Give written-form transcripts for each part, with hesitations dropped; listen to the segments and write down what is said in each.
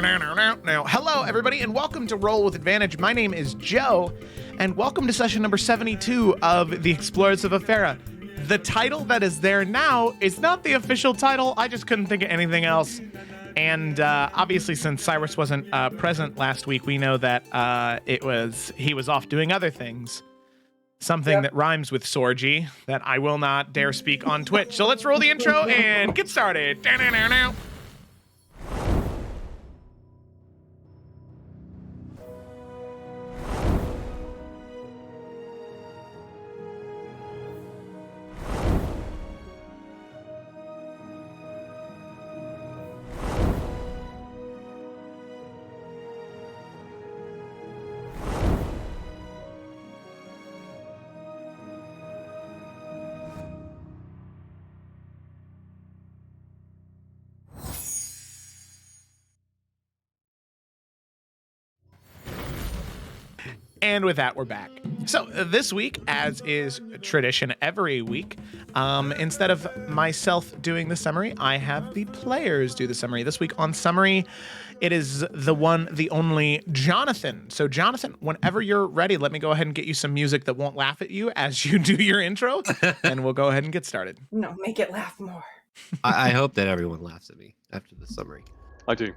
Now, hello, everybody, and welcome to Roll with Advantage. My name is Joe, and welcome to session number 72 of The Explorers of Efera. The title that is there now is not the official title. I just couldn't think of anything else. And obviously, since Cyrus wasn't present last week, we know that he was off doing other things. Something that rhymes with Sorgy that I will not dare speak on Twitch. So let's roll the intro and get started. And with that, we're back. So this week, as is tradition every week, instead of myself doing the summary, I have the players do the summary. This week on summary, it is the one, the only Jonathan. So Jonathan, whenever you're ready, let me go ahead and get you some music that won't laugh at you as you do your intro, and we'll go ahead and get started. No, make it laugh more. I hope that everyone laughs at me after the summary. I do.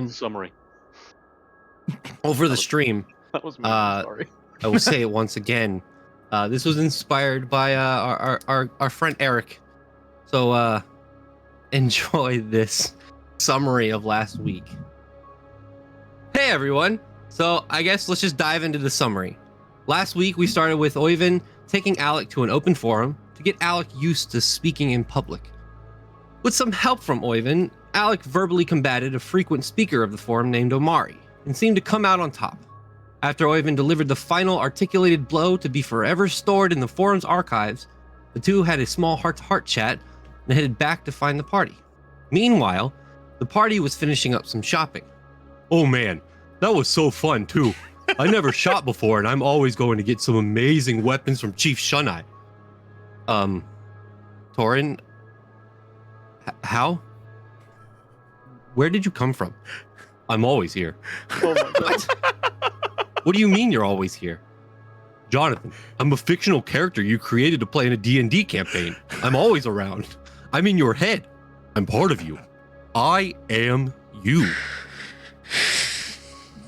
Summary. Over the stream, That was me. Sorry. I will say it once again. This was inspired by our friend Eric. So enjoy this summary of last week. Hey everyone. So I guess let's just dive into the summary. Last week we started with Oyvind taking Alec to an open forum to get Alec used to speaking in public. With some help from Oyvind, Alec verbally combated a frequent speaker of the forum named Omari and seemed to come out on top. After Oyvind delivered the final articulated blow to be forever stored in the forum's archives, the two had a small heart-to-heart chat and headed back to find the party. Meanwhile, the party was finishing up some shopping. Oh man, that was so fun too. I never shot before and I'm always going to get some amazing weapons from Chief Shunai. Torin? How? Where did you come from? I'm always here. Oh my god. What do you mean you're always here? Jonathan, I'm a fictional character you created to play in a D&D campaign. I'm always around. I'm in your head. I'm part of you. I am you.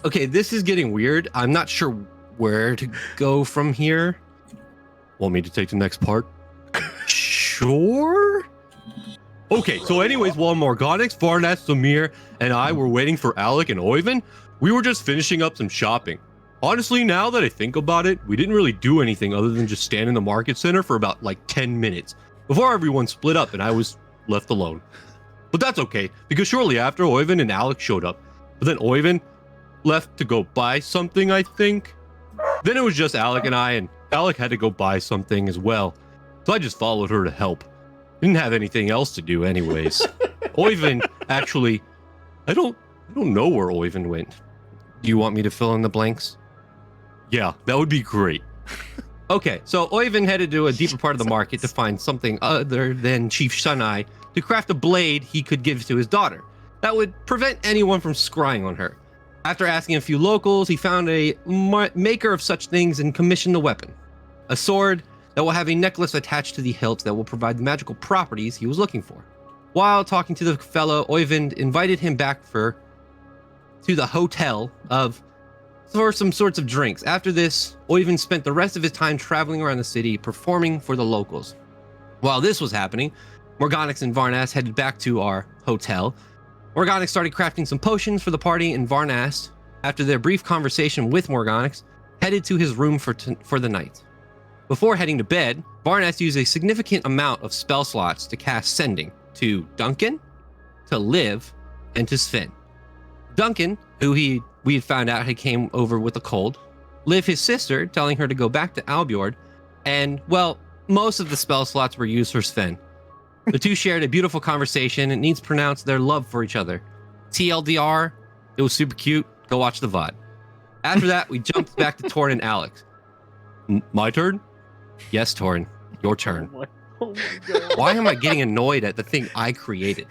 Okay, this is getting weird. I'm not sure where to go from here. Want me to take the next part? Sure. Okay, so anyways, while Morgonix, Varnas, Samir, and I were waiting for Alec and Oyvind, we were just finishing up some shopping. Honestly, now that I think about it, we didn't really do anything other than just stand in the market center for about 10 minutes before everyone split up and I was left alone. But that's okay, because shortly after, Oyvind and Alec showed up. But then Oyvind left to go buy something, I think. Then it was just Alec and I, and Alec had to go buy something as well. So I just followed her to help. Didn't have anything else to do anyways. Oyvind, actually, I don't know where Oyvind went. Do you want me to fill in the blanks? Yeah, that would be great. Okay, so Oyvind headed to a deeper part of the market to find something other than Chief Shunai to craft a blade he could give to his daughter that would prevent anyone from scrying on her. After asking a few locals, he found a maker of such things and commissioned the weapon. A sword that will have a necklace attached to the hilt that will provide the magical properties he was looking for. While talking to the fellow, Oyvind invited him back to the hotel for some sorts of drinks. After this, Oyvind spent the rest of his time traveling around the city, performing for the locals. While this was happening, Morgonix and Varnas headed back to our hotel. Morgonix started crafting some potions for the party, and Varnas, after their brief conversation with Morgonix, headed to his room for the night. Before heading to bed, Varnas used a significant amount of spell slots to cast Sending to Duncan, to Liv, and to Sven. Duncan, who we had found out he came over with a cold, Liv, his sister, telling her to go back to Albjord, and, well, most of the spell slots were used for Sven. The two shared a beautiful conversation and needs pronounced their love for each other. TLDR, it was super cute. Go watch the VOD. After that, we jumped back to Torin and Alex. My turn? Yes, Torin, your turn. Oh my god. Why am I getting annoyed at the thing I created?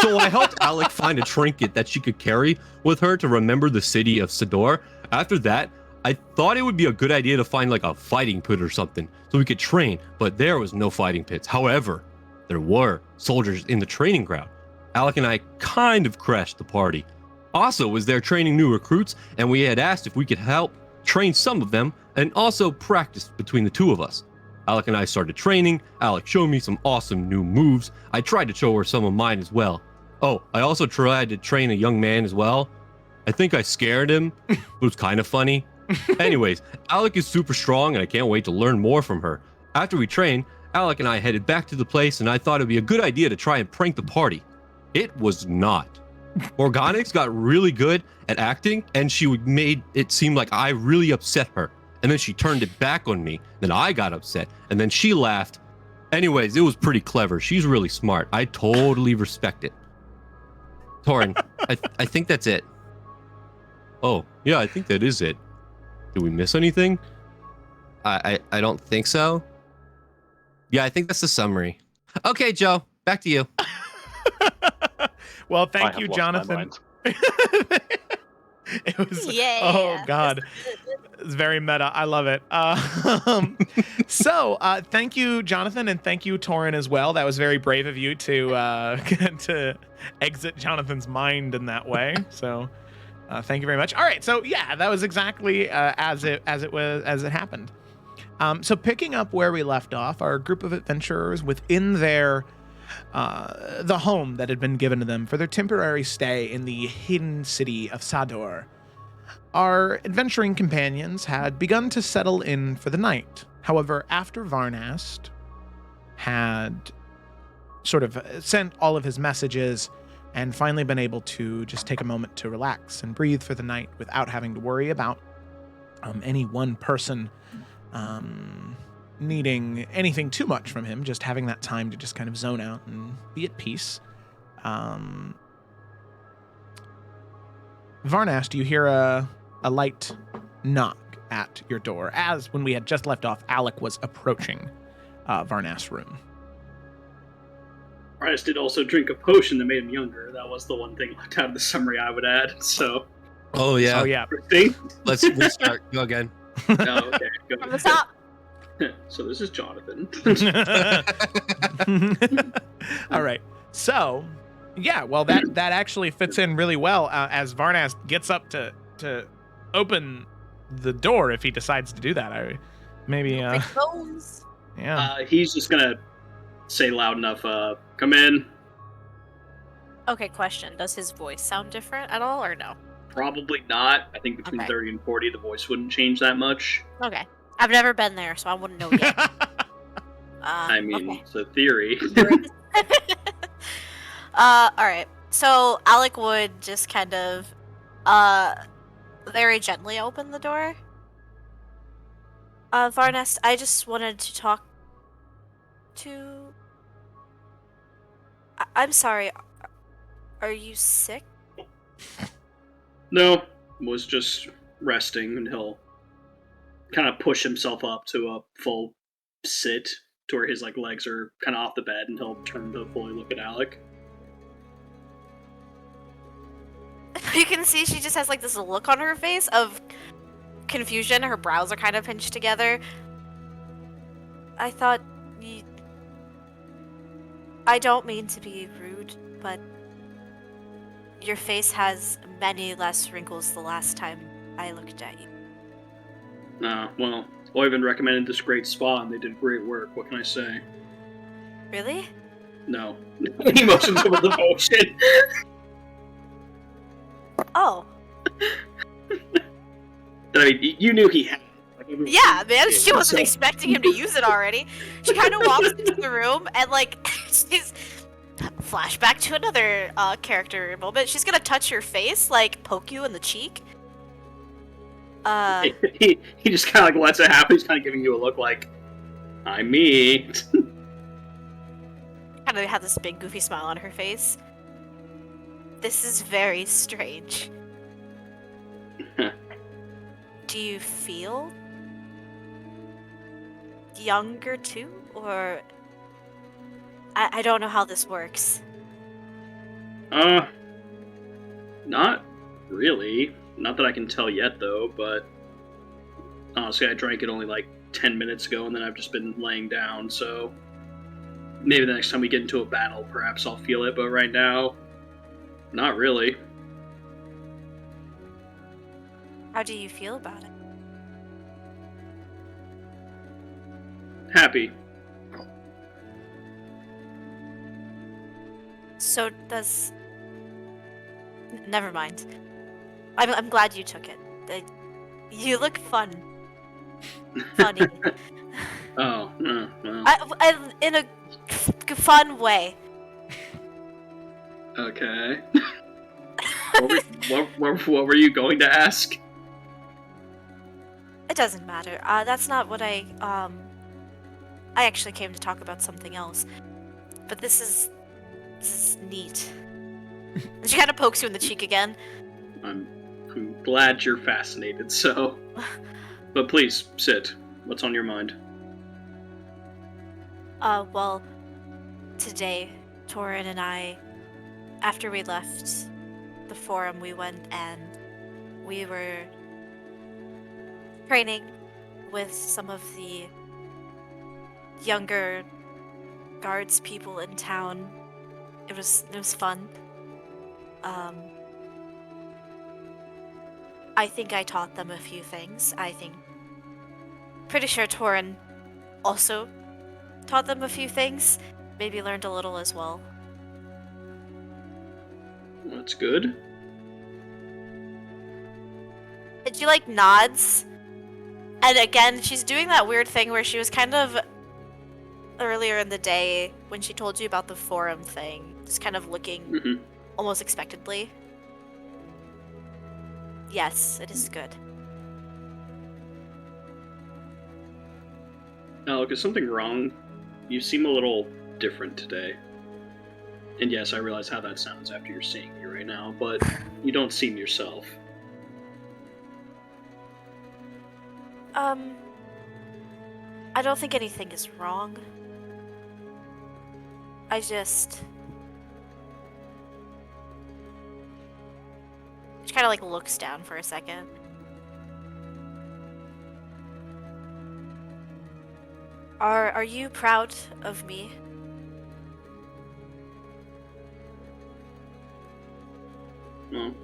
So I helped Alec find a trinket that she could carry with her to remember the city of Sador. After that, I thought it would be a good idea to find like a fighting pit or something so we could train, but there was no fighting pits. However, there were soldiers in the training ground. Alec and I kind of crashed the party. Asa was there training new recruits, and we had asked if we could help train some of them and also practice between the two of us. Alec and I started training. Alec showed me some awesome new moves. I tried to show her some of mine as well. Oh, I also tried to train a young man as well. I think I scared him. It was kind of funny. Anyways, Alec is super strong and I can't wait to learn more from her. After we trained, Alec and I headed back to the place and I thought it'd be a good idea to try and prank the party. It was not. Morganix got really good at acting and she made it seem like I really upset her. And then she turned it back on me. Then I got upset and then she laughed. Anyways, it was pretty clever. She's really smart. I totally respect it. Torin, I think that's it. Oh, yeah, I think that is it. Did we miss anything? I don't think so. Yeah, I think that's the summary. Okay, Joe, back to you. Well, I thank have you, lost my Jonathan. mind. It was, Yeah. oh God, it's very meta. I love it. So thank you, Jonathan, and thank you, Torin, as well. That was very brave of you to to exit Jonathan's mind in that way. So thank you very much. All right, so yeah, that was exactly as it happened. So picking up where we left off, our group of adventurers within their the home that had been given to them for their temporary stay in the hidden city of Sador. Our adventuring companions had begun to settle in for the night. However, after Varnast had sort of sent all of his messages and finally been able to just take a moment to relax and breathe for the night without having to worry about any one person needing anything too much from him, just having that time to just kind of zone out and be at peace. Varnast, you hear a light knock at your door, as when we had just left off, Alec was approaching Varnast's room. Artist did also drink a potion that made him younger. That was the one thing left out of the summary I would add. So, Oh, yeah. Oh, yeah. see? Let's restart. Go again. Oh, okay. Go From the top. So this is Jonathan. All right. So, yeah, well, that actually fits in really well as Varnast gets up to open the door if he decides to do that. Maybe, Big bones. yeah. He's just gonna say loud enough, come in. Okay, question. Does his voice sound different at all, or no? Probably not. I think between Okay. 30 and 40, the voice wouldn't change that much. Okay. I've never been there, so I wouldn't know yet. I mean, okay. it's a theory. Alright. So Alec would just kind of very gently open the door. Varnest, I just wanted to talk to I'm sorry. Are you sick? No, was just resting, and he'll kind of push himself up to a full sit to where his legs are kind of off the bed, and he'll turn to fully look at Alec. You can see she just has this look on her face of confusion. Her brows are kind of pinched together. I thought I don't mean to be rude, but your face has many less wrinkles the last time I looked at you. Well, Oyvind recommended this great spa, and they did great work. What can I say? Really? No. He motions over the potion. Oh. I mean, you knew he had it. Yeah, man, she wasn't expecting him to use it already. She kind of walks into the room and she's flashback to another character moment. She's gonna touch your face, poke you in the cheek. He just kind of lets it happen. He's kind of giving you a look like, I'm me. Kind of had this big goofy smile on her face. This is very strange. Do you feel younger too, or I don't know how this works. Not really. Not that I can tell yet, though, but honestly, I drank it only like 10 minutes ago, and then I've just been laying down, so maybe the next time we get into a battle, perhaps I'll feel it, but right now, not really. How do you feel about it? Happy. So does... Never mind. I'm glad you took it. You look fun. Funny. Oh, no. In a fun way. Okay. what were you going to ask? It doesn't matter. That's not what I actually came to talk about something else. But this is neat. And she kind of pokes you in the cheek again. I'm glad you're fascinated, so... But please, sit. What's on your mind? Well, today, Torin and I, after we left the forum, we went and we were training with some of the younger guards people in town. It was fun. I think I taught them a few things. Pretty sure Torin also taught them a few things. Maybe learned a little as well. That's good. And she nods. And again, she's doing that weird thing where she was kind of earlier in the day when she told you about the forum thing, just kind of looking almost expectantly. Yes, it is good. Alec, is something wrong? You seem a little different today. And yes, I realize how that sounds after you're seeing me right now, but you don't seem yourself. I don't think anything is wrong. She kind of looks down for a second. Are you proud of me? Well,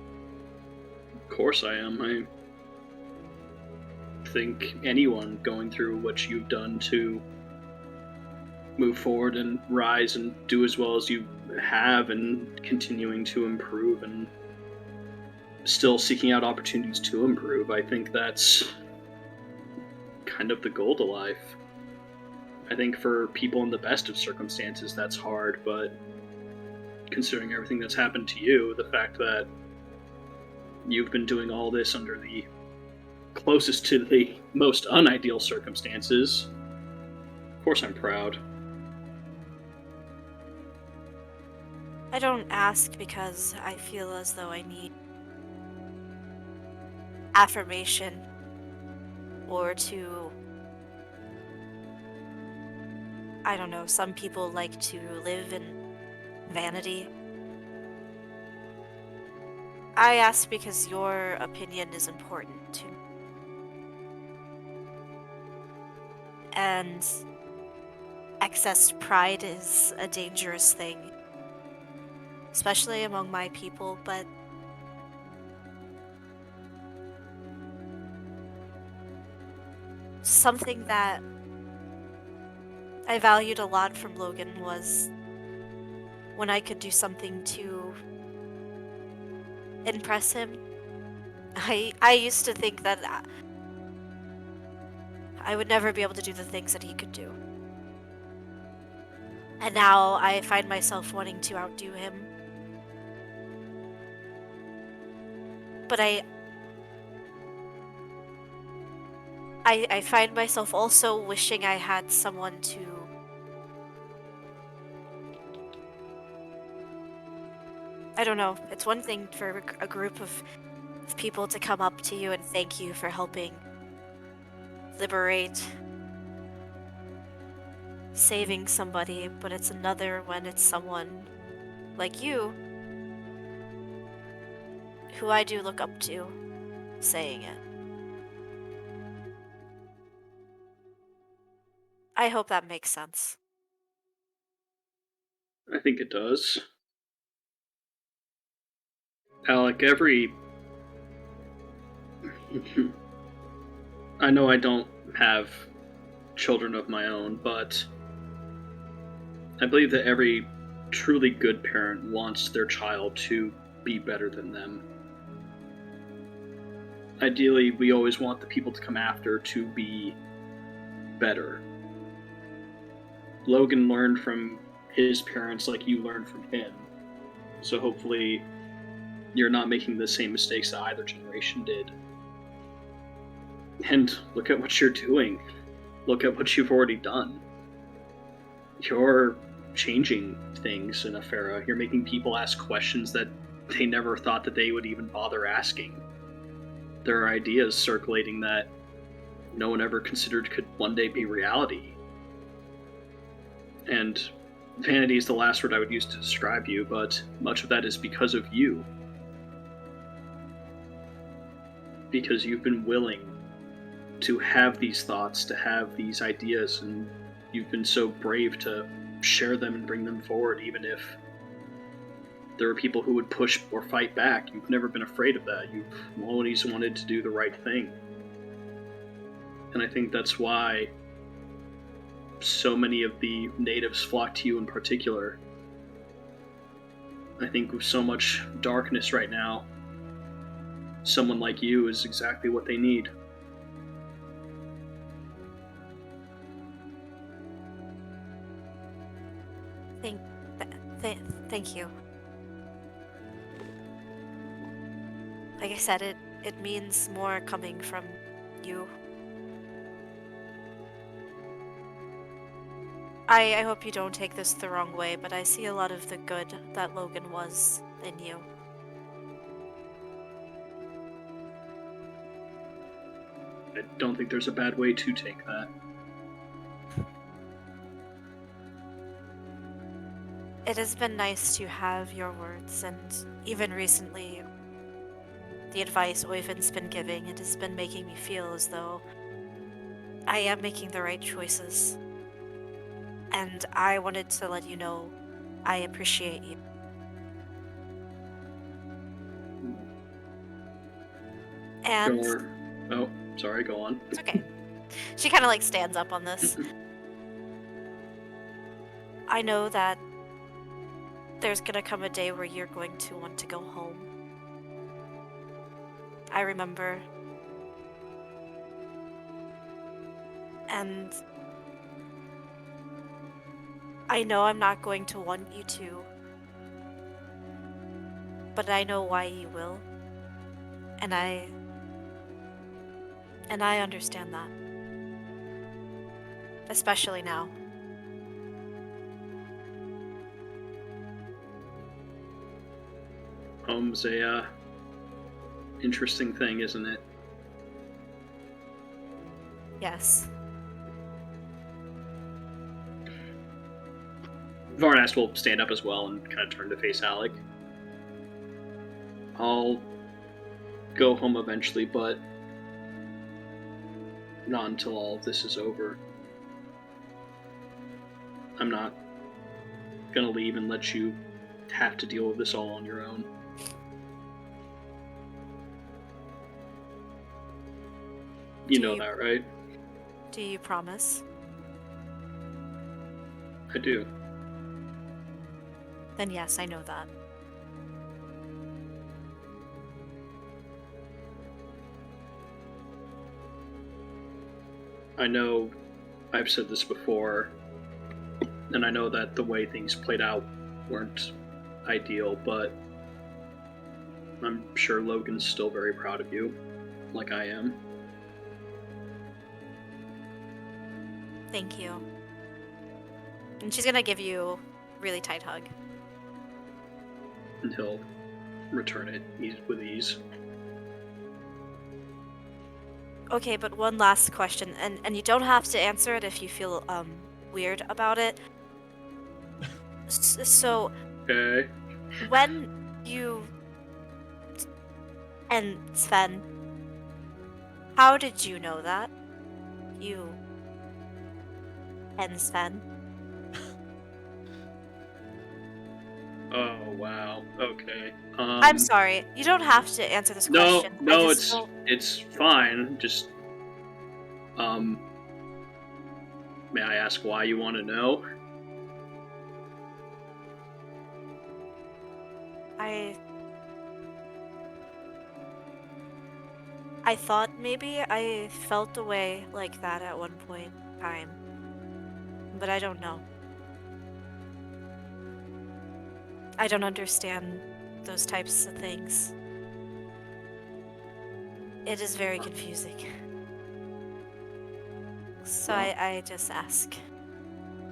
of course I am. I think anyone going through what you've done to move forward and rise and do as well as you have and continuing to improve and still seeking out opportunities to improve, I think that's kind of the goal to life. I think for people in the best of circumstances that's hard, but considering everything that's happened to you, the fact that you've been doing all this under the closest to the most unideal circumstances, of course I'm proud. I don't ask because I feel as though I need affirmation or to... I don't know, some people like to live in vanity. I ask because your opinion is important to me. And excess pride is a dangerous thing, especially among my people, but something that I valued a lot from Logan was when I could do something to impress him. I used to think that I would never be able to do the things that he could do. And now I find myself wanting to outdo him. But I find myself also wishing I had someone to... I don't know, it's one thing for a group of people to come up to you and thank you for helping liberate saving somebody, but it's another when it's someone like you who I do look up to saying it. I hope that makes sense. I think it does. Alec, I know I don't have children of my own, but I believe that every truly good parent wants their child to be better than them. Ideally, we always want the people to come after to be better. Logan learned from his parents like you learned from him. So hopefully you're not making the same mistakes that either generation did. And look at what you're doing. Look at what you've already done. You're changing things in Efera. You're making people ask questions that they never thought that they would even bother asking. There are ideas circulating that no one ever considered could one day be reality. And vanity is the last word I would use to describe you, but much of that is because of you. Because you've been willing to have these thoughts, to have these ideas, and you've been so brave to share them and bring them forward, even if there are people who would push or fight back. You've never been afraid of that. You've always wanted to do the right thing. And I think that's why so many of the natives flock to you in particular. I think with so much darkness right now, someone like you is exactly what they need. Thank you. Like I said, it means more coming from you. I hope you don't take this the wrong way, but I see a lot of the good that Logan was in you. I don't think there's a bad way to take that. It has been nice to have your words, and even recently, the advice Oyvind's been giving, it has been making me feel as though I am making the right choices. And I wanted to let you know I appreciate you. And Oh, sorry, go on. it's okay. She kind of like stands up on this. I know that there's gonna come a day where you're going to want to go home. I remember. And I know I'm not going to want you to, but I know why you will. And I understand that. Especially now. Home's a interesting thing, isn't it? Yes. Varnas will stand up as well and kind of turn to face Alec. I'll go home eventually, but not until all of this is over. I'm not gonna leave and let you have to deal with this all on your own. You know that, right? Do you promise? I do. Then yes, I know that. I know I've said this before, and I know that the way things played out weren't ideal, but I'm sure Logan's still very proud of you, like I am. Thank you. And she's gonna give you a really tight hug. And he'll return it with ease. Okay, but one last question, and you don't have to answer it if you feel weird about it. So, Okay. when you and Sven, how did you know that? You and Sven? Oh wow. Okay. I'm sorry. You don't have to answer this No, question. no, I just it's fine. Just may I ask why you want to know? I thought maybe I felt a way like that at one point in time. But I don't know. I don't understand those types of things. It is very confusing. So Well, I just ask.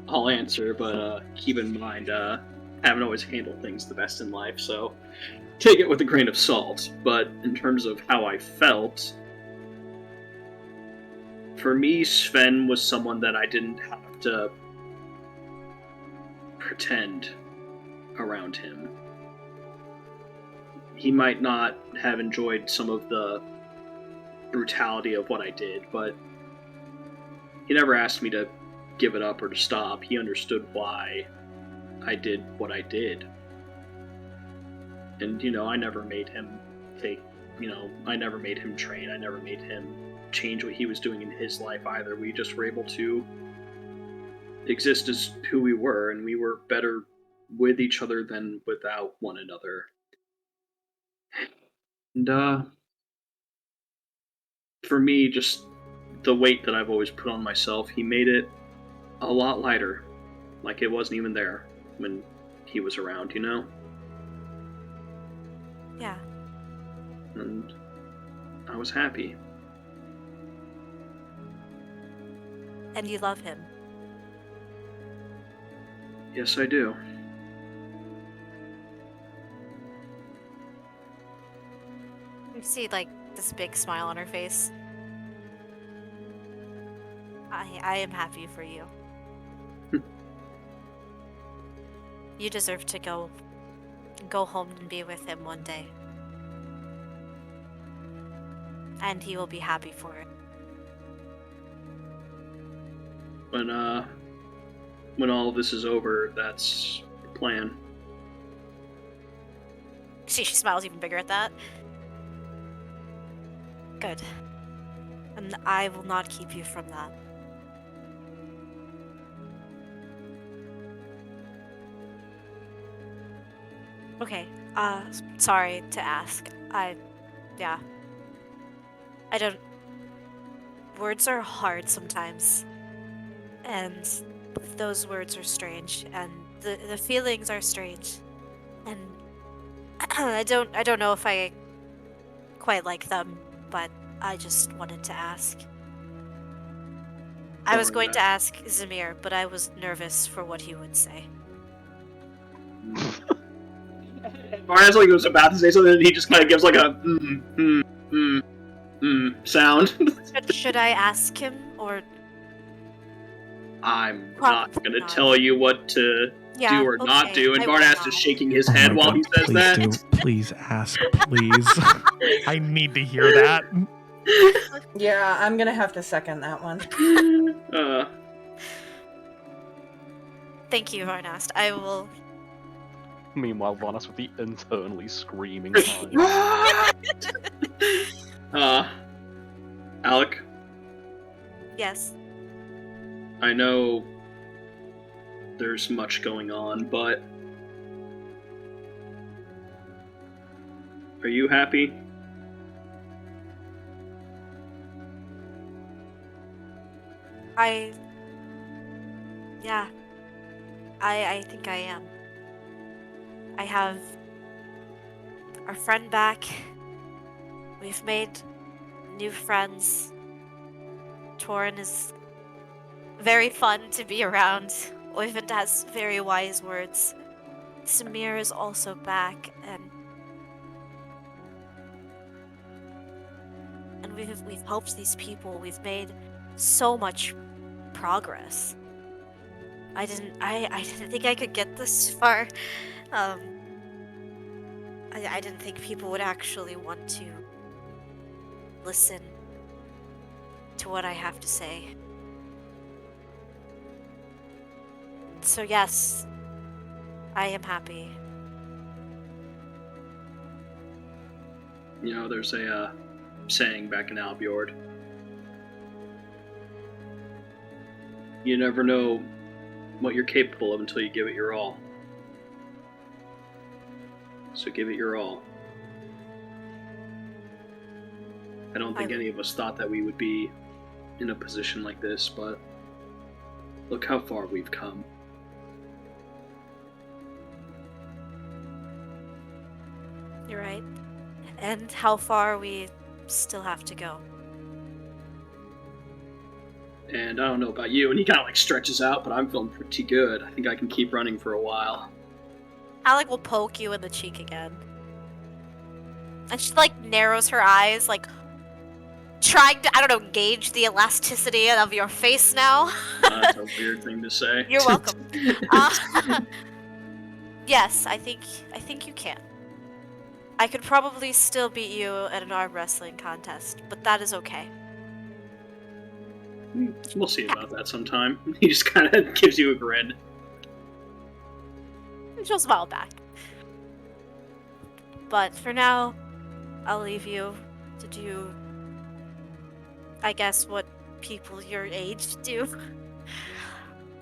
I'll answer, but keep in mind, haven't always handled things the best in life, so take it with a grain of salt. But in terms of how I felt, for me, Sven was someone that I didn't have to pretend around him. He might not have enjoyed some of the brutality of what I did, but he never asked me to give it up or to stop. He understood why I did what I did. And, I never made him I never made him train. I never made him change what he was doing in his life either. We just were able to exist as who we were, and we were better with each other than without one another. And, for me, just the weight that I've always put on myself, he made it a lot lighter. Like it wasn't even there when he was around, Yeah. And I was happy. And you love him. Yes, I do. You see, like, this big smile on her face. I am happy for you. You deserve to go home and be with him one day. And he will be happy for it. When all of this is over, that's the plan. See, she smiles even bigger at that. Good. And I will not keep you from that. Okay, sorry to ask. Yeah. I don't... Words are hard sometimes. And those words are strange, and the feelings are strange. And I don't know if I quite like them, but I just wanted to ask. I was going to ask Zamir, but I was nervous for what he would say. Barnes like was about to say something, and he just kind of gives like a sound. Should I ask him, or... I'm Probably not gonna not. tell you what to do or not okay, do, and I will Bardas not. is shaking his Oh head my while God, he says please that. do. Please ask, please. I need to hear that. Yeah, I'm gonna have to second that one. Thank you, Varnast. I will... Meanwhile, Varnas would be internally screaming. Alec, Yes. I know there's much going on, but are you happy? Yeah. I think I am. I have our friend back. We've made new friends. Torin is very fun to be around. Oyvind has very wise words. Samir is also back, and we've helped these people. We've made so much progress. I didn't think I could get this far. I didn't think people would actually want to listen to what I have to say. So yes, I am happy. You know, there's a saying back in Albjord. You never know what you're capable of until you give it your all. So give it your all. I don't think any of us thought that we would be in a position like this, but look how far we've come. You're right. And how far we still have to go. And I don't know about you, and he kind of like stretches out, but I'm feeling pretty good. I think I can keep running for a while. Alec will poke you in the cheek again. And she like narrows her eyes, like trying to, I don't know, gauge the elasticity of your face now. That's a weird thing to say. You're welcome. Yes, I think you can. I could probably still beat you at an arm wrestling contest, but that is okay. We'll see about that sometime. He just kind of gives you a grin. She'll smile back. But for now, I'll leave you to do, I guess, what people your age do.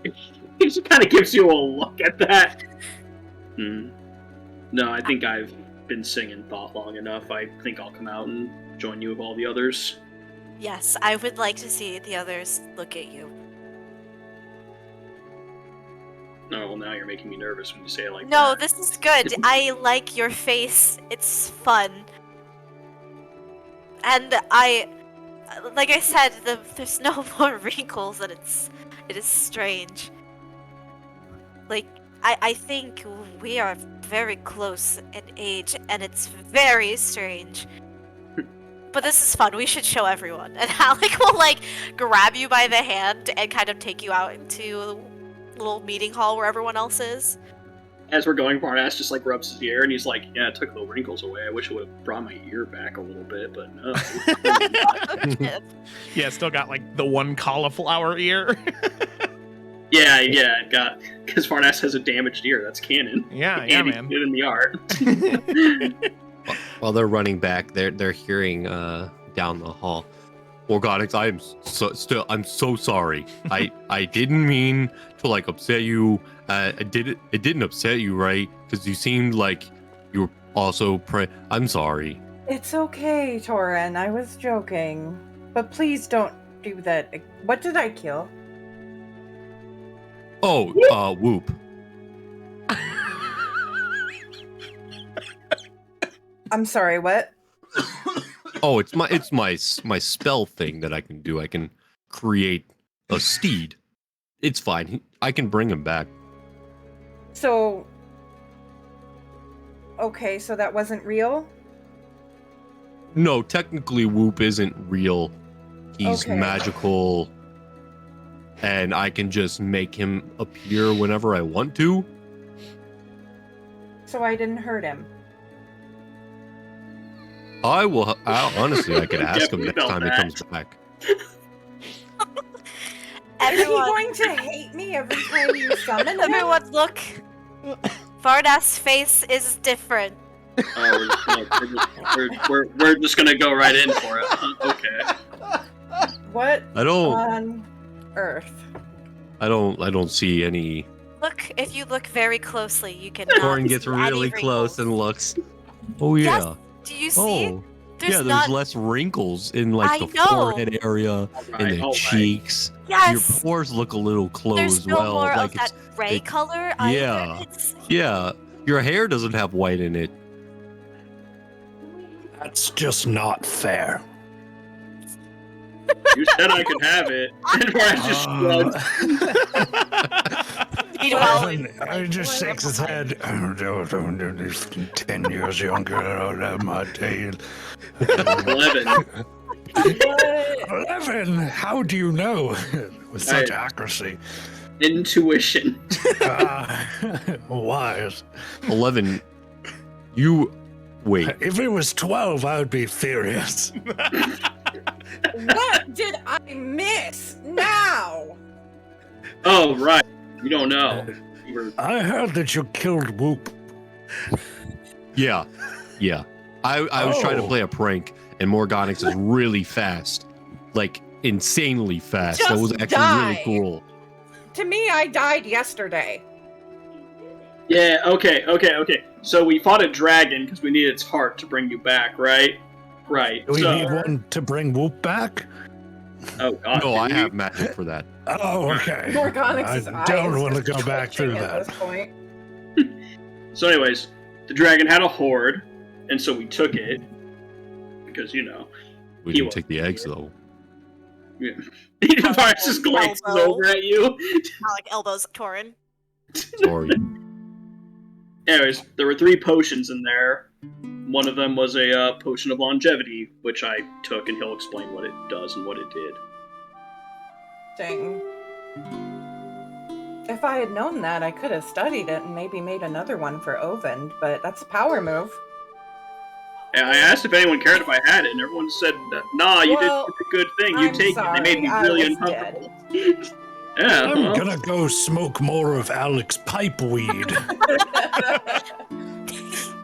He just kind of gives you a look at that. No, I think I've been singing Thought long enough. I think I'll come out and join you with all the others. Yes, I would like to see the others look at you. Oh, well, now you're making me nervous when you say it like No, that. this is good. I like your face. It's fun. And like I said, there's no more wrinkles, and it is strange. Like, I think we are very close in age, and it's very strange. But this is fun. We should show everyone. And Alec will, like, grab you by the hand and kind of take you out into a little meeting hall where everyone else is. As we're going, Barnass just like rubs his ear, and he's like, "Yeah, it took the wrinkles away. I wish it would have brought my ear back a little bit, but no." Yeah, still got like the one cauliflower ear. yeah, it got, because Barnass has a damaged ear. That's canon. Yeah, And he man. did in the art. While they're running back, they're hearing down the hall. Organics, I'm so sorry. I didn't mean to like upset you. It didn't upset you, right? Because you seemed like you were also I'm sorry. It's okay, Torin. I was joking. But please don't do that. What did I kill? Oh, Whoop. I'm sorry, what? Oh, it's my spell thing that I can do. I can create a steed. It's fine. I can bring him back. So... Okay, so that wasn't real? No, technically Whoop isn't real. He's Okay. magical. And I can just make him appear whenever I want to. So I didn't hurt him. Honestly, I could ask him Definitely next felt time he that. comes back. Is he Everyone, going to hate me every time you summon him? everyone look. Vardas' face is different. We're just gonna go right in for it. Okay. What I don't on earth? see any. Look, if you look very closely, you can. Thorin gets see any really close wrinkles. and looks. Oh yeah. Yes, do you see? Oh. There's not. less wrinkles in like I the know. forehead area, in the Alright. cheeks. Yes. Your pores look a little There's closed. no Well, more like of that gray it- color. Either. yeah. It's, yeah. Your hair doesn't have white in it. That's just not fair. You said I could have it, and Barnass just shrugs. Meanwhile, He just shakes his head. He's 10 years younger out of my tail. 11. What? 11? How do you know? With such I- accuracy. Intuition. Wise. 11. You wait. If it was 12, I would be furious. What did I miss now? Oh, right. You don't know. You were... I heard that you killed Whoop. Yeah. I was trying to play a prank, and Morganix is really fast, like insanely fast. That was Just actually die. really cool. To me, I died yesterday. Yeah, okay. So we fought a dragon because we needed its heart to bring you back, right? Right. Do we so... need one to bring Whoop back? Oh, God. No, I have magic for that. Oh, okay. Morganix's I eyes don't want to are go back through twitching at that. this point. So anyways, the dragon had a horde, and so we took it. Because, We He didn't was take the eggs, though. Varus just glances Elbow. over at you. Alec elbows Torin. Sorry. Anyways, there were 3 potions in there. One of them was a potion of longevity, which I took, and he'll explain what it does and what it did. Dang. If I had known that, I could have studied it and maybe made another one for Ovend, but that's a power move. And I asked if anyone cared if I had it, and everyone said, nah, you Well, did a good thing, you I'm take it. They made me sorry, I really was uncomfortable. Yeah, I'm well, gonna go smoke more of Alec's pipe weed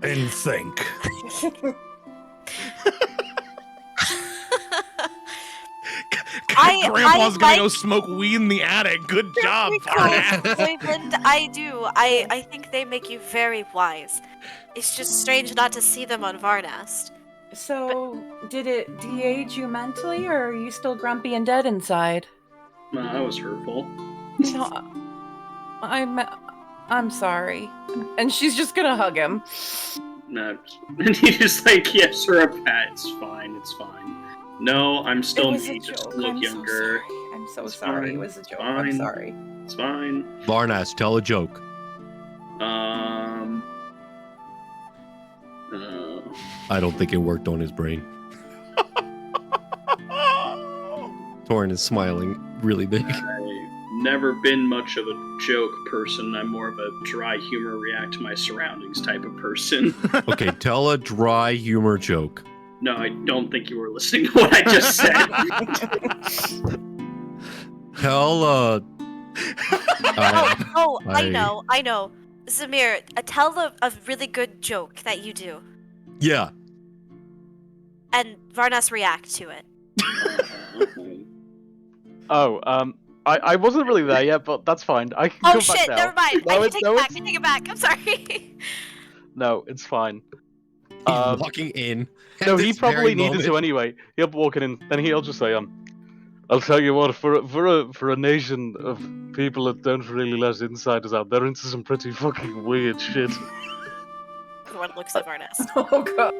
and think. Grandpa's gonna like- go smoke weed in the attic. Good job, Varnas. Raymond, I do. I think they make you very wise. It's just strange not to see them on Varnast. So, did it de-age you mentally, or are you still grumpy and dead inside? no, that was hurtful. No, I'm sorry. And she's just gonna hug him. No, and he's just like, yes, sir, a pat. It's fine. No, I'm still It was me, a just joke. look I'm younger. So sorry. I'm so It's sorry. fine. It was a joke. Fine. I'm sorry. It's fine. Varnas, tell a joke. I don't think it worked on his brain. Torin is smiling really big. I've never been much of a joke person. I'm more of a dry humor, react to my surroundings type of person. Okay, tell a dry humor joke. No, I don't think you were listening to what I just said. Tell Oh, I I- know. Zamir, tell a really good joke that you do, yeah. and Varnas react to it. Oh, I wasn't really there yet, but that's fine. I can Oh come shit! back now. Never mind. No, I it's- take no, it back. it's- I take it back. I'm sorry. No, it's fine. He's walking in. at No, he this very probably needed moment. to anyway. He'll be walking in, then he'll just say, I'll tell you what, for a nation of people that don't really let insiders out, they're into some pretty fucking weird shit. Everyone looks at Varnas. Oh god.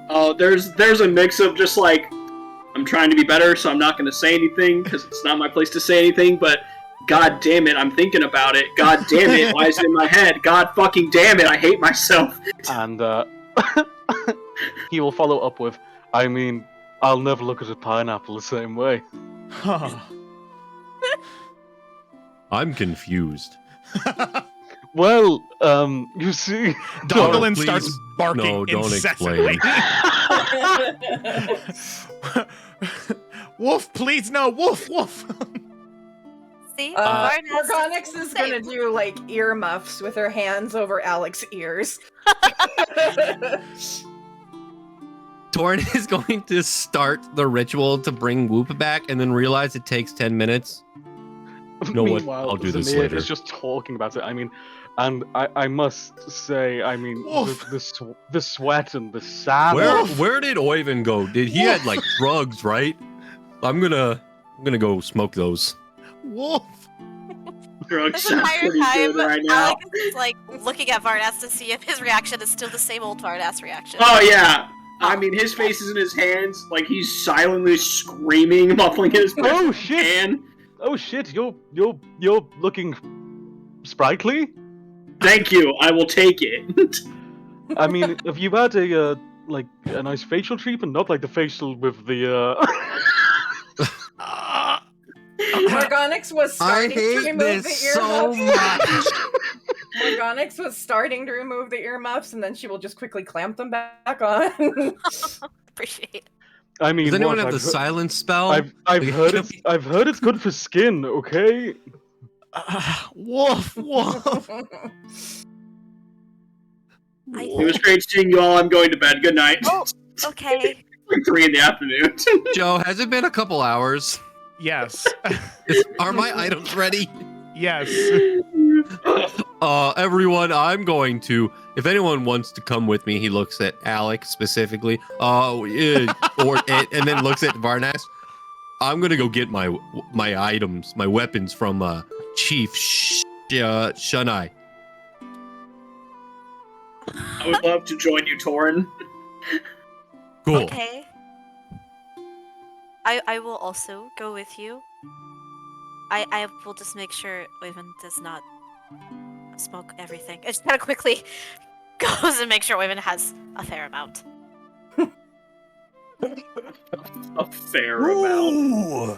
Oh, there's a mix of just like, I'm trying to be better, so I'm not going to say anything because it's not my place to say anything. But god damn it, I'm thinking about it. God damn it, why is it in my head? God fucking damn it, I hate myself. And he will follow up with, I mean, I'll never look at a pineapple the same way. I'm confused. Well, you see, Donglin please. starts barking No, don't incessantly. Wolf, please, no, wolf. See, Morganix is gonna do like earmuffs with her hands over Alec's ears. Torin is going to start the ritual to bring Whoop back and then realize it takes 10 minutes. No, what? Meanwhile, I'll do this Zamir later. is just talking about it. I mean, and I must say, I mean, Wolf. the sweat and the sad. Where did Oyvind go? He had like drugs, right? I'm gonna go smoke those. Wolf. Drugs this sound entire pretty time, good right now. Alex is like looking at Varnas to see if his reaction is still the same old Varnas reaction. Oh yeah. I mean, his face is in his hands, like he's silently screaming, muffling his Oh shit! hand. Oh shit! You're looking sprightly. Thank you. I will take it. I mean, have you had a like a nice facial treatment? Not like the facial with the Morgonix was starting to remove the earmuffs. much. Morgonix was starting to remove the earmuffs, and then she will just quickly clamp them back on. Appreciate it. I mean, Does anyone what, have the I've heard- silence spell? I've heard it's good for skin. Okay. Woof, woof. It was great seeing you all. I'm going to bed. Good night. Oh, okay. Like 3 in the afternoon. Joe, has it been a couple hours? Yes. Are my items ready? Yes. Everyone, I'm going to. If anyone wants to come with me, he looks at Alec specifically. And then looks at Varnas. I'm gonna go get my items, my weapons from Chief Shunai. I would love to join you, Torin. Cool. Okay. I will also go with you. I will just make sure Oyvind does not smoke everything. I just kind of quickly goes and make sure Oyvind has a fair amount. A fair amount. Ooh.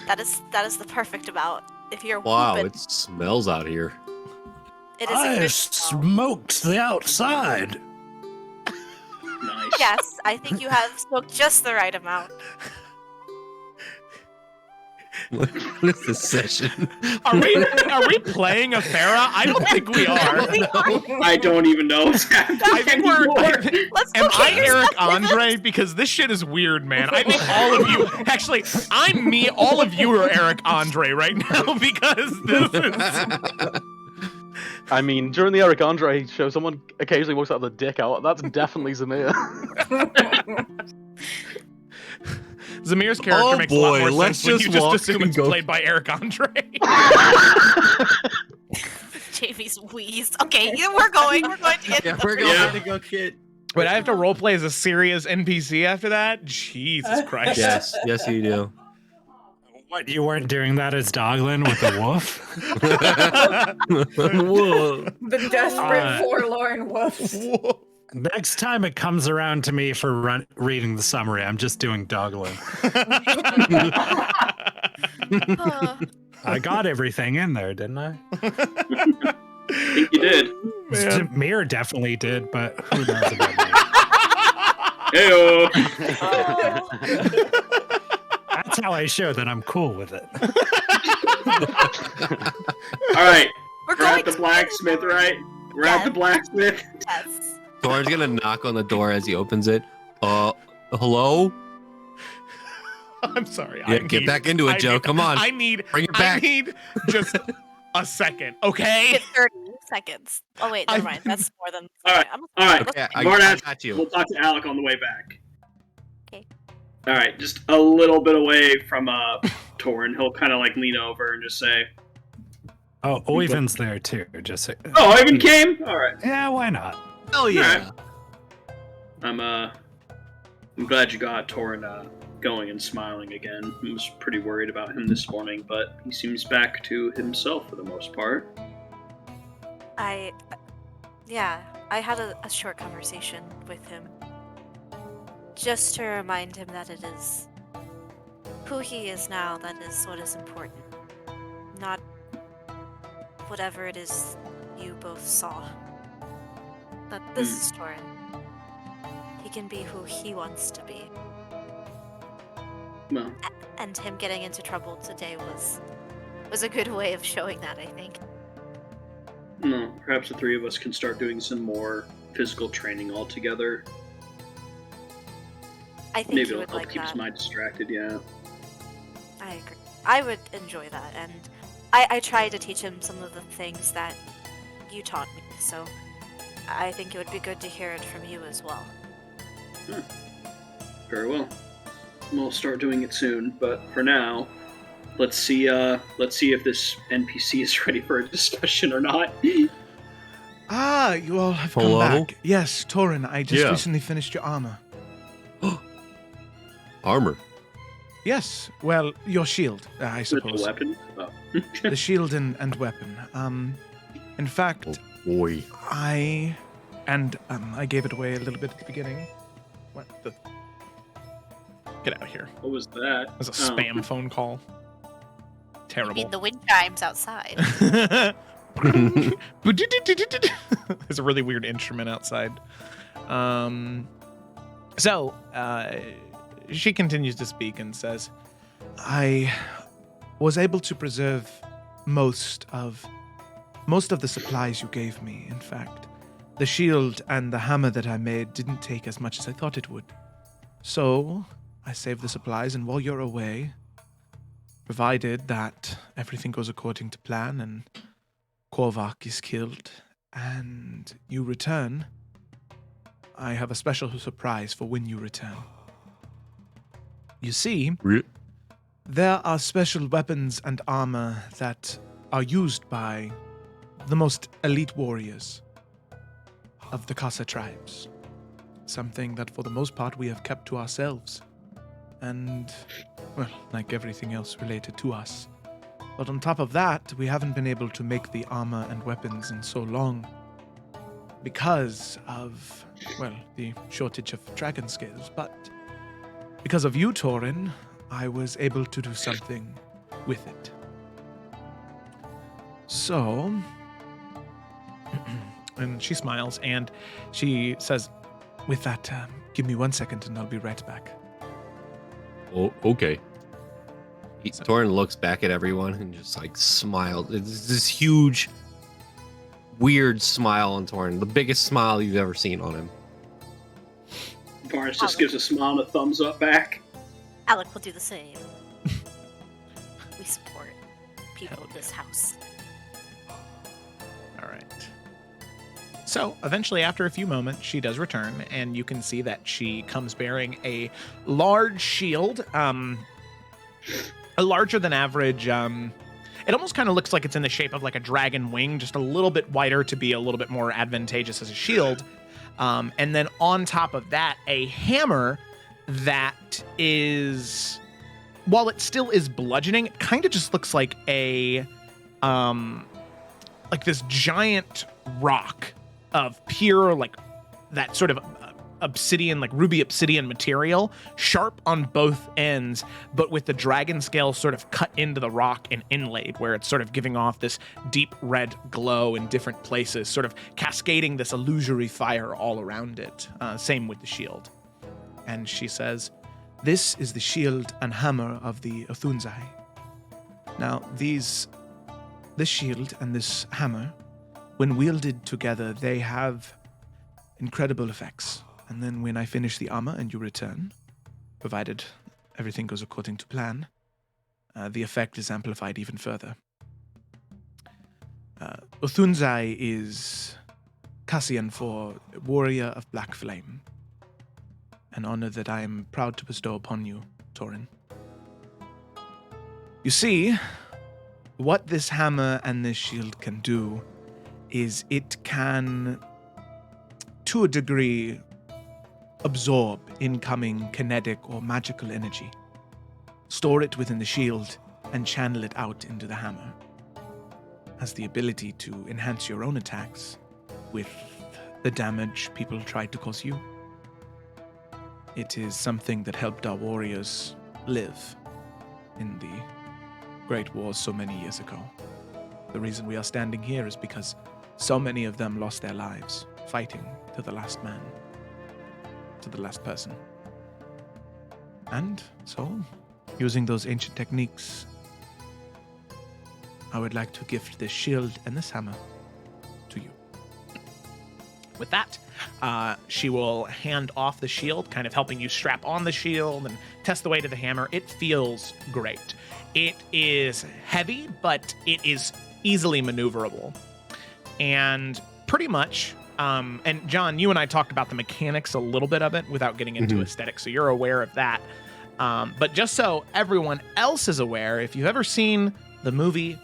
That is the perfect amount. If you're Wow, whooping, it smells out here. it is a I good smell. smoked the outside. Nice. Yes, I think you have smoked just the right amount. What is this session? Are we playing Efera? I don't think we are. I don't even know what's happening I think we're. anymore. Let's go Am I get your Eric stuff, Oyvind. Andre? Because this shit is weird, man. I think all of you. Actually, I'm me. All of you are Eric Andre right now because this is. I mean, during the Eric Andre show, someone occasionally walks out with a dick out. That's definitely Zamir. Zamir's character Oh makes a lot boy, more let's sense when you just just walk assume and it's go. played by Eric Andre. Jamie's wheezed. Okay, yeah, we're going to get Yeah, the we're Yeah. going to go get. Wait, I have to roleplay as a serious NPC after that? Jesus Christ. Yes, yes, you do. What, you weren't doing that as Doglin with the wolf? Whoa. The desperate, Uh, forlorn wolves. Whoa. Next time it comes around to me for reading the summary, I'm just doing Doglin. I got everything in there, didn't I? I think you did. Man. Mir definitely did, but who knows about me? Heyo. That's how I show that I'm cool with it. All right. We're We're going at the to blacksmith, right? We're at the blacksmith. Yes. Thorin's gonna knock on the door as he opens it. Hello? I'm sorry. Yeah, get back into it, Joe. Come on. I need. Bring it I back. need just a second, okay? Get 30 seconds. Oh wait, never I- mind. That's more than. All right, I'm- all right. Okay, I Varnas, got you. we'll talk to Alec on the way back. Okay. All right, just a little bit away from Torin. He'll kind of like lean over and just say, Oh, Oyvind's there too. Just so, "Oh, Ivan came. All right. yeah, why not? Hell yeah. I'm glad you got Torin going and smiling again. I was pretty worried about him this morning, but he seems back to himself for the most part. Yeah, I had a short conversation with him. Just to remind him that it is who he is now that is what is important. Not whatever it is you both saw. That this is Torin. He can be who he wants to be. Well, And him getting into trouble today was a good way of showing that, I think. no, perhaps the three of us can start doing some more physical training all together. I think Maybe he it'll would help like keep his that. mind distracted. Yeah. I agree. I would enjoy that, and I try to teach him some of the things that you taught me, so I think it would be good to hear it from you as well. Very well. We'll start doing it soon, but for now, let's see if this NPC is ready for a discussion or not. Ah, you all have Hello? come back. Yes, Torin, I just Yeah. recently finished your armor. Armor. Yes, well, your shield, I With suppose. the weapon. Oh. The shield and weapon. In fact, Oh boy. I gave it away a little bit at the beginning. What the? Get out of here. What was that? That was a spam phone call. I Terrible. mean, the wind chimes outside. There's a really weird instrument outside. So she continues to speak and says, I was able to preserve most of the supplies you gave me. In fact, the shield and the hammer that I made didn't take as much as I thought it would. So I saved the supplies, and while you're away, provided that everything goes according to plan and Kobach is killed and you return, I have a special surprise for when you return. You see, there are special weapons and armor that are used by the most elite warriors of the Casa tribes. Something that for the most part we have kept to ourselves. And, well, like everything else related to us. But on top of that, we haven't been able to make the armor and weapons in so long because of, well, the shortage of dragon scales. But because of you, Torin, I was able to do something with it. So, and she smiles and she says, with that, give me 1 second and I'll be right back. Oh, okay. Torin looks back at everyone and just like smiles. It's this huge, weird smile on Torin. The biggest smile you've ever seen on him. Varus just gives a smile and a thumbs up back. Alec will do the same. We support people Hell of this house. All right. So eventually, after a few moments, she does return, and you can see that she comes bearing a large shield, a larger than average. It almost kind of looks like it's in the shape of like a dragon wing, just a little bit wider to be a little bit more advantageous as a shield. And then on top of that, a hammer that is, while it still is bludgeoning, it kind of just looks like a, like this giant rock of pure, like that sort of obsidian, like ruby obsidian material, sharp on both ends, but with the dragon scale sort of cut into the rock and inlaid, where it's sort of giving off this deep red glow in different places, sort of cascading this illusory fire all around it. Same with the shield. And she says, this is the shield and hammer of the Othunzai. Now, this shield and this hammer, when wielded together, they have incredible effects. And then when I finish the armor and you return, provided everything goes according to plan, the effect is amplified even further. Othunzai is Cassian for Warrior of Black Flame, an honor that I am proud to bestow upon you, Torin. You see, what this hammer and this shield can do is it can, to a degree, absorb incoming kinetic or magical energy, store it within the shield, and channel it out into the hammer. Has the ability to enhance your own attacks with the damage people tried to cause you. It is something that helped our warriors live in the Great Wars so many years ago. The reason we are standing here is because so many of them lost their lives fighting to the last man, to the last person. And so, using those ancient techniques, I would like to gift this shield and this hammer to you. With that, she will hand off the shield, kind of helping you strap on the shield and test the weight of the hammer. It feels great. It is heavy, but it is easily maneuverable. And pretty much, and John, you and I talked about the mechanics a little bit of it without getting into aesthetics, so you're aware of that. But just so everyone else is aware, if you've ever seen the movie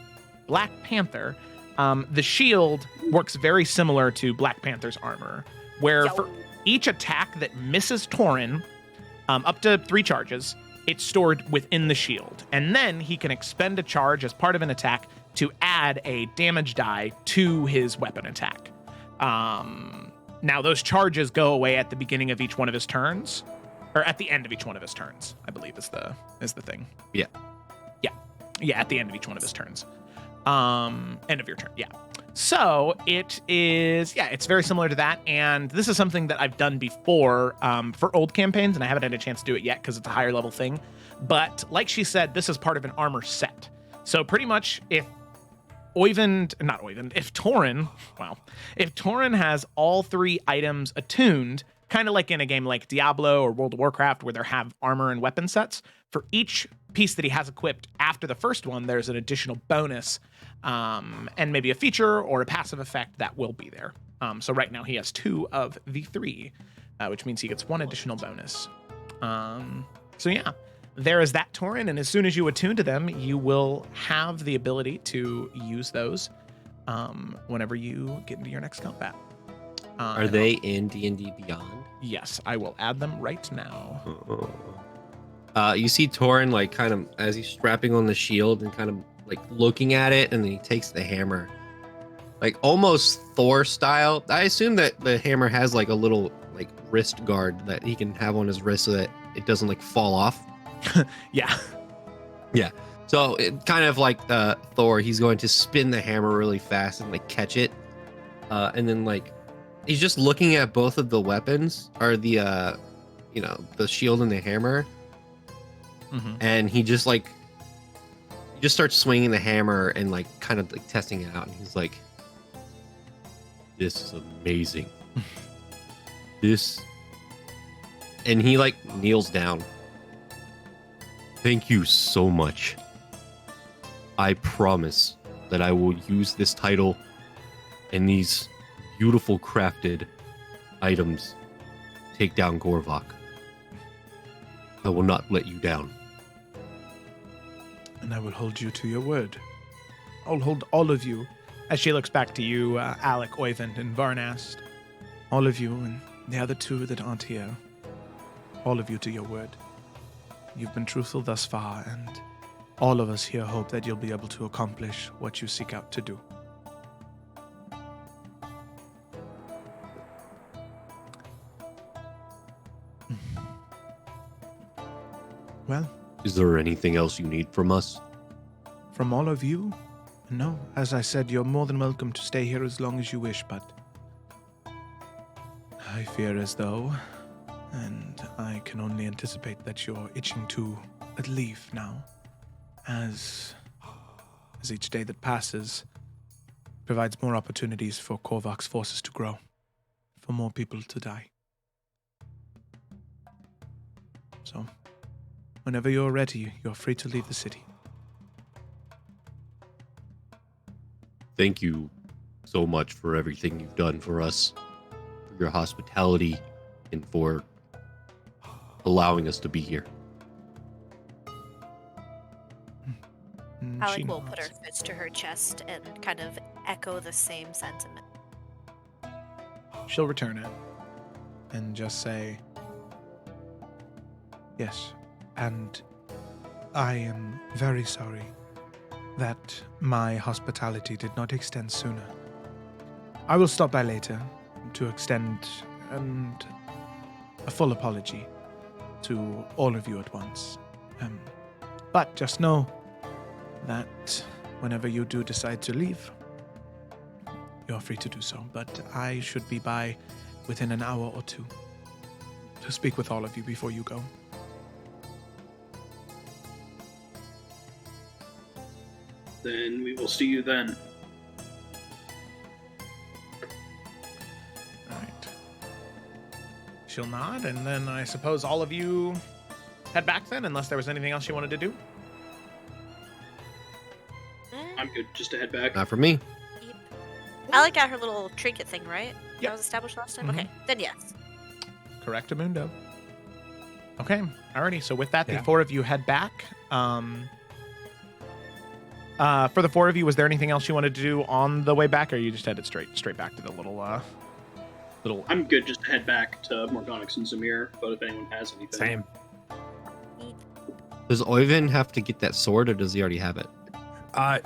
Black Panther, the shield works very similar to Black Panther's armor, where for each attack that misses Torin, up to 3 charges, it's stored within the shield. And then he can expend a charge as part of an attack to add a damage die to his weapon attack. Now, those charges go away at the beginning of each one of his turns, or at the end of each one of his turns, I believe is the thing. Yeah. Yeah, at the end of each one of his turns. End of your turn. Yeah. So it is, it's very similar to that. And this is something that I've done before for old campaigns, and I haven't had a chance to do it yet because it's a higher level thing. But like she said, this is part of an armor set. So pretty much if Torin has all 3 items attuned, kind of like in a game like Diablo or World of Warcraft where they have armor and weapon sets, for each piece that he has equipped after the first one, there's an additional bonus and maybe a feature or a passive effect that will be there. So right now he has 2 of the 3, which means he gets 1 additional bonus. So yeah, there is that, Torin, and as soon as you attune to them, you will have the ability to use those whenever you get into your next combat. Are they in D&D Beyond? Yes, I will add them right now. You see Torin, like, kind of, as he's strapping on the shield and kind of, like, looking at it, and then he takes the hammer. Like, almost Thor style. I assume that the hammer has, like, a little, like, wrist guard that he can have on his wrist so that it doesn't, like, fall off. Yeah. So, it kind of like Thor, he's going to spin the hammer really fast and, like, catch it. And then, like, he's just looking at both of the weapons, or the, the shield and the hammer. Mm-hmm. And he just starts swinging the hammer and, like, kind of, like, testing it out. And he's like, this is amazing. And he, like, kneels down. Thank you so much. I promise that I will use this title and these beautiful crafted items to take down Korvac. I will not let you down. And I will hold you to your word. I'll hold all of you. As she looks back to you, Alec, Oyvind, and Varnast. All of you, and the other 2 that aren't here. All of you to your word. You've been truthful thus far, and all of us here hope that you'll be able to accomplish what you seek out to do. Well, is there anything else you need from us? From all of you? No. As I said, you're more than welcome to stay here as long as you wish, but I fear as though, and I can only anticipate that you're itching to leave now, as each day that passes provides more opportunities for Korvac's forces to grow, for more people to die. So, whenever you're ready, you're free to leave the city. Thank you so much for everything you've done for us, for your hospitality, and for allowing us to be here. Alec will put her fist to her chest and kind of echo the same sentiment. She'll return it and just say, yes, and I am very sorry that my hospitality did not extend sooner. I will stop by later to extend a full apology to all of you at once. But just know that whenever you do decide to leave, you're free to do so. But I should be by within an hour or 2 to speak with all of you before you go. Then we will see you then. All right. She'll nod, and then I suppose all of you head back then, unless there was anything else you wanted to do. I'm good just to head back. Not for me. Alec got her little trinket thing, right? Yep. That was established last time? Mhm. Okay, then yes. Correctamundo. Okay, alrighty. So with that, Yeah. the 4 of you head back. For the 4 of you, was there anything else you wanted to do on the way back, or you just headed straight back to the little? I'm good just to head back to Morgonix and Zamir, but if anyone has anything. Same. Does Oyvind have to get that sword, or does he already have it?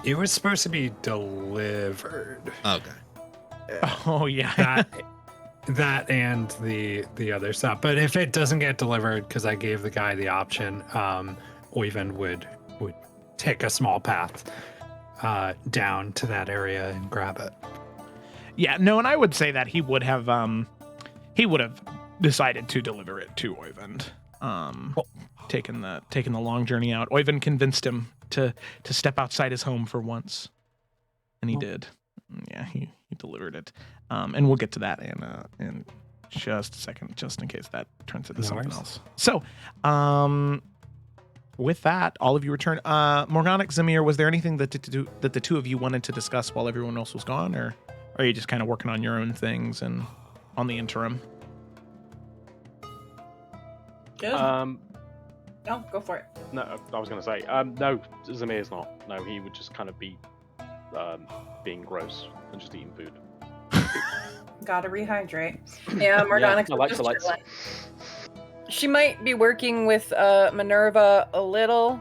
It was supposed to be delivered. Okay. Oh yeah. That That and the other stuff. But if it doesn't get delivered, because I gave the guy the option, Oyvind would take a small path down to that area and grab it. Yeah, no, and I would say that he would have decided to deliver it to Oyvind. Taking the long journey out. Oyvind convinced him to step outside his home for once. And he did. Yeah, he delivered it. And we'll get to that in just a second, just in case that turns into something else. So, with that, all of you return. Morganac, Zamir, was there anything that the two of you wanted to discuss while everyone else was gone, or are you just kind of working on your own things and on the interim? Good. No, go for it. No, I was going to say, no, Zamir's not. No, he would just kind of be being gross and just eating food. Gotta rehydrate. Yeah, Morganac. I like the lights. She might be working with Minerva a little,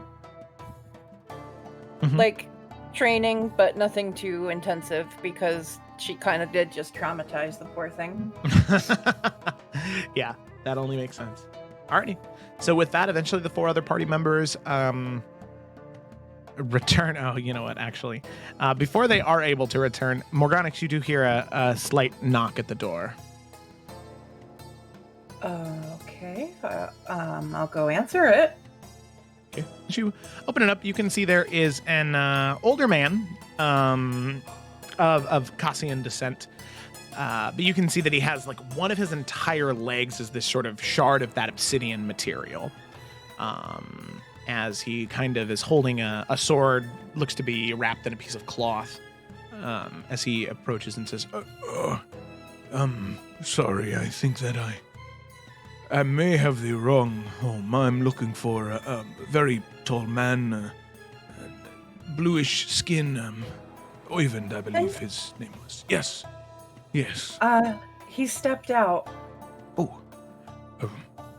like training, but nothing too intensive because she kind of did just traumatize the poor thing. Yeah, that only makes sense. Alrighty. So with that, eventually the four other party members return. Oh, you know what? Actually, before they are able to return, Morganax, you do hear a slight knock at the door. Okay. I'll go answer it. Okay. As you open it up, you can see there is an older man of Cassian descent. But you can see that he has like one of his entire legs is this sort of shard of that obsidian material. As he kind of is holding a sword, looks to be wrapped in a piece of cloth. As he approaches and says, Sorry, I think that I may have the wrong home. I'm looking for a very tall man, bluish skin, Oyvind, I believe his name was. Yes. He stepped out.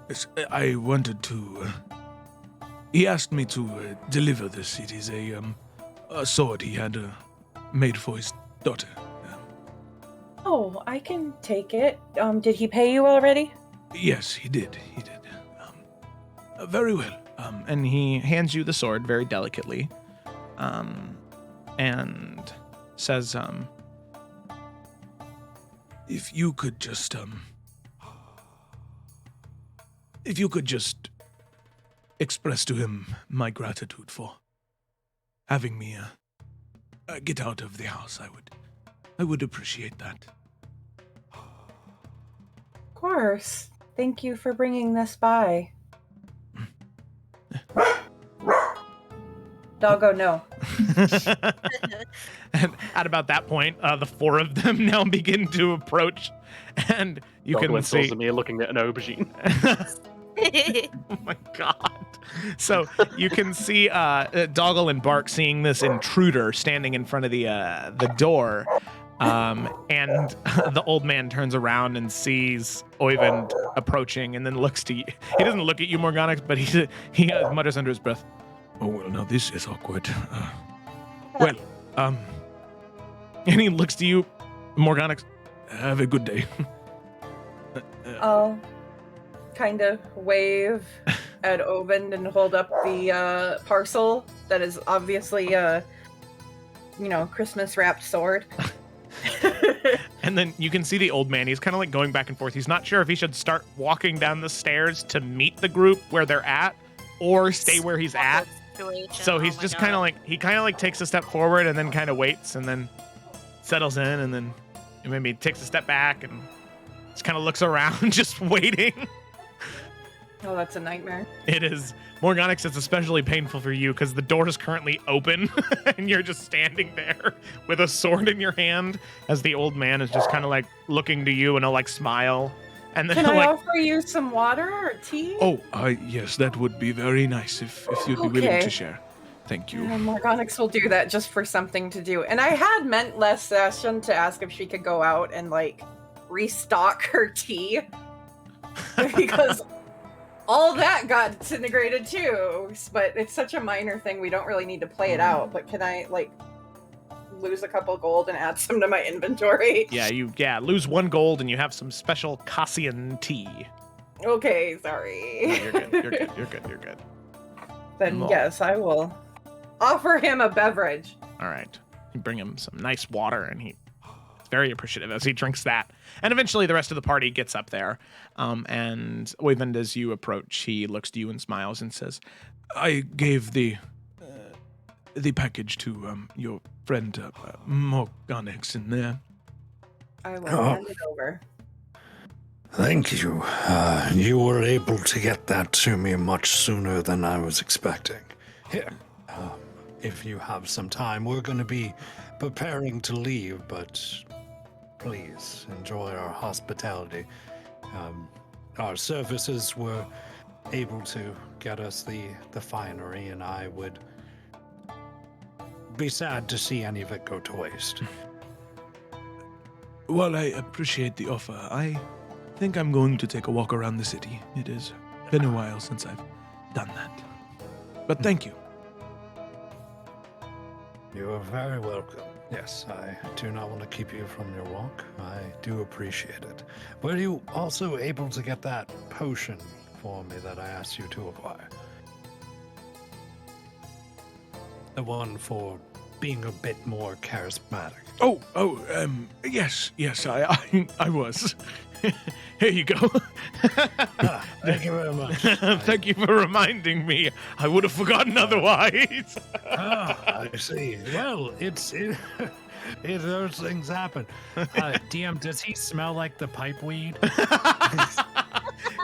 Yes, I wanted to. He asked me to deliver this. It is a sword he had made for his daughter. Oh, I can take it. Did he pay you already? Yes, he did. Very well. And he hands you the sword very delicately, and says, If you could just express to him my gratitude for having me get out of the house, I would appreciate that. Of course. Thank you for bringing this by. Doggo, no. And at about that point, the four of them now begin to approach, and you can see Zamir looking at an aubergine. Oh my god. So you can see Doggle and Bark seeing this intruder standing in front of the door. And the old man turns around and sees Oyvind approaching and then looks to you. He doesn't look at you, Morganax, but he mutters under his breath, Oh, well, now this is awkward. and he looks to you, Morganax. Have a good day. I'll kind of wave at Oyvind and hold up the parcel that is obviously Christmas wrapped sword. And then you can see the old man. He's kind of like going back and forth. He's not sure if he should start walking down the stairs to meet the group where they're at or stay where he's at. So he's just kind of like takes a step forward and then kind of waits and then settles in and then maybe takes a step back and just kind of looks around just waiting. Oh, that's a nightmare. It is. Morganax, it's especially painful for you because the door is currently open and you're just standing there with a sword in your hand as the old man is just kind of like looking to you and he'll like smile. And then Can he'll I like, offer you some water or tea? Oh, yes, that would be very nice if you'd be willing to share. Thank you. And Morganax will do that just for something to do. And I had meant last session to ask if she could go out and like restock her tea because all that got disintegrated too. But it's such a minor thing, we don't really need to play it out. But can I like lose a couple gold and add some to my inventory. Yeah, you lose 1 gold and you have some special Cassian tea. Okay, No, sorry. you're good. You're good. You're good. You're good. Then More. yes, I will offer him a beverage. All right. You bring him some nice water, and he's very appreciative as he drinks that. And eventually, the rest of the party gets up there. And Oyvind, as you approach, he looks to you and smiles and says, I gave the package to your friend Morganix in there. I will Oh. hand it over. Thank you. You were able to get that to me much sooner than I was expecting. Here, if you have some time, we're going to be preparing to leave, but please enjoy our hospitality. Our services were able to get us the finery, and I would be sad to see any of it go to waste. Well, I appreciate the offer. I think I'm going to take a walk around the city. It has been a while since I've done that. But thank you. You are very welcome. Yes, I do not want to keep you from your walk. I do appreciate it. Were you also able to get that potion for me that I asked you to acquire? The one for being a bit more charismatic. Yes, I was. Here you go. Thank you very much. Thank you for reminding me. I would have forgotten otherwise. I see. Well, those things happen. DM, does he smell like the pipe weed?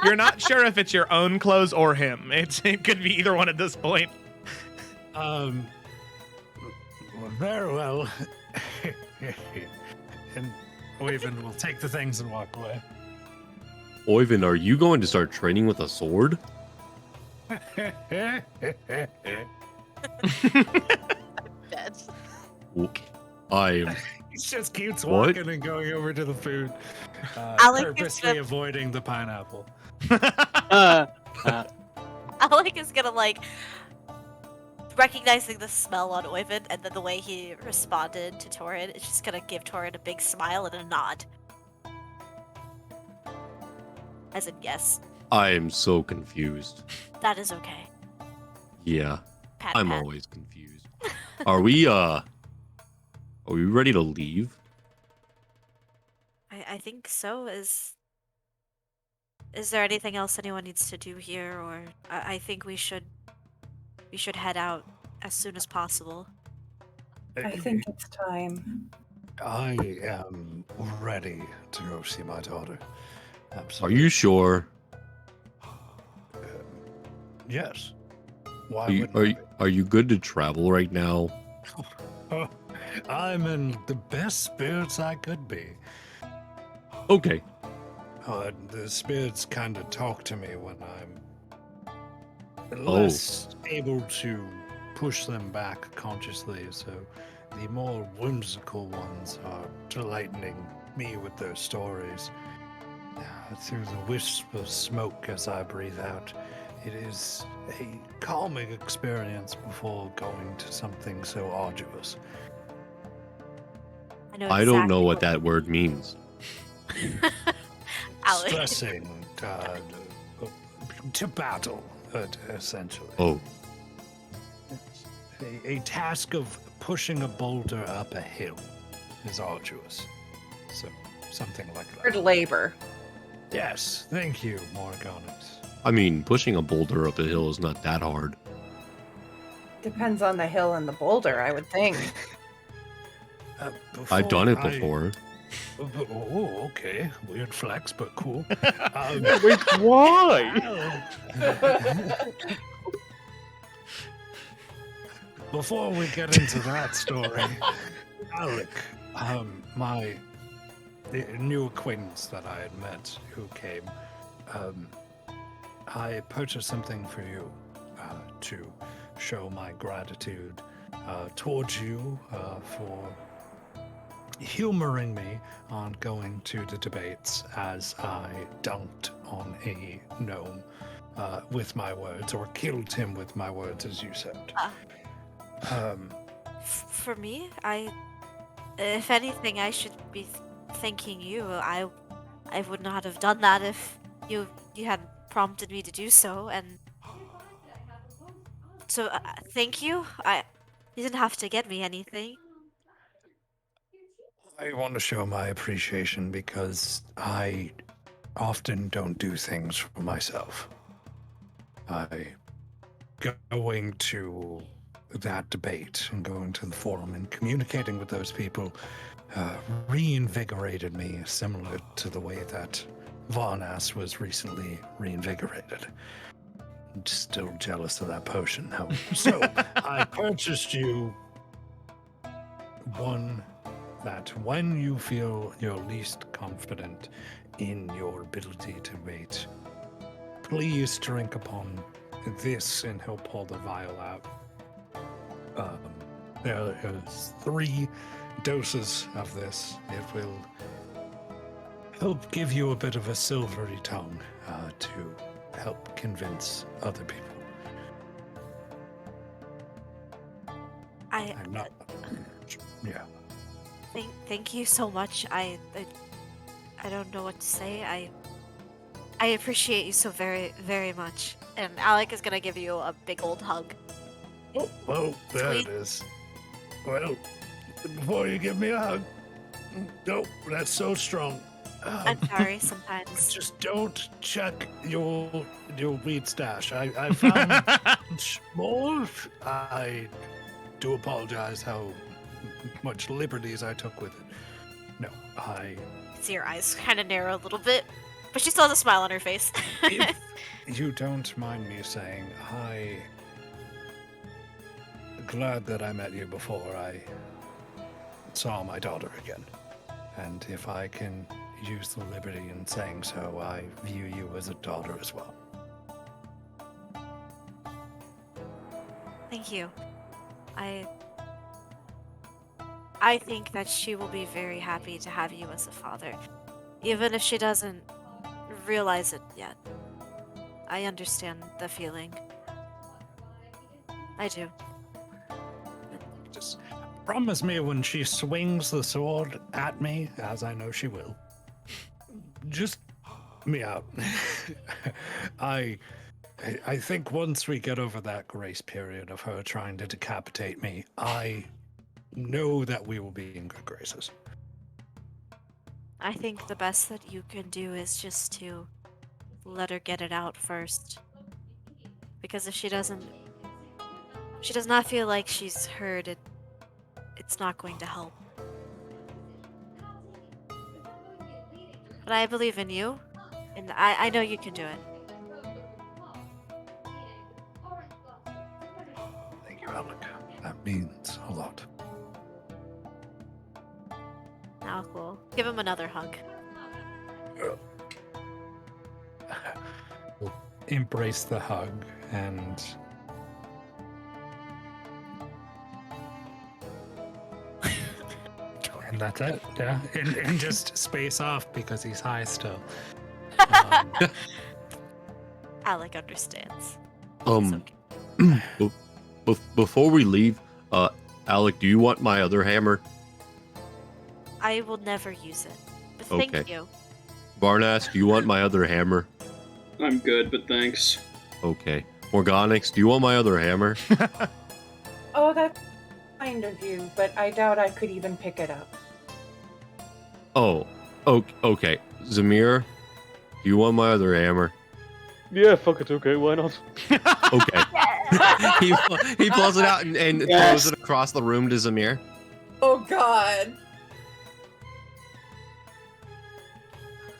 You're not sure if it's your own clothes or him. It could be either one at this point. Very well. And Oyvind will take the things and walk away. Oyvind, are you going to start training with a sword? Dead. I am. He just keeps What? walking and going over to the food, Alec is purposely gonna- avoiding the pineapple. Alec is gonna recognizing the smell on Oyvind and then the way he responded to Torrid, is just gonna give Torrid a big smile and a nod. As in, yes, I am so confused. that is okay. Yeah, Pat, I'm pat. always confused. Are we ready to leave? I think so. Is there anything else anyone needs to do here, or I think we should head out as soon as possible. I think it's time. I am ready to go see my daughter. Are Absolutely. you sure? Yes. Why Are you, wouldn't are, I you, are you good to travel right now? be? I'm in the best spirits I could be. Okay. The spirits kind of talk to me when I'm Oh. less able to push them back consciously, so the more whimsical ones are delighting me with their stories. Through the wisp of smoke as I breathe out, it is a calming experience before going to something so arduous. I I don't know what that word means. Alec. Stressing to battle, essentially. Oh, A task of pushing a boulder up a hill is arduous. So, something like Hard that. labor. Yes, thank you, Morganus. I mean, pushing a boulder up a hill is not that hard. Depends on the hill and the boulder, I would think. I've done it before. Oh, okay. Weird flex, but cool. Wait, why? Before we get into that story, Alec, my new acquaintance that I had met who came, I purchased something for you to show my gratitude towards you for humoring me on going to the debates as I dunked on a gnome with my words, or killed him with my words, as you said. For me, I If anything, I should be thanking you. I would not have done that if you hadn't prompted me to do so. And so, thank you. You didn't have to get me anything. I want to show my appreciation because I often don't do things for myself. Going to that debate and going to the forum and communicating with those people reinvigorated me, similar to the way that Varnas was recently reinvigorated. I'm still jealous of that potion, however. So I purchased you one that when you feel you're least confident in your ability to rate, please drink upon this, and he'll pull the vial out. There is 3 doses of this. It will help give you a bit of a silvery tongue to help convince other people. I'm not. Yeah. Thank you so much. I don't know what to say. I appreciate you so very, very much. And Alec is gonna give you a big old hug. Oh, well, there Sweet. it is. Well, before you give me a hug, no, that's so strong. I'm sorry. Sometimes. Just don't check your weed stash. I found more. I do apologize how much liberties I took with it. No, I. See your eyes kind of narrow a little bit, but she still has a smile on her face. If you don't mind me saying, I'm glad that I met you before I saw my daughter again. And if I can use the liberty in saying so, I view you as a daughter as well. Thank you. I think that she will be very happy to have you as a father, even if she doesn't realize it yet. I understand the feeling. I do. Just promise me when she swings the sword at me, as I know she will, just me out. I think once we get over that grace period of her trying to decapitate me, I know that we will be in good graces. I think the best that you can do is just to let her get it out first. Because if she does not feel like she's heard it, it's not going to help. But I believe in you, and I know you can do it. Thank you, Alec. That means a lot. Now we'll give him another hug. We'll embrace the hug and that's it. Yeah, and just space off because he's high still. Alec understands. Um, It's okay. Before we leave, Alec, do you want my other hammer? I will never use it. But Okay. thank you. Varnas, do you want my other hammer? I'm good, but thanks. Okay. Morganix, do you want my other hammer? Oh, that's kind of you, but I doubt I could even pick it up. Oh, okay. Zamir, do you want my other hammer? Yeah, fuck it, okay, why not? Okay. he pulls it out and Yes. throws it across the room to Zamir. Oh God.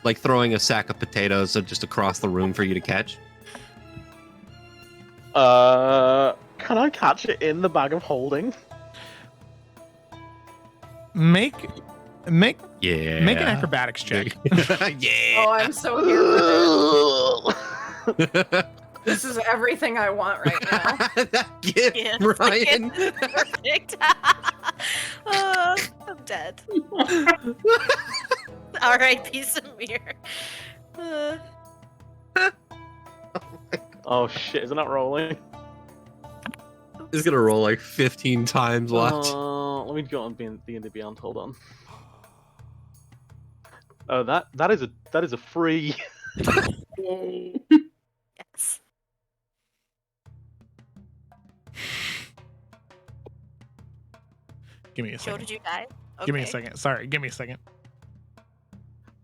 Like throwing a sack of potatoes just across the room for you to catch. Can I catch it in the bag of holding? Make Yeah. an acrobatics check. Yeah. Oh, I'm so here for this. This is everything I want right now. That gift, Yeah, Ryan. Perfect. I'm dead. R.I.P. Samir. Oh shit, isn't that rolling? He's gonna roll like 15 times. Watch. Let me go on D&D Beyond. Hold on. Oh, that is a free. Yes. Give me a Joe, second. did you die? Give me a Okay. second. Sorry, give me a second.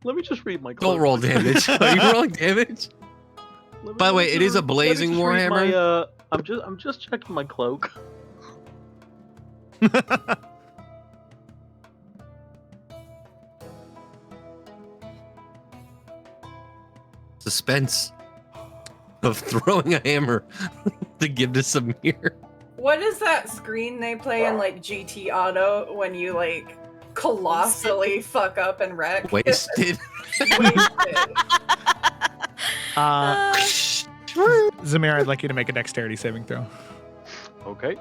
Let me just read my. Don't cloak. roll damage. Are you rolling damage? Let me- By the let way, me it just is a let me blazing just read warhammer. My, I'm just checking my cloak. Suspense of throwing a hammer to give to Samir. What is that screen they play in like GT Auto when you like colossally fuck up and wreck? Wasted. Wasted. Zamir, I'd like you to make a dexterity saving throw. Okay.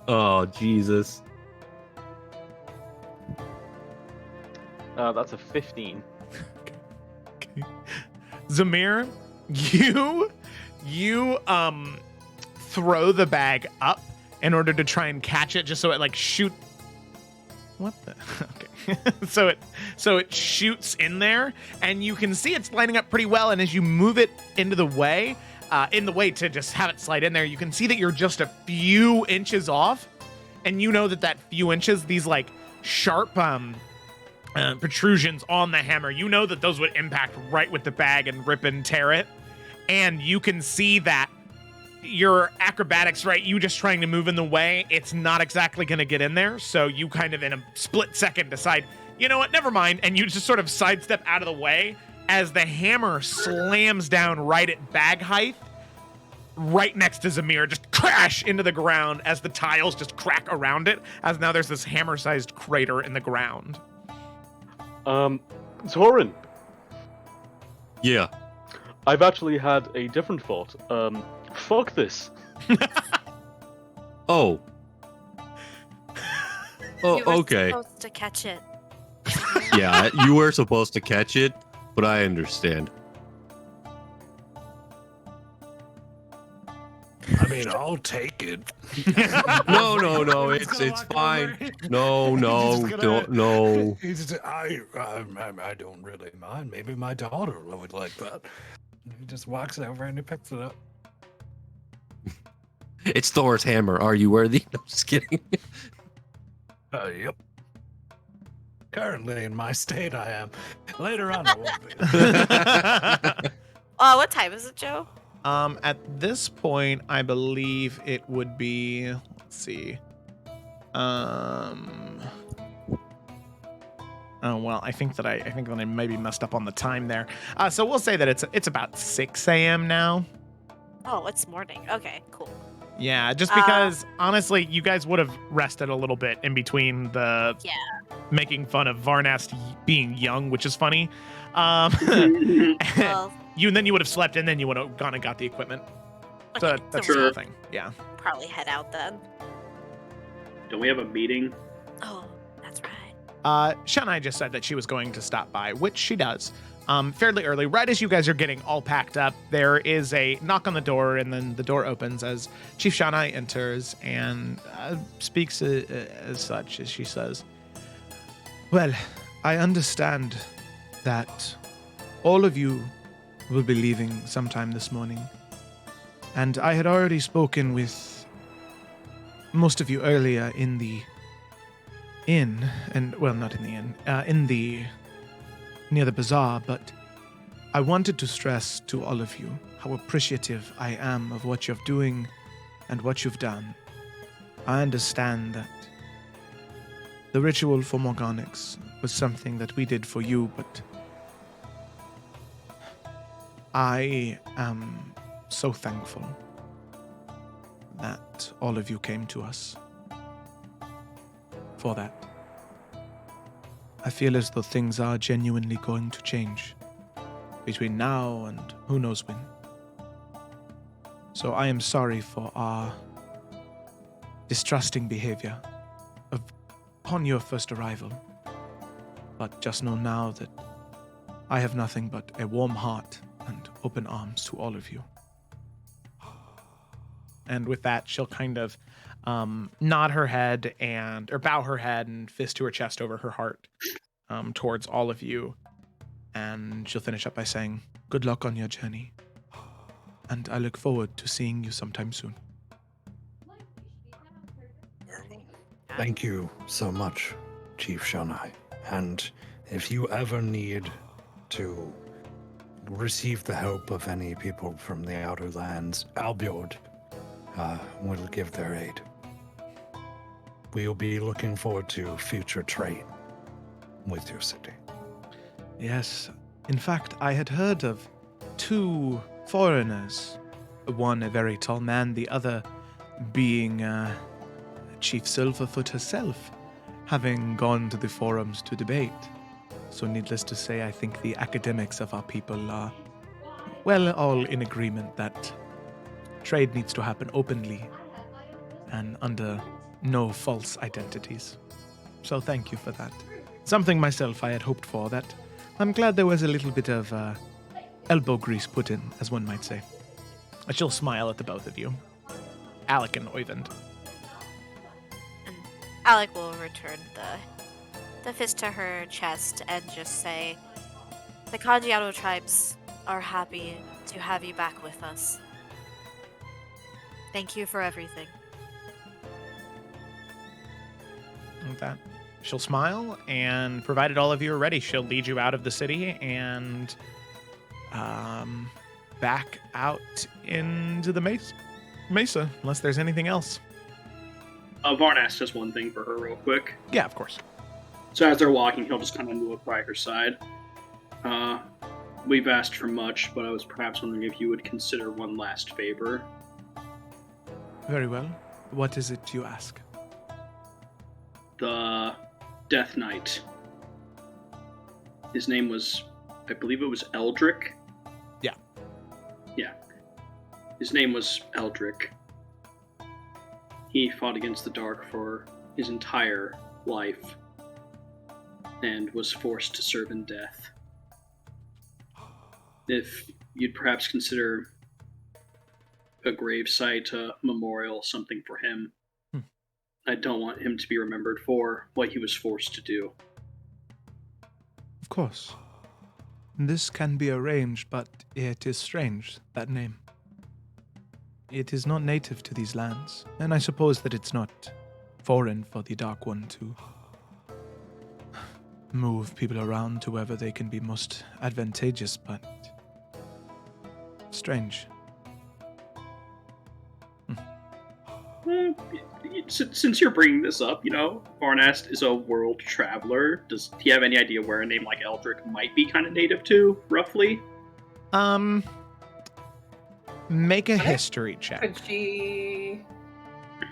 Oh, Jesus. That's a 15. Okay. Zamir, you throw the bag up in order to try and catch it, just so it like shoot. What the? Okay. so it shoots in there, and you can see it's lining up pretty well. And as you move it into the way, to just have it slide in there, you can see that you're just a few inches off, and you know that few inches, these like sharp protrusions on the hammer, you know that those would impact right with the bag and rip and tear it. And you can see that your acrobatics, right? You just trying to move in the way, it's not exactly going to get in there. So you kind of in a split second decide, you know what, never mind. And you just sort of sidestep out of the way as the hammer slams down right at bag height, right next to Zamir, just crash into the ground as the tiles just crack around it, as now there's this hammer-sized crater in the ground. Zoran, Yeah. I've actually had a different thought. Fuck this. Oh. Oh, You were okay. supposed to catch it. Yeah, you were supposed to catch it, but I understand. I mean, I'll take it. No, it's fine. No, no. I don't really mind. Maybe my daughter would like that. He just walks over and he picks it up. It's Thor's hammer. Are you worthy? I'm just kidding. Yep. Currently in my state, I am. Later on, I won't be. What time is it, Joe? At this point, I believe it would be, let's see. Oh well, I think that I maybe messed up on the time there. So we'll say that it's about 6 a.m. now. Oh, it's morning. Okay, cool. Yeah, just because honestly, you guys would have rested a little bit in between the making fun of Varnast being young, which is funny. Well, Then you would have slept, and then you would have gone and got the equipment. So okay, that's so the we'll whole thing. Yeah. probably head out then. Don't we have a meeting? Oh, that's right. Shanai just said that she was going to stop by, which she does. Fairly early, right as you guys are getting all packed up, there is a knock on the door, and then the door opens as Chief Shanai enters and speaks as such, as she says, "Well, I understand that all of you will be leaving sometime this morning, and I had already spoken with most of you earlier in the inn, and well, not in the inn, near the bazaar, but I wanted to stress to all of you how appreciative I am of what you're doing and what you've done. I understand that the ritual for Morganax was something that we did for you, but I am so thankful that all of you came to us for that. I feel as though things are genuinely going to change between now and who knows when. So I am sorry for our distrusting behavior upon your first arrival. But just know now that I have nothing but a warm heart and open arms to all of you." And with that, she'll kind of nod her head or bow her head and fist to her chest over her heart towards all of you. And she'll finish up by saying, "Good luck on your journey. And I look forward to seeing you sometime soon." Thank you so much, Chief Shonai. And if you ever need to receive the help of any people from the Outer Lands, Albiord will give their aid. We'll be looking forward to future trade with your city. Yes. In fact, I had heard of 2 foreigners. One a very tall man, the other being Chief Silverfoot herself, having gone to the forums to debate. So needless to say, I think the academics of our people are, well, all in agreement that trade needs to happen openly and under no false identities. So thank you for that. Something myself I had hoped for that I'm glad there was a little bit of elbow grease put in, as one might say. She'll smile at the both of you, Alec and Oyvind. And Alec will return the fist to her chest and just say, "The Kanjiano tribes are happy to have you back with us. Thank you for everything." With that, she'll smile, and provided all of you are ready, she'll lead you out of the city and back out into the mesa, unless there's anything else. Varnas does one thing for her real quick. Yeah, of course. So as they're walking, he'll just kind of look by her side. We've asked for much, but I was perhaps wondering if you would consider one last favor. Very well. What is it you ask? The Death Knight. His name was, I believe it was Eldrick. Yeah. Yeah. His name was Eldrick. He fought against the Dark for his entire life and was forced to serve in death. If you'd perhaps consider a gravesite, a memorial, something for him. I don't want him to be remembered for what he was forced to do. Of course. This can be arranged, but it is strange, that name. It is not native to these lands, and I suppose that it's not foreign for the Dark One to move people around to wherever they can be most advantageous, but strange. Since you're bringing this up, Varnast is a world traveler. Does he have any idea where a name like Eldrick might be kind of native to, roughly? Make a history check. Could she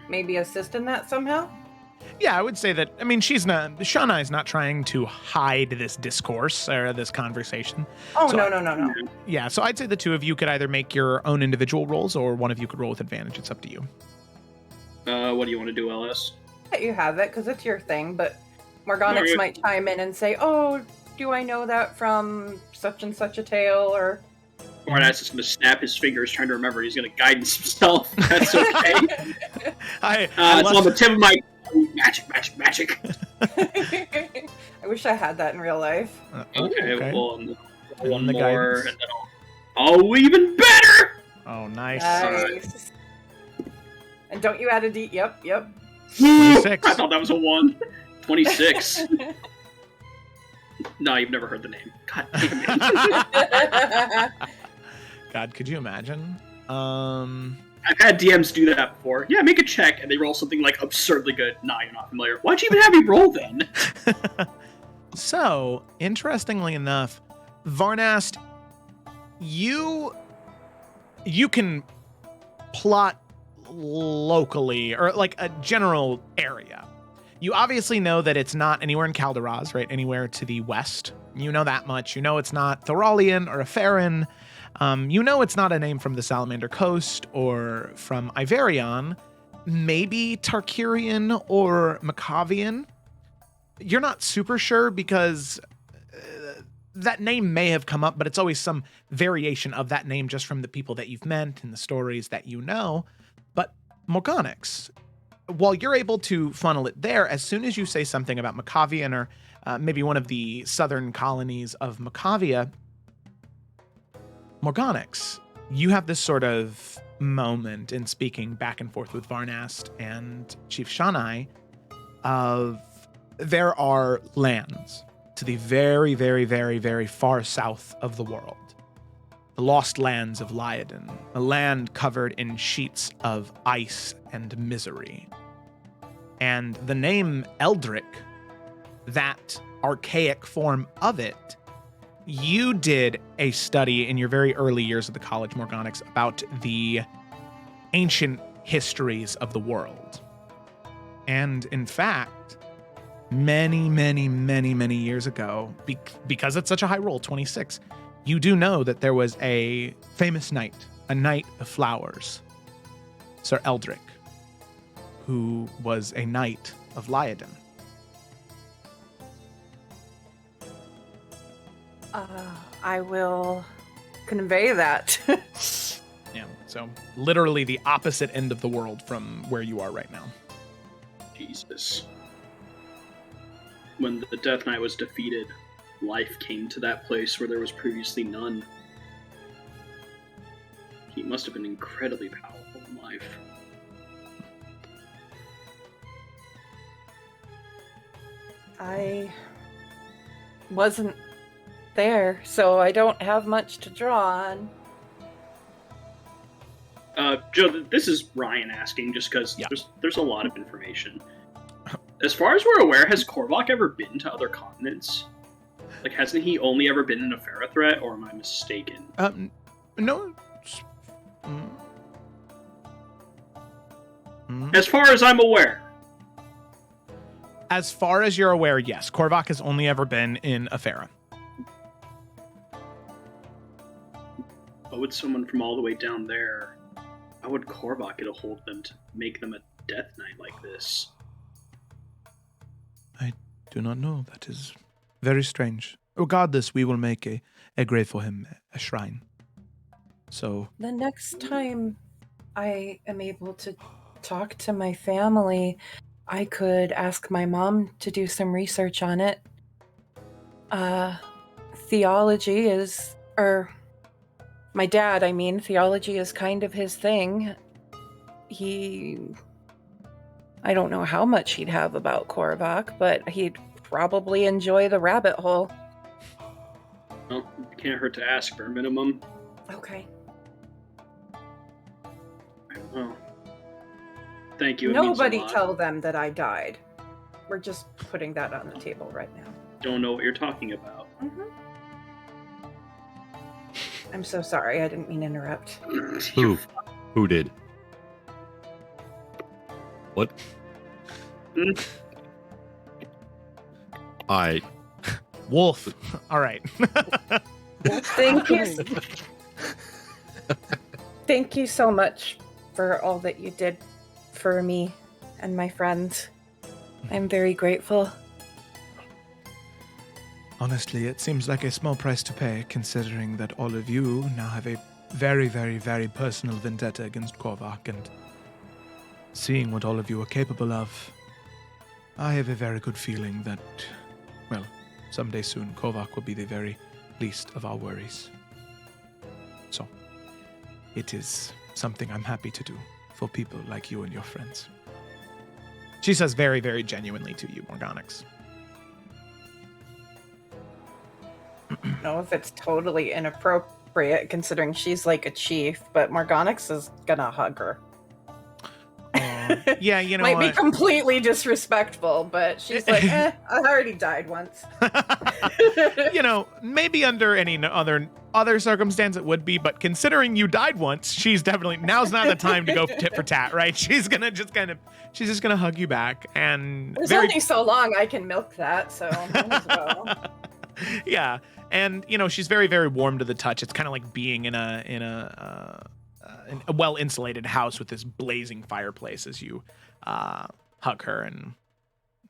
maybe assist in that somehow? Yeah, I would say that, Shauna is not trying to hide this discourse or this conversation. Oh, So- no. Yeah, so I'd say the two of you could either make your own individual rolls or one of you could roll with advantage. It's up to you. What do you want to do, LS? Let you have it, because it's your thing, but Morgonix Alright. might chime in and say, "Oh, do I know that from such and such a tale?" Or Varnast is going to snap his fingers trying to remember. He's going to guidance himself. That's okay. It's on the tip of my... Magic. I wish I had that in real life. Okay, well, one the more, guidance. and then I'll even better! Oh, nice. Nice. And don't you add a D? Yep. 26. I thought that was a 1. 26. No, you've never heard the name. God damn it. God, could you imagine? I've had DMs do that before. Yeah, make a check, and they roll something like absurdly good. Nah, you're not familiar. Why'd you even have me roll then? So, interestingly enough, Varnast, you can plot locally, or like a general area. You obviously know that it's not anywhere in Calderaz, right? Anywhere to the west. You know that much. You know it's not Thoralian or Eferan. You know it's not a name from the Salamander Coast or from Iverion. Maybe Tarkirian or Macavian. You're not super sure because that name may have come up, but it's always some variation of that name just from the people that you've met and the stories that you know. But Morgonix, while you're able to funnel it there, as soon as you say something about Macavian or maybe one of the southern colonies of Macavia, Morgonix, you have this sort of moment in speaking back and forth with Varnast and Chief Shanai of there are lands to the very, very, very, very far south of the world. The lost lands of Lyodon, a land covered in sheets of ice and misery. And the name Eldrick, that archaic form of it, you did a study in your very early years of the college, Morgonix, about the ancient histories of the world. And in fact, many, many, many, many years ago, because it's such a high roll, 26, you do know that there was a famous knight, a knight of flowers, Sir Eldrick, who was a knight of Lyodon. I will convey that. Yeah, so literally the opposite end of the world from where you are right now. Jesus. When the Death Knight was defeated, life came to that place where there was previously none. He must have been incredibly powerful in life. I wasn't there, so I don't have much to draw on. Joe, this is Ryan asking just because Yeah. there's a lot of information. As far as we're aware, has Kobach ever been to other continents? Like, hasn't he only ever been an Efera threat, or am I mistaken? No. As far as I'm aware. As far as you're aware, yes. Kobach has only ever been in Efera. But with someone from all the way down there, how would Kobach get a hold of them to make them a Death Knight like this? I do not know. That is very strange. Regardless, we will make a grave for him, a shrine. So, The next time I am able to talk to my family, I could ask my mom to do some research on it. Theology is, my dad, theology is kind of his thing. I don't know how much he'd have about Kobach, but he'd probably enjoy the rabbit hole. Well, it can't hurt to ask for a minimum. Okay. Well, thank you. It means a Nobody lot. tell them that I died. We're just putting that on the table right now. Don't know what you're talking about. Mm-hmm. I'm so sorry. I didn't mean to interrupt. Who did? What? I. Wolf. All right. Thank you. Thank you so much for all that you did for me and my friends. I'm very grateful. honestly, it seems like a small price to pay, considering that all of you now have a very, very, very personal vendetta against Kobach, and seeing what all of you are capable of, I have a very good feeling that, well, someday soon, Kobach will be the very least of our worries. So, it is something I'm happy to do for people like you and your friends. She says very, very genuinely to you, Morgonix. I don't know if it's totally inappropriate considering she's like a chief, but Morgonix is gonna hug her. Yeah, you know Might be what? completely disrespectful, but she's like, I already died once. You know, maybe under any other circumstance it would be, but considering you died once, she's definitely, now's not the time to go tit for tat, right? She's just gonna hug you back, and There's only so long I can milk that, so might as well. Yeah, and you know, she's very, very warm to the touch. It's kind of like being in a well-insulated house with this blazing fireplace as you hug her and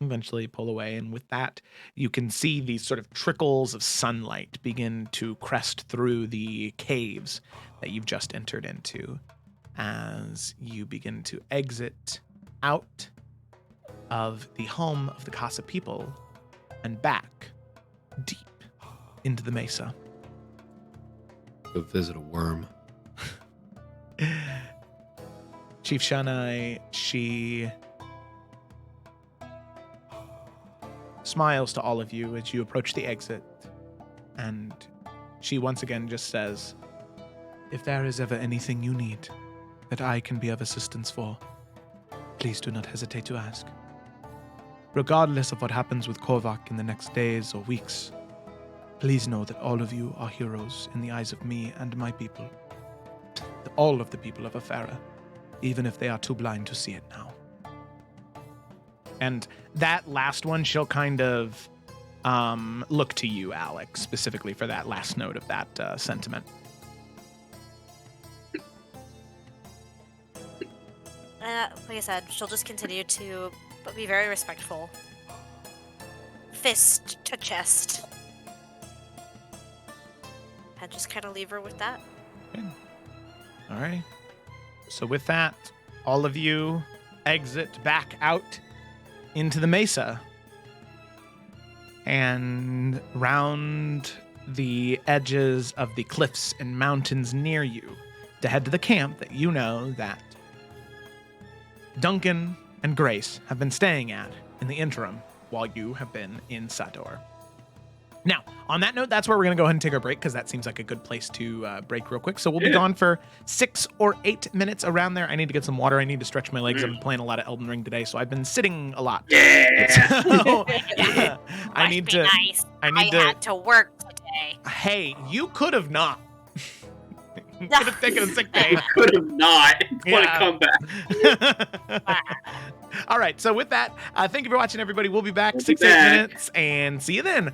eventually pull away. And with that, you can see these sort of trickles of sunlight begin to crest through the caves that you've just entered into. as you begin to exit out of the home of the Casa people and back deep into the mesa. Go visit a worm. Chief Shanai, she smiles to all of you as you approach the exit, and she once again just says, "If there is ever anything you need that I can be of assistance for, please do not hesitate to ask. Regardless of what happens with Kobach in the next days or weeks, please know that all of you are heroes in the eyes of me and my people. All of the people of Efera, even if they are too blind to see it now." And that last one, she'll kind of look to you, Alex, specifically for that last note of that sentiment. Like I said, she'll just continue to be very respectful. Fist to chest. And just kind of leave her with that. Okay. All right. So with that, all of you exit back out into the mesa and round the edges of the cliffs and mountains near you to head to the camp that you know that Duncan and Grace have been staying at in the interim while you have been in Sador. Now, on that note, that's where we're going to go ahead and take our break because that seems like a good place to break real quick. So we'll be gone for 6 or 8 minutes around there. I need to get some water. I need to stretch my legs. I've been playing a lot of Elden Ring today, so I've been sitting a lot. So, I need to. Nice. I need had to work today. Hey, you could have not. You could have taken a sick day. Could have not. What a comeback. All right, so with that, thank you for watching, everybody. We'll be back We'll be 6 8 back. minutes, and see you then.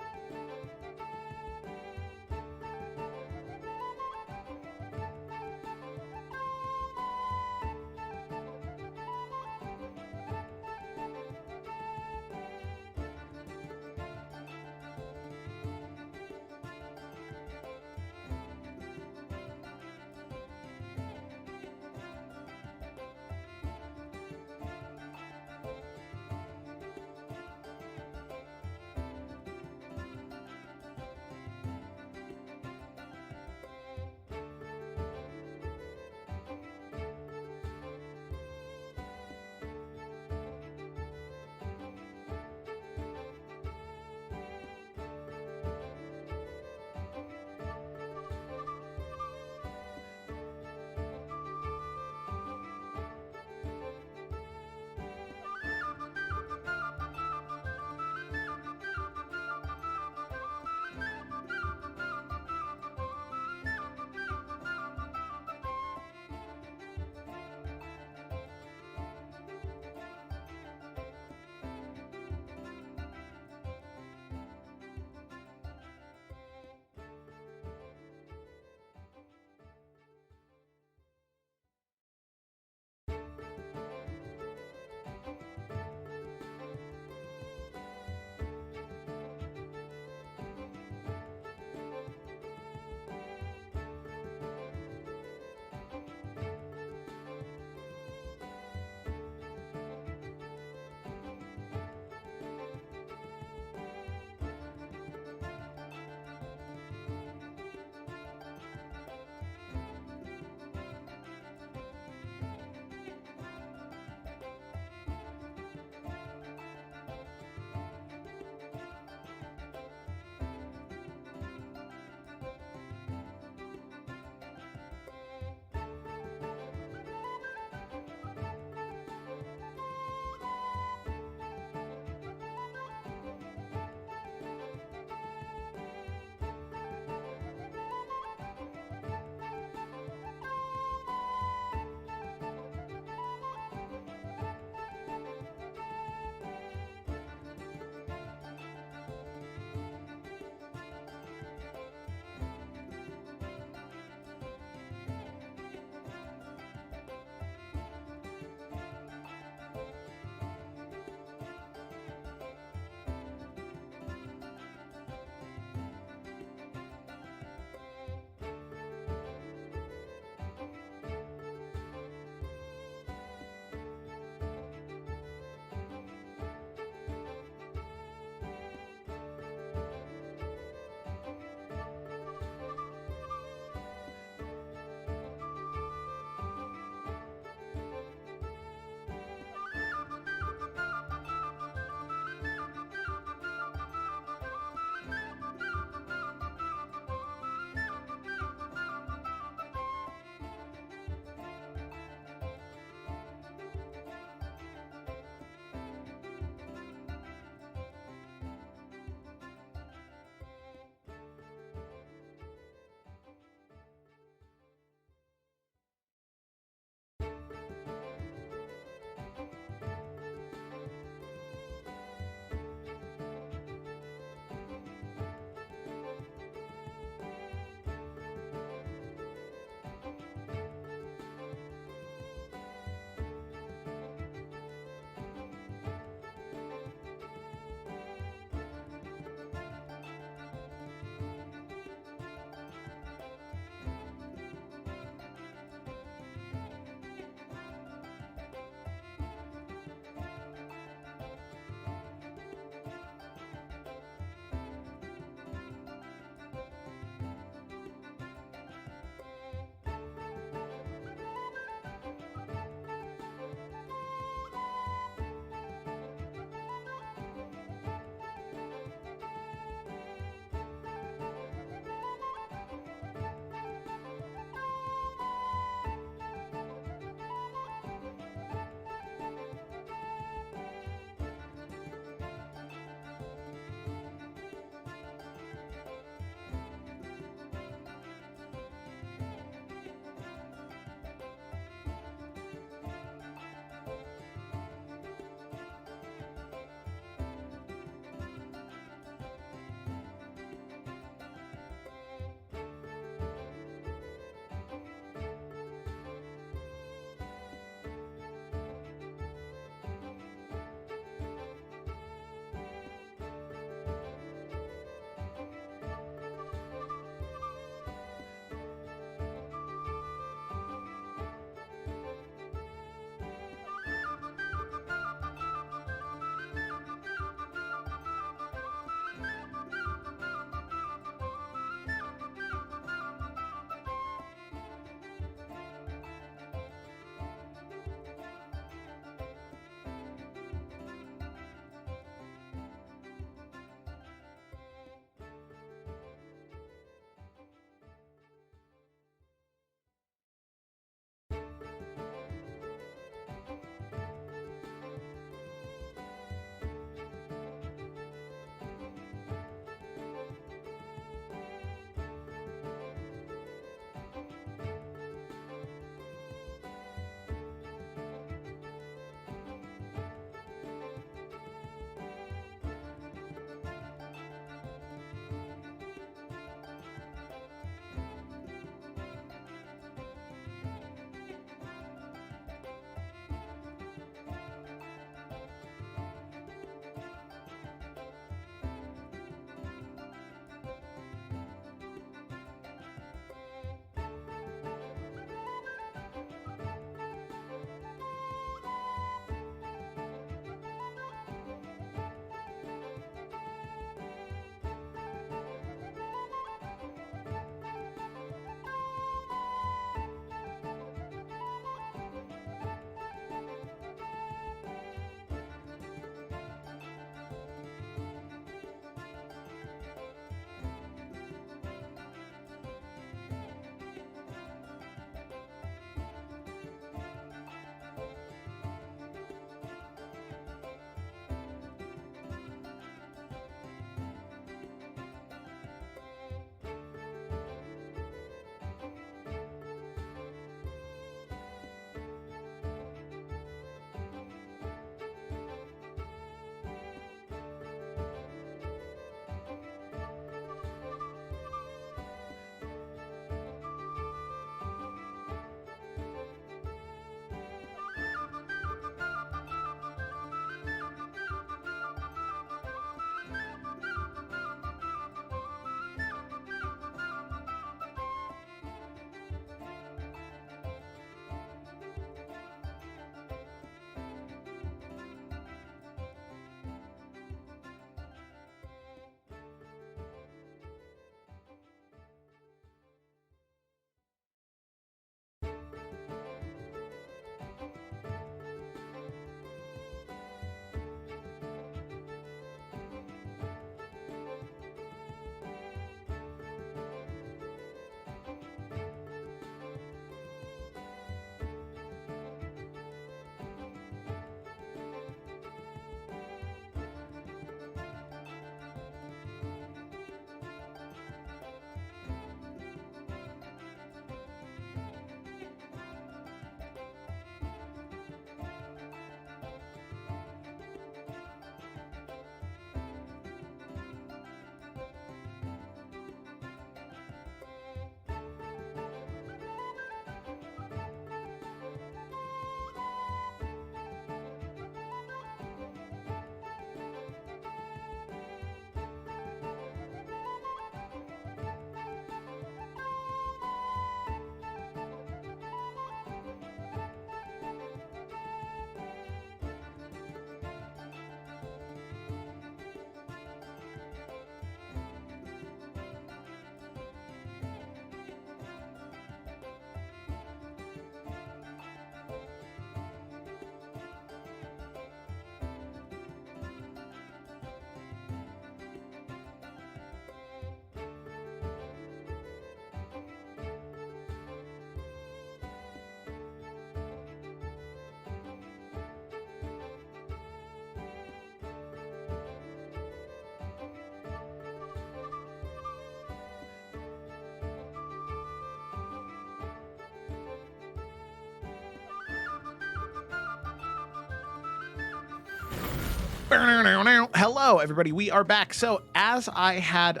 Hello, everybody. We are back. So, as I had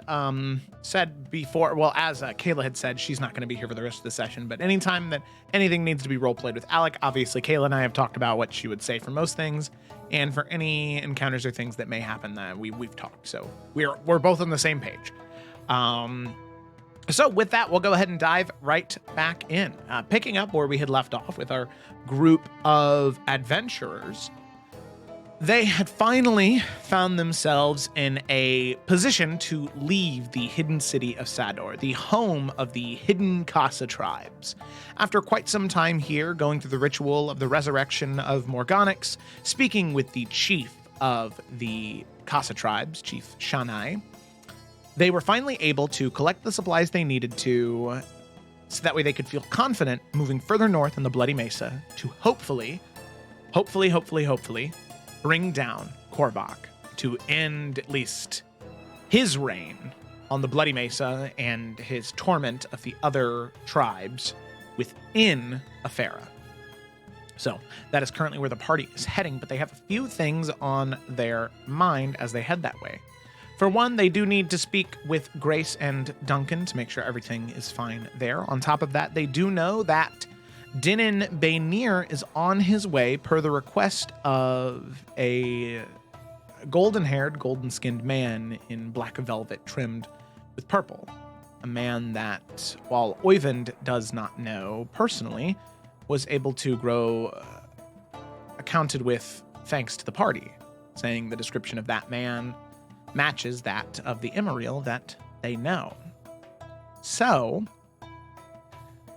said before, well, as Kayla had said, she's not going to be here for the rest of the session. But anytime that anything needs to be role played with Alec, obviously, Kayla and I have talked about what she would say for most things, and for any encounters or things that may happen, that we've talked. So we're both on the same page. So with that, we'll go ahead and dive right back in, picking up where we had left off with our group of adventurers. They had finally found themselves in a position to leave the hidden city of Sador, the home of the hidden Casa tribes. After quite some time here, going through the ritual of the resurrection of Morganix, speaking with the chief of the Casa tribes, Chief Shanai, they were finally able to collect the supplies they needed to, so that way they could feel confident moving further north in the Bloody Mesa to hopefully bring down Kobach to end at least his reign on the Bloody Mesa and his torment of the other tribes within Efera. So that is currently where the party is heading, but they have a few things on their mind as they head that way. For one, they do need to speak with Grace and Duncan to make sure everything is fine there. On top of that, they do know that Dinin Baynir is on his way per the request of a golden-haired, golden-skinned man in black velvet trimmed with purple. A man that, while Oyvind does not know personally, was able to grow accounted with thanks to the party, saying the description of that man matches that of the Immortal that they know. So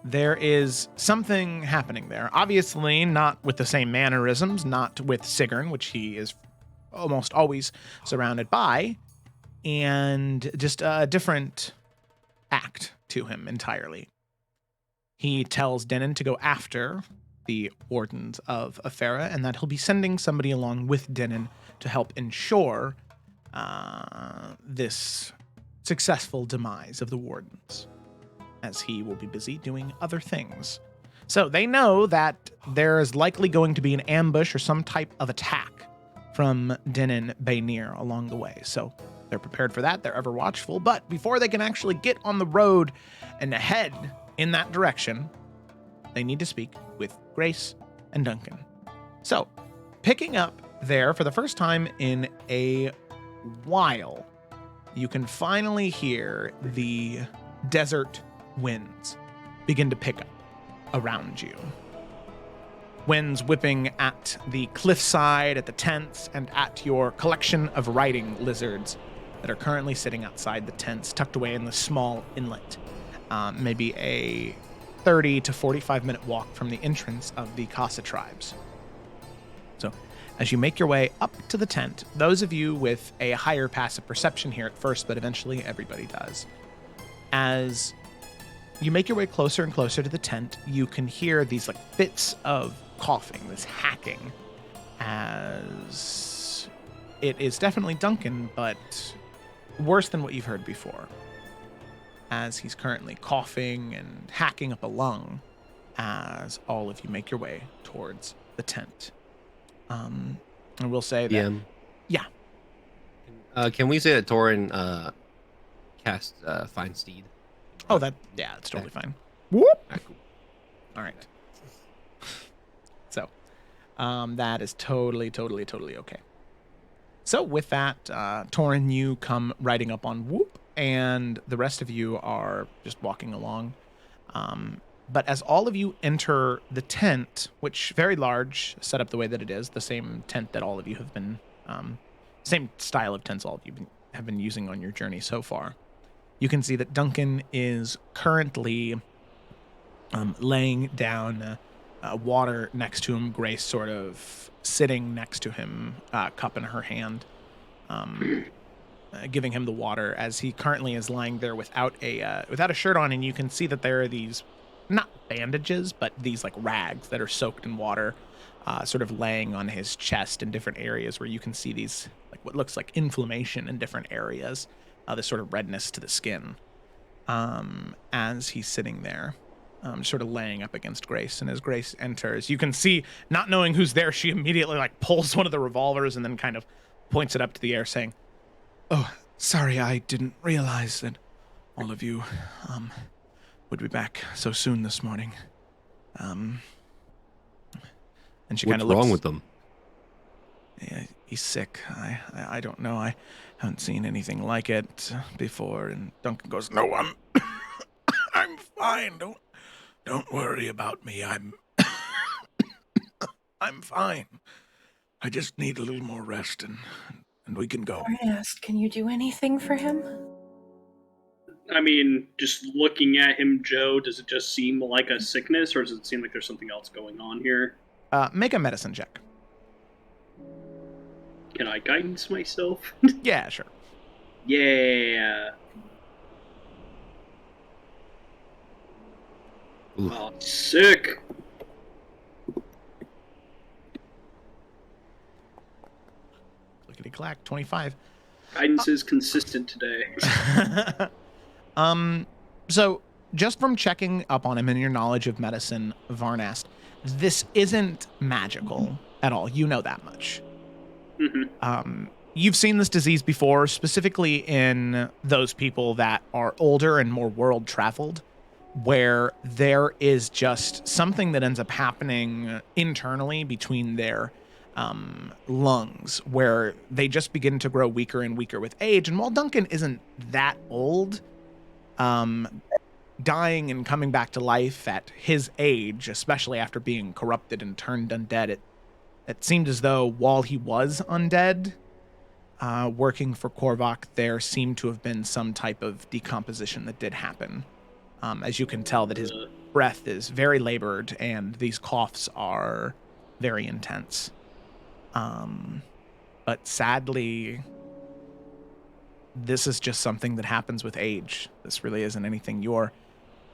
there is something happening there. Obviously, not with the same mannerisms, not with Sigrun, which he is almost always surrounded by, and just a different act to him entirely. He tells Denon to go after the Wardens of Efera, and that he'll be sending somebody along with Denon to help ensure this successful demise of the Wardens, as he will be busy doing other things. So they know that there is likely going to be an ambush or some type of attack from Dinin Baynir along the way. So they're prepared for that. They're ever watchful. But before they can actually get on the road and head in that direction, they need to speak with Grace and Duncan. So picking up there for the first time in a while, you can finally hear the desert winds begin to pick up around you. Winds whipping at the cliffside, at the tents, and at your collection of riding lizards that are currently sitting outside the tents, tucked away in the small inlet. Maybe a 30 to 45 minute walk from the entrance of the Casa tribes. So as you make your way up to the tent, those of you with a higher passive perception here at first, but eventually everybody does, as you make your way closer and closer to the tent, you can hear these like fits of coughing, this hacking, as it is definitely Duncan, but worse than what you've heard before, as he's currently coughing and hacking up a lung as all of you make your way towards the tent. I will say that... Yeah. Can we say that Torin cast Find Steed? Oh, that's totally fine. Whoop! Cool. All right. So, that is totally okay. So with that, Torin, you come riding up on Whoop, and the rest of you are just walking along. But as all of you enter the tent, which very large, set up the way that it is, the same tent that all of you have been, same style of tents all of you have been using on your journey so far, you can see that Duncan is currently laying down water next to him, Grace sort of sitting next to him, cup in her hand, giving him the water as he currently is lying there without a shirt on, and you can see that there are these, not bandages, but these like rags that are soaked in water, sort of laying on his chest in different areas where you can see these, like what looks like inflammation in different areas, this sort of redness to the skin, as he's sitting there, sort of laying up against Grace. And as Grace enters, you can see, not knowing who's there, she immediately like pulls one of the revolvers and then kind of points it up to the air, saying, Oh, sorry, I didn't realize that all of you would be back so soon this morning. and she What's kind of looks. wrong with them? Yeah, he's sick. I don't know. I haven't seen anything like it before. And Duncan goes, "No, I'm fine. Don't worry about me. I'm fine. I just need a little more rest, and we can go." I asked, can you do anything for him? I mean, just looking at him, Joe, does it just seem like a sickness, or does it seem like there's something else going on here? Make a medicine check. Can I guidance myself? Yeah, sure. Yeah. Oof. Oh, sick. Clickety clack, 25. Guidance is consistent today. So just from checking up on him and your knowledge of medicine, Varnast, this isn't magical at all. You know that much. You've seen this disease before, specifically in those people that are older and more world traveled, where there is just something that ends up happening internally between their lungs, where they just begin to grow weaker and weaker with age. And while Duncan isn't that old, dying and coming back to life at his age, especially after being corrupted and turned undead, it seemed as though while he was undead, working for Kobach, there seemed to have been some type of decomposition that did happen. As you can tell that his breath is very labored and these coughs are very intense. But sadly, this is just something that happens with age. This really isn't anything your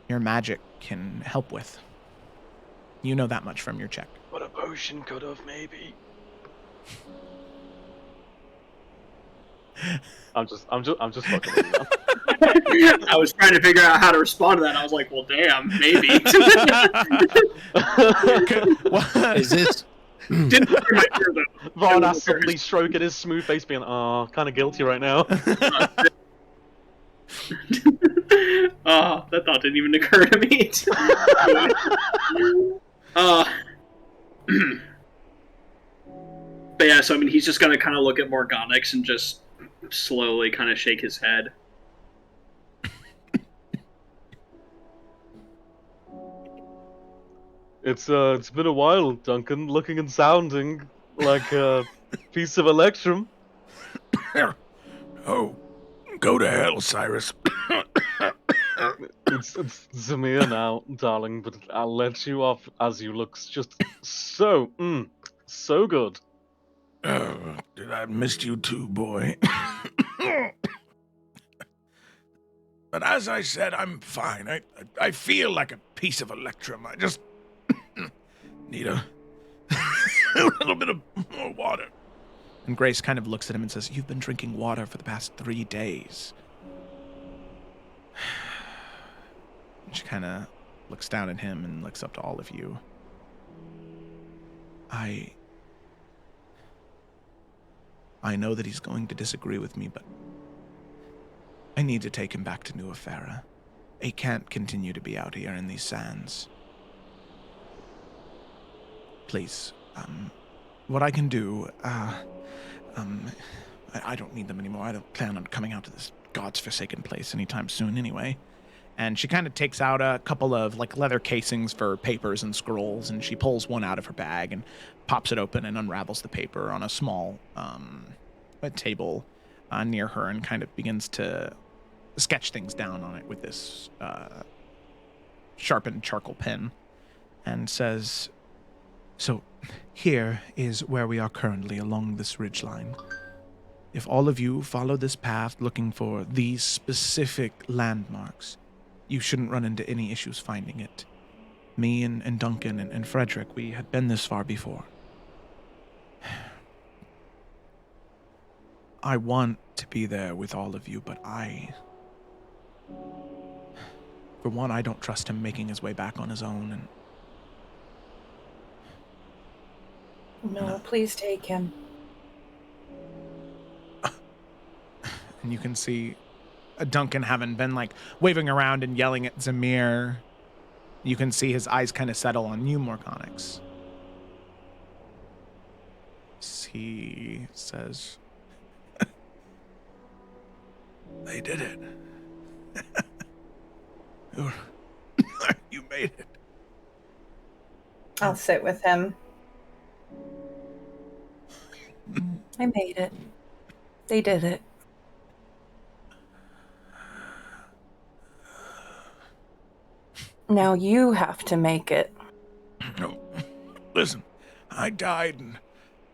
magic can help with. You know that much from your check. But a potion could have, maybe. I'm just fucking with you now. I was trying to figure out how to respond to that. I was like, well, damn, maybe. Is this? Didn't clear my ear, though. Vaughn has suddenly stroking his smooth face, being, oh, kind of guilty right now. Oh, that thought didn't even occur to me. But yeah, so I mean, he's just gonna kind of look at Morgonix and just slowly kind of shake his head. It's been a while, Duncan, looking and sounding like a piece of electrum. Oh, go to hell, Cyrus. It's Zamir now, darling, but I'll let you off as you look just so good. Oh, I missed you too, boy. But as I said, I'm fine. I feel like a piece of electrum. I just need a little bit of more water. And Grace kind of looks at him and says, "You've been drinking water for the past 3 days." She kind of looks down at him and looks up to all of you. I know that he's going to disagree with me, but I need to take him back to New Efera. He can't continue to be out here in these sands. Please, what I can do, I don't need them anymore. I don't plan on coming out to this God's forsaken place anytime soon anyway. And she kind of takes out a couple of like leather casings for papers and scrolls, and she pulls one out of her bag and pops it open and unravels the paper on a small a table near her, and kind of begins to sketch things down on it with this sharpened charcoal pen, and says, "So here is where we are currently along this ridgeline. If all of you follow this path looking for these specific landmarks, you shouldn't run into any issues finding it. Me and Duncan and Frederick, we had been this far before. I want to be there with all of you, but for one, I don't trust him making his way back on his own, and No, please take him. And you can see Duncan having been like waving around and yelling at Zamir. You can see his eyes kind of settle on you, Morgonix. He says, They did it. You made it. I'll sit with him. I made it. They did it. Now you have to make it. No. Listen, I died and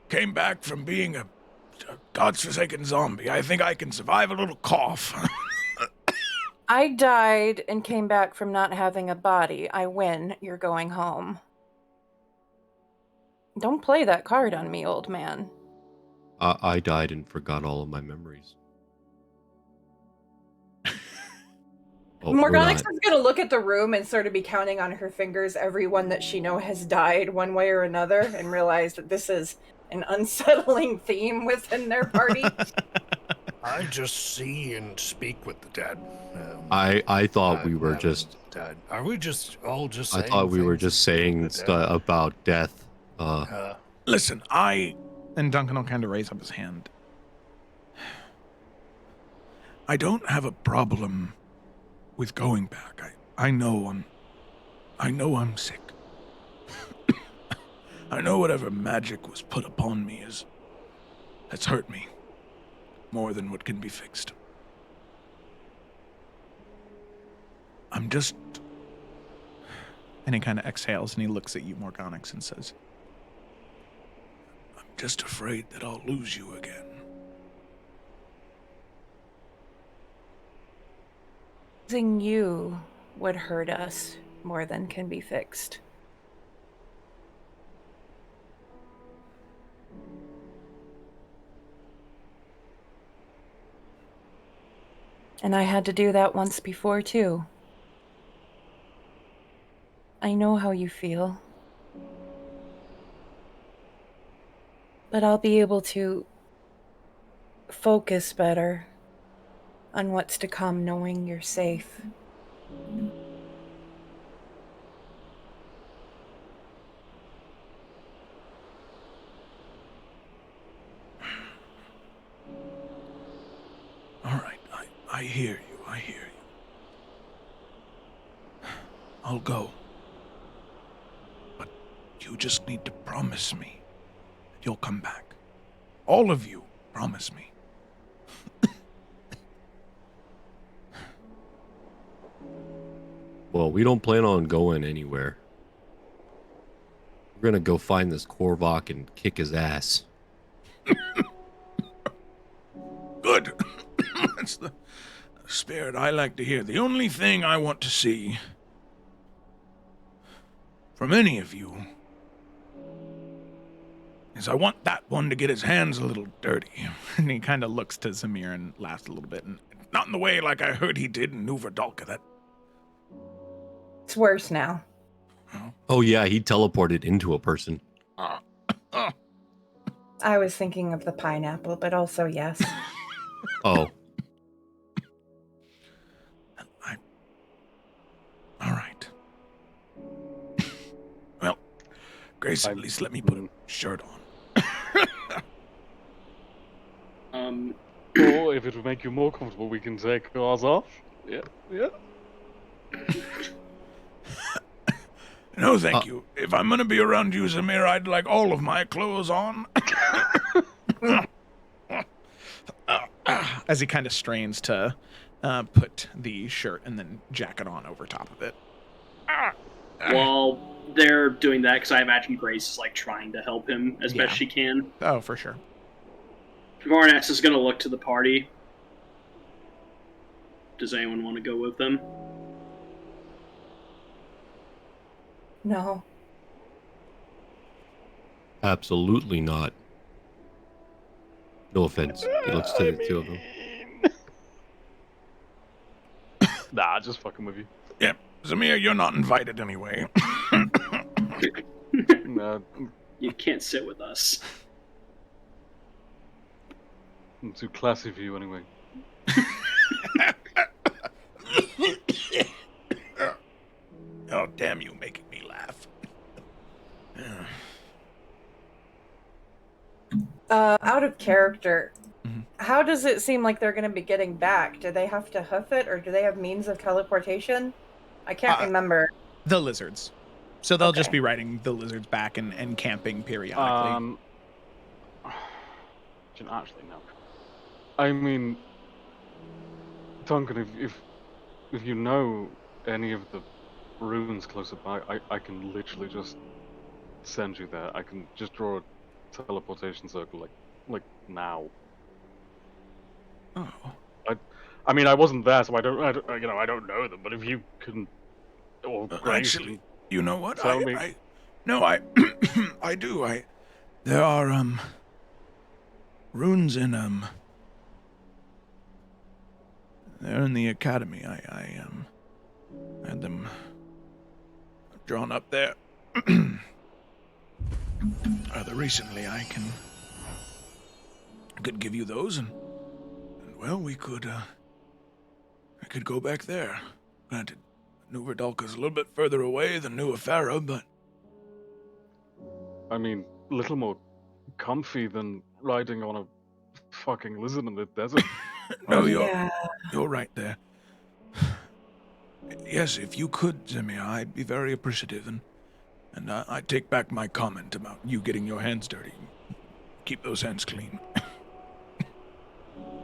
came back from being a godforsaken zombie. I think I can survive a little cough. I died and came back from not having a body. I win. You're going home. Don't play that card on me, old man. I died and forgot all of my memories. Oh, we're Morgonix not. is going to look at the room and sort of be counting on her fingers everyone that she knows has died one way or another and realize that this is an unsettling theme within their party. I just see and speak with the dead. I thought we were just. Dead. Are we just all just? I thought we were just saying stuff about death. Listen, and Duncan will kind of raise up his hand. I don't have a problem with going back. I know I'm sick. I know whatever magic was put upon me has hurt me more than what can be fixed. I'm just... And he kind of exhales and he looks at you, Morgonix, and says, I'm just afraid that I'll lose you again. Losing you would hurt us more than can be fixed. And I had to do that once before, too. I know how you feel. But I'll be able to focus better on what's to come, knowing you're safe. All right, I hear you. I'll go. But you just need to promise me you'll come back. All of you, promise me. Well, we don't plan on going anywhere. We're gonna go find this Kobach and kick his ass. Good. That's the spirit I like to hear. The only thing I want to see from any of you is I want that one to get his hands a little dirty. and he kind of looks to Zamir and laughs a little bit. And Not in the way like I heard he did in Nuverdalka. That It's worse now. Oh yeah, he teleported into a person. I was thinking of the pineapple, but also yes. Oh. all right. Well, Grace, at least let me put a shirt on. Or if it would make you more comfortable, we can take ours off. Yeah. No, thank you. If I'm gonna be around you, Zamir, I'd like all of my clothes on. as he kind of strains to put the shirt and then jacket on over top of it. While they're doing that, because I imagine Grace is like trying to help him as best she can. Oh, for sure. Varnax is going to look to the party. Does anyone want to go with them? No. Absolutely not. No offense. He looks to the two of them. Nah, just fucking with you. Yeah, Zamir, you're not invited anyway. Nah, You can't sit with us. I'm too classy for you anyway. Oh, damn you, making me laugh. Out of character, Mhm. how does it seem like they're going to be getting back? Do they have to hoof it, or do they have means of teleportation? I can't remember. The lizards. So they'll just Okay. be riding the lizards back and camping periodically. Actually, no. I mean, Duncan, if you know any of the runes closer by, I can literally just send you there. I can just draw a teleportation circle like now. Oh. I mean, I wasn't there, so I don't know them. But if you can, or Grace Actually, can you know what? tell me. I do. There are, runes in, they're in the academy. I had them drawn up there. Rather recently, I could give you those, and well, we could, I could go back there. Granted, New Verdalka's a little bit further away than New Efera, but I mean, a little more comfy than riding on a fucking lizard in the desert. no, Yeah. you're right there. Yes, if you could, Zemia, I'd be very appreciative, and I take back my comment about you getting your hands dirty. Keep those hands clean.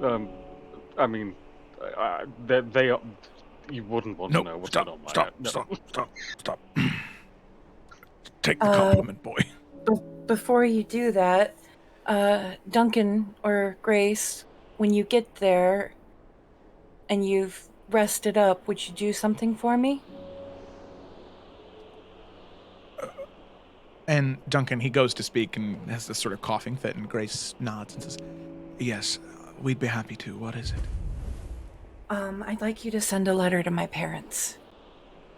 I mean, they are, you wouldn't want to know what's going on my head. No. Stop. Take the compliment, boy. Before you do that, Duncan or Grace, when you get there and you've rested up, would you do something for me? And Duncan, he goes to speak and has this sort of coughing fit, and Grace nods and says, "Yes, we'd be happy to. What is it?" I'd like you to send a letter to my parents.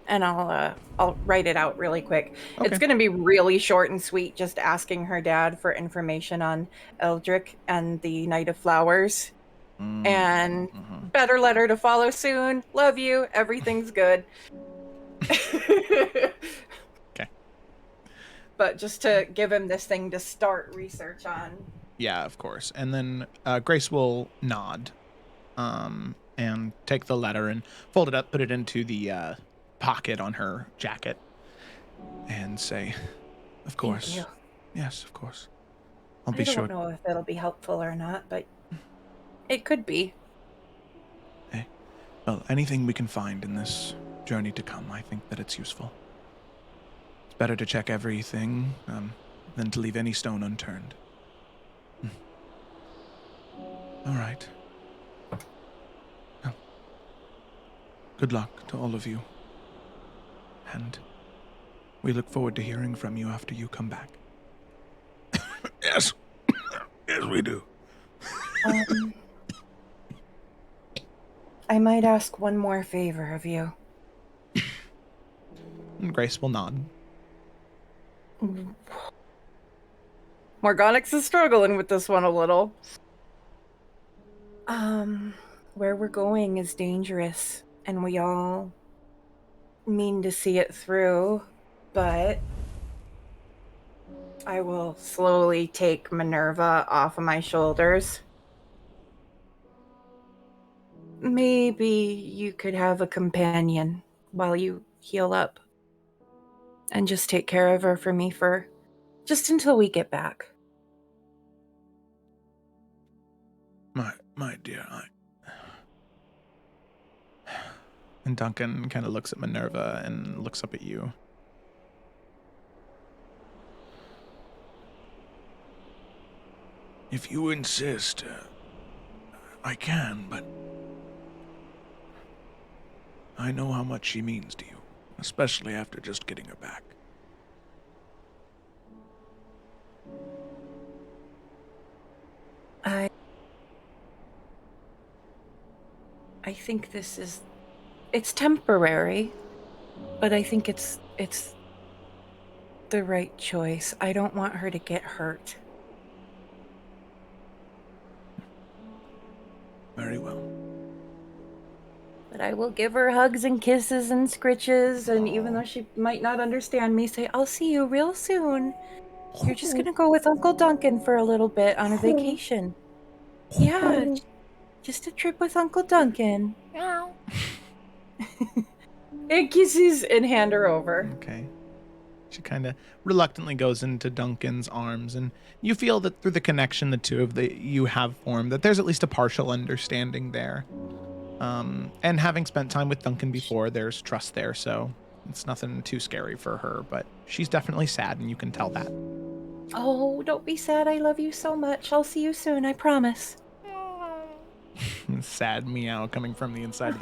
And I'll write it out really quick. Okay. It's going to be really short and sweet, just asking her dad for information on Eldrick and the Night of Flowers. And better letter to follow soon. Love you. Everything's good. Okay. But just to give him this thing to start research on. Yeah, of course. And then Grace will nod and take the letter and fold it up, put it into the pocket on her jacket, and say, "Of course. Thank you. Yes, of course. I'll I be don't sure." know if it'll be helpful or not, but it could be. Hey, well, anything we can find in this journey to come, I think that it's useful. It's better to check everything than to leave any stone unturned. All right. Well, good luck to all of you. And we look forward to hearing from you after you come back. Yes. Yes, we do. I might ask one more favor of you. And Grace will nod. Morgonix is struggling with this one a little. Where we're going is dangerous, and we all mean to see it through, but I will slowly take Minerva off of my shoulders. Maybe you could have a companion while you heal up, and just take care of her for me for just until we get back. My dear, And Duncan kind of looks at Minerva and looks up at you. if you insist, I can, but I know how much she means to you, especially after just getting her back. I think it's temporary, but I think it's the right choice. I don't want her to get hurt. Very well. But I will give her hugs and kisses and scritches, and even though she might not understand me, say, I'll see you real soon. You're just gonna go with Uncle Duncan for a little bit on a vacation. Yeah, just a trip with Uncle Duncan. And kisses and hand her over. Okay. She kind of reluctantly goes into Duncan's arms, and you feel that through the connection the two of you have formed, that there's at least a partial understanding there. And having spent time with Duncan before, there's trust there, so it's nothing too scary for her, but she's definitely sad, and you can tell that. Oh, don't be sad. I love you so much. I'll see you soon, I promise. Sad meow coming from the inside of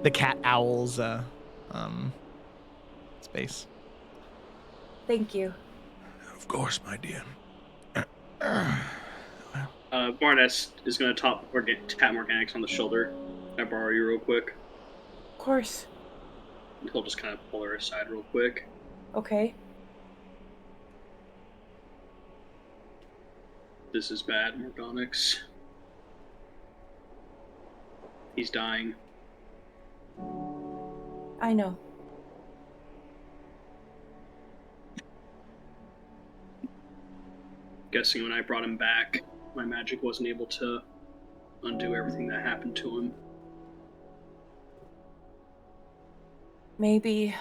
the cat owl's space. Thank you. Of course, my dear. Barnes is going to tap Morganics on the shoulder. Can I borrow you real quick? Of course. He'll just kind of pull her aside real quick. Okay. This is bad, Morganics. He's dying. I know. Guessing when I brought him back, my magic wasn't able to undo everything that happened to him. Maybe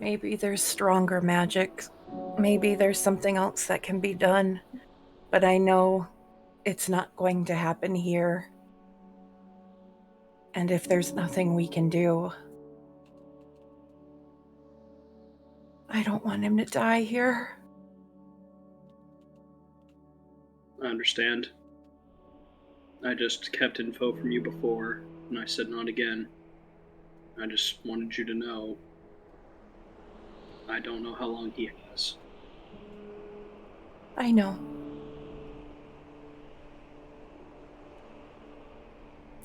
there's stronger magic. Maybe there's something else that can be done. But I know it's not going to happen here. And if there's nothing we can do, I don't want him to die here. I understand. I just kept info from you before, and I said not again. I just wanted you to know. I don't know how long he has. I know.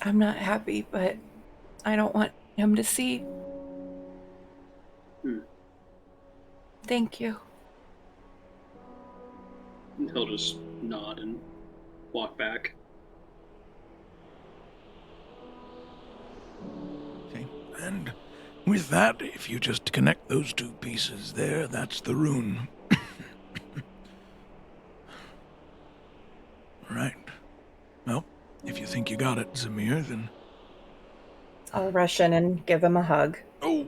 I'm not happy, but I don't want him to see. Thank you. And he'll just nod and walk back. Okay. And with that, if you just connect those two pieces there, that's the rune. Right. Well, if you think you got it, Zamir, then... I'll rush in and give him a hug. Oh,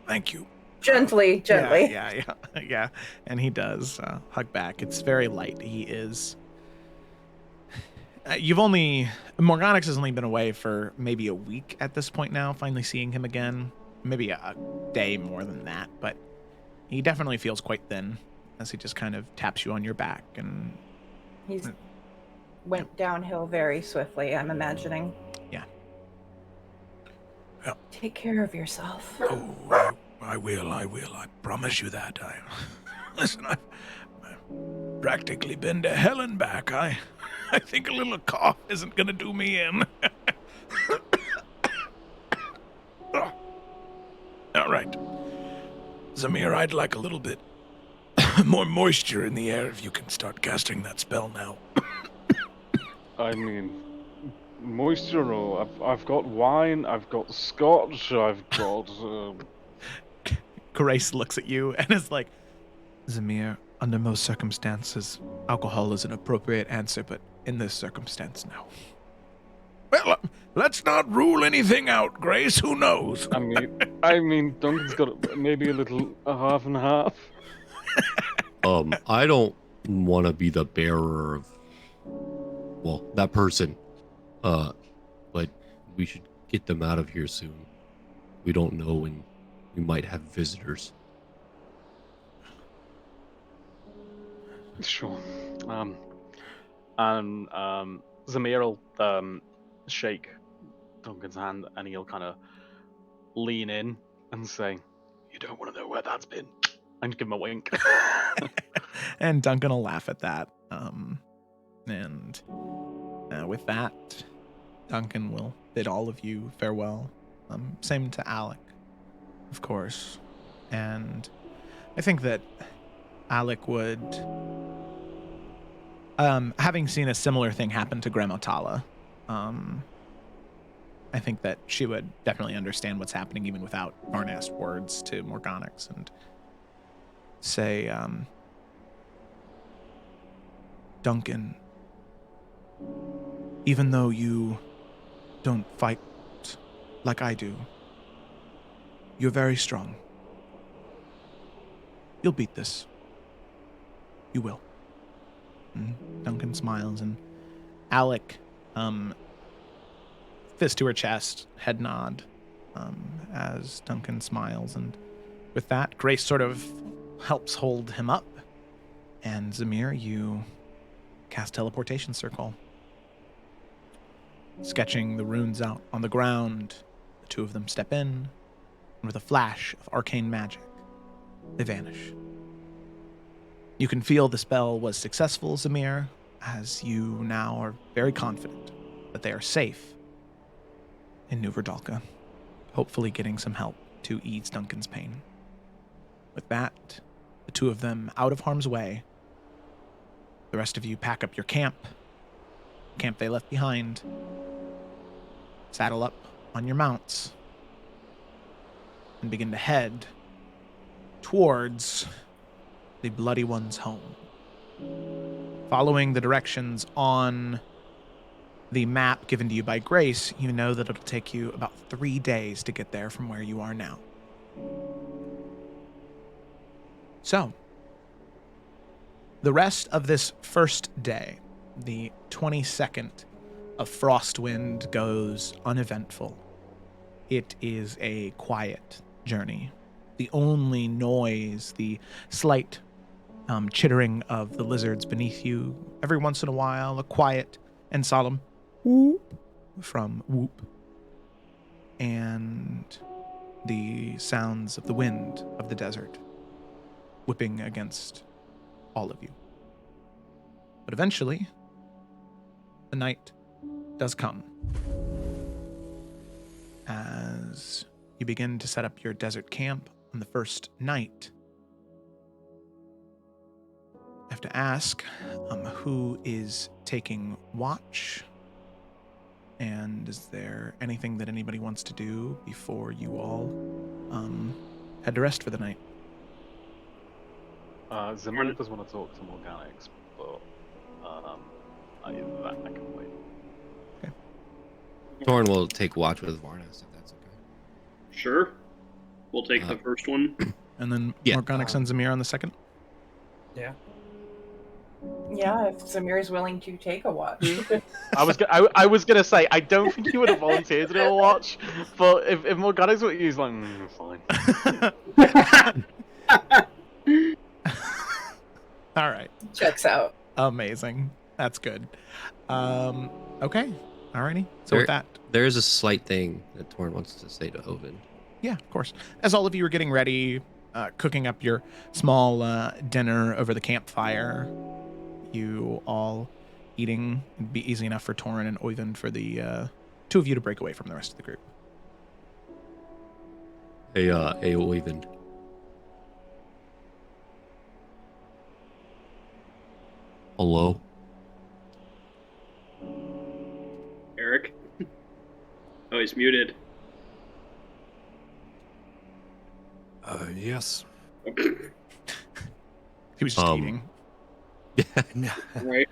thank you. Gently. Yeah. And he does hug back. It's very light. He is... Morganix has only been away for maybe a week at this point now, finally seeing him again. Maybe a day more than that, but he definitely feels quite thin as he just kind of taps you on your back. And He's went downhill very swiftly, I'm imagining. Yeah. Take care of yourself. Oh, I will. I promise you that. Listen, I've practically been to hell and back. I think a little cough isn't gonna do me in. All right. Zamir, I'd like a little bit more moisture in the air if you can start casting that spell now. I mean, moisture, or I've got wine, I've got scotch, I've got... Grace looks at you and is like, Zamir, under most circumstances, alcohol is an appropriate answer, but in this circumstance, no. Well, let's not rule anything out, Grace. Who knows? I mean, Duncan's got maybe a half and half. I don't want to be the bearer of, well, that person. But we should get them out of here soon. We don't know when we might have visitors. Sure. Zamir will shake Duncan's hand, and he'll kind of lean in and say, "You don't want to know where that's been," and give him a wink. And Duncan will laugh at that. And with that, Duncan will bid all of you farewell. Same to Alec, of course. And I think that Alec would, having seen a similar thing happen to Grandma Tala, I think that she would definitely understand what's happening even without Varnast words to Morgonix and say, Duncan, even though you don't fight like I do, you're very strong. You'll beat this. You will. And Duncan smiles, and Alec, fist to her chest, head nod, as Duncan smiles, and with that, Grace sort of helps hold him up, and Zamir, you cast Teleportation Circle. Sketching the runes out on the ground, the two of them step in, and with a flash of arcane magic, they vanish. You can feel the spell was successful, Zamir, as you now are very confident that they are safe in New Verdalka, hopefully getting some help to ease Duncan's pain. With that, the two of them out of harm's way. The rest of you pack up your camp they left behind, saddle up on your mounts, and begin to head towards the Bloody One's home. Following the directions on the map given to you by Grace, you know that it'll take you about 3 days to get there from where you are now. So, the rest of this first day, the 22nd of Frostwind, goes uneventful. It is a quiet journey. The only noise, the slight chittering of the lizards beneath you, every once in a while, a quiet and solemn whoop from Whoop, and the sounds of the wind of the desert whipping against all of you. But eventually, the night does come. As you begin to set up your desert camp on the first night, I have to ask who is taking watch, and is there anything that anybody wants to do before you all head to rest for the night? Zamir does want to talk to Morgonix, but I can wait. Okay. Torn will take watch with Varnast, if that's okay. Sure. We'll take the first one. And then Yeah. Morgonix and Zamir on the second? Yeah. Yeah, if Zamir's willing to take a watch. I was gonna say I don't think he would have volunteered to do a watch, but if Morgana's what he's like, fine. All right. Checks out. Amazing. That's good. Okay. Alrighty. So with that, There is a slight thing that Torn wants to say to Ovid. yeah, of course. As all of you are getting ready, cooking up your small dinner over the campfire, you all eating, it'd be easy enough for Torin and Oyvind for the two of you to break away from the rest of the group. Hey, Oyvind. Hello? Eric? Oh, he's muted. Yes. He was just eating. Right?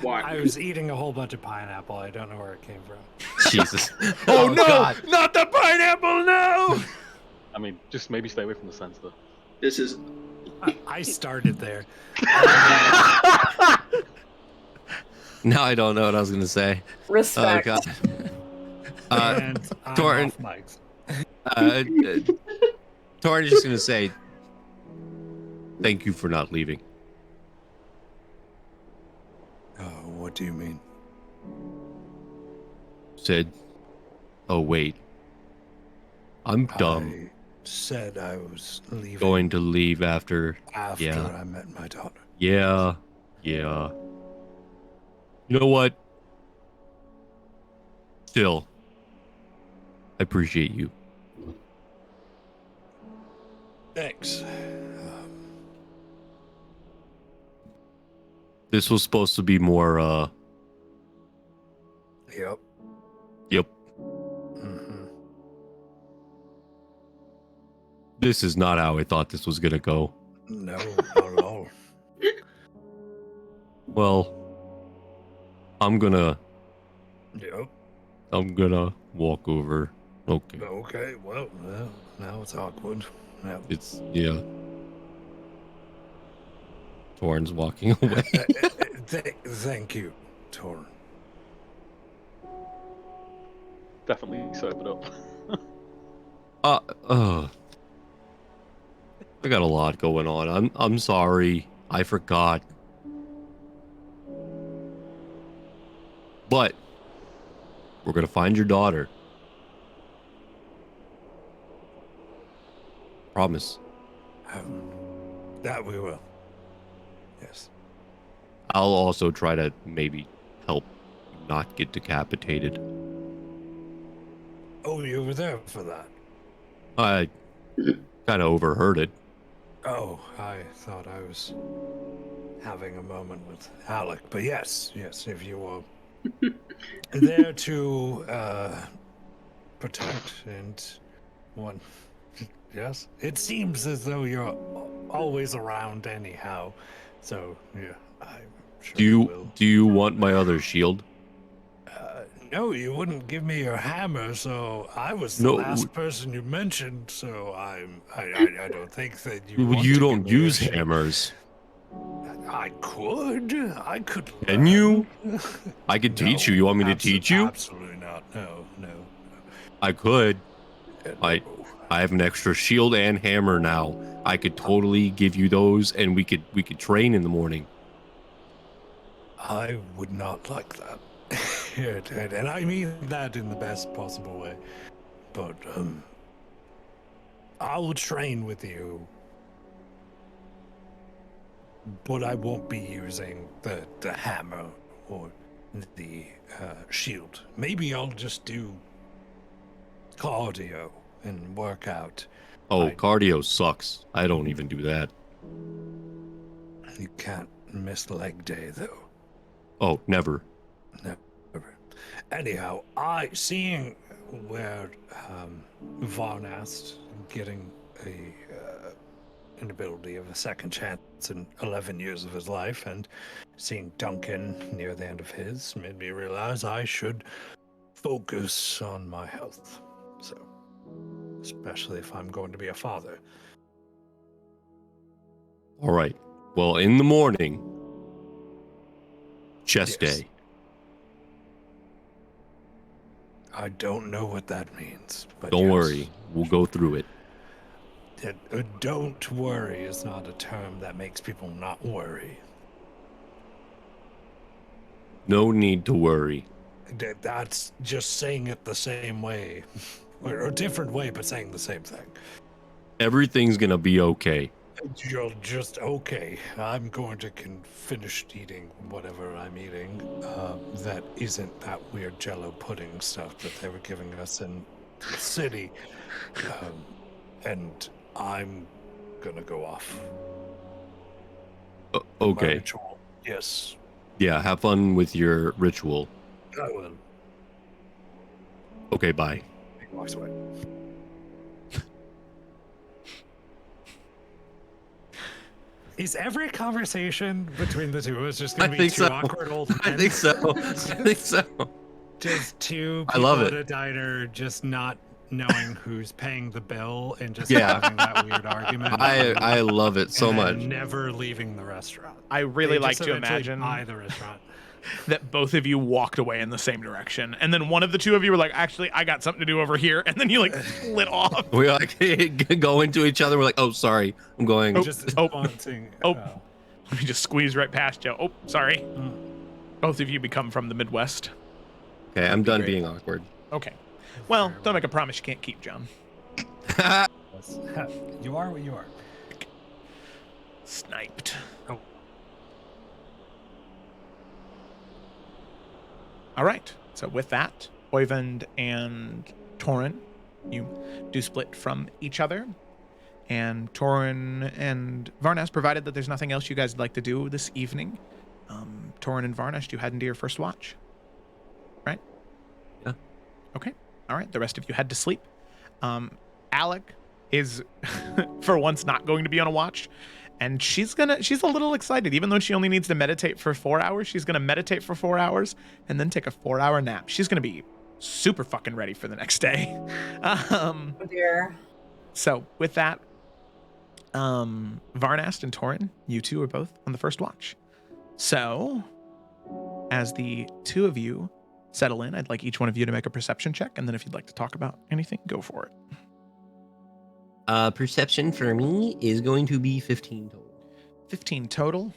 Why? I was eating a whole bunch of pineapple. I don't know where it came from. Jesus. Oh, no! God. Not the pineapple, no! I mean, just maybe stay away from the center. This is... I started there. Now I don't know what I was going to say. Respect. Oh, God. And I'm Torrin. off mics. Torrin is just going to say, thank you for not leaving. What do you mean? Said, oh, wait. I'm dumb. I said I was leaving Going to leave after. after yeah. I met my daughter. Yeah. You know what? Still, I appreciate you. Thanks. This was supposed to be more, Yep. Yep. This is not how I thought this was gonna go. No, not at all. Well, I'm gonna Yep. walk over. Okay. Okay, well, now it's awkward. Yep. It's, yeah. Torn's walking away. Thank you, Torn. Definitely sobered up. I got a lot going on. I'm sorry. I forgot. But we're gonna find your daughter. Promise. That we will. Yes. I'll also try to maybe help not get decapitated. Oh, you were there for that. I kind of overheard it. Oh, I thought I was having a moment with Alec, but yes, if you were there to protect and one. Yes, it seems as though you're always around anyhow. So yeah, I'm sure Do you want my other shield? No, you wouldn't give me your hammer, so I was the No. last person you mentioned. So I don't think that you. Want You to don't give me your use shield. hammers. I could. Can you? learn. I could No, teach you. You want me to teach you? Absolutely not. No. I could. Uh, I have an extra shield and hammer now. I could totally give you those, and we could train in the morning. I would not like that. And I mean that in the best possible way. But I will train with you. But I won't be using the hammer or the shield. Maybe I'll just do cardio and work out. Oh, cardio sucks. I don't even do that. You can't miss leg day though. Oh, never. Never. Anyhow, seeing where Varnast getting an ability of a second chance in 11 years of his life, and seeing Duncan near the end of his, made me realize I should focus on my health. So, especially if I'm going to be a father. All right. Well, in the morning, chest Yes. day. I don't know what that means, but Don't yes. worry. We'll go through it. Don't worry is not a term that makes people not worry. No need to worry. That's just saying it the same way. Or a different way, but saying the same thing. Everything's gonna be okay. You're just okay. I'm going to finish eating whatever I'm eating. That isn't that weird Jello pudding stuff that they were giving us in the city. And I'm gonna go off. My Okay. ritual. Yes, Yeah, have fun with your ritual. I will. Okay, bye. He walks away. Is every conversation between the two of us just going I to be think two so. awkward old men? I think so. I think so. Just two I people love at it. a diner just not knowing who's paying the bill and just Yeah. having that weird argument. I love it so and much. then never leaving the restaurant. I really They like just to eventually imagine buy the restaurant. that both of you walked away in the same direction, and then one of the two of you were like, "Actually, I got something to do over here," and then you like split off. We like go into each other. We're like, oh, sorry. I'm going. Just oh, wanting. oh. Let me just squeeze right past you. Oh, sorry. Mm. Both of you become from the Midwest. Okay, I'm done great. being awkward. Okay. Well, don't make a promise you can't keep, John. You are what you are. Sniped. Oh. All right. So with that, Oyvind and Torin, you do split from each other. And Torin and Varnas, provided that there's nothing else you guys would like to do this evening, Torin and Varnas, you head into your first watch. Right? Yeah. Okay. All right. The rest of you head to sleep. Alec, is for once not going to be on a watch. And she's a little excited. Even though she only needs to meditate for 4 hours, she's gonna meditate for 4 hours and then take a 4-hour nap. She's gonna be super fucking ready for the next day. Oh dear. So with that, Varnast and Torin, you two are both on the first watch. So as the two of you settle in, I'd like each one of you to make a perception check, and then if you'd like to talk about anything, go for it. Perception for me is going to be 15 total. 15 total?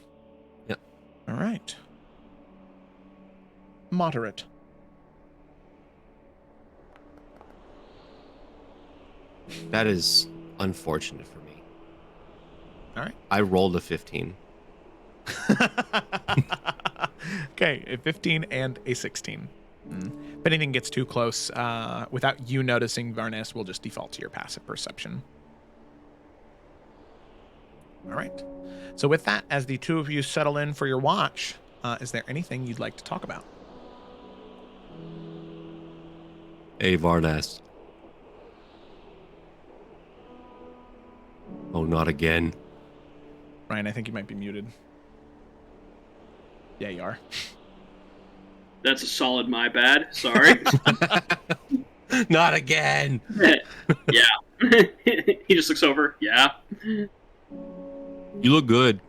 Yep. All right. Moderate. That is unfortunate for me. All right. I rolled a 15. Okay, a 15 and a 16. If anything gets too close, without you noticing, Varnast will just default to your passive perception. All right. So with that, as the two of you settle in for your watch, is there anything you'd like to talk about? Hey, Varnast. Oh, not again. Ryan, I think you might be muted. Yeah, you are. That's a solid my bad. Sorry. Not again. Yeah. He just looks over. Yeah. You look good.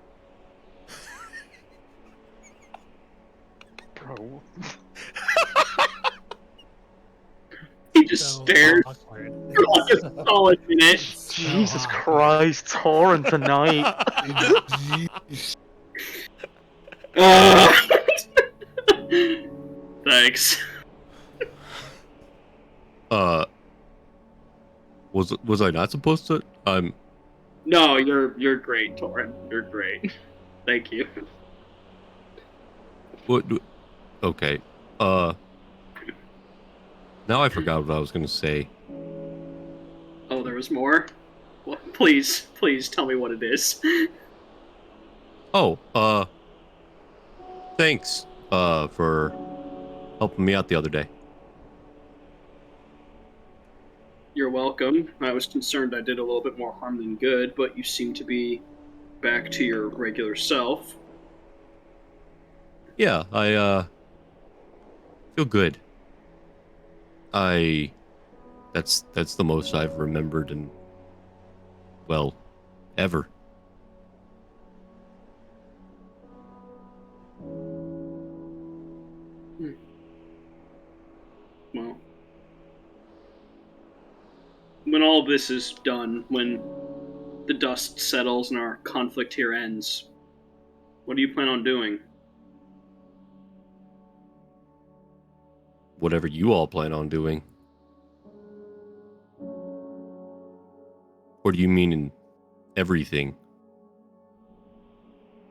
Bro. He just stares awkward. for like a solid minute. Jesus Christ, Torin tonight. Thanks. Was I not supposed to? No, you're great, Torin. You're great. Thank you. What? Okay. Now I forgot what I was gonna say. Oh, there was more? Well, please tell me what it is. Oh, thanks, for helping me out the other day. You're welcome. I was concerned I did a little bit more harm than good, but you seem to be back to your regular self. Yeah, I feel good. That's the most I've remembered in, well, ever. Well, when all this is done, when the dust settles and our conflict here ends, what do you plan on doing? Whatever you all plan on doing. Or do you mean in everything?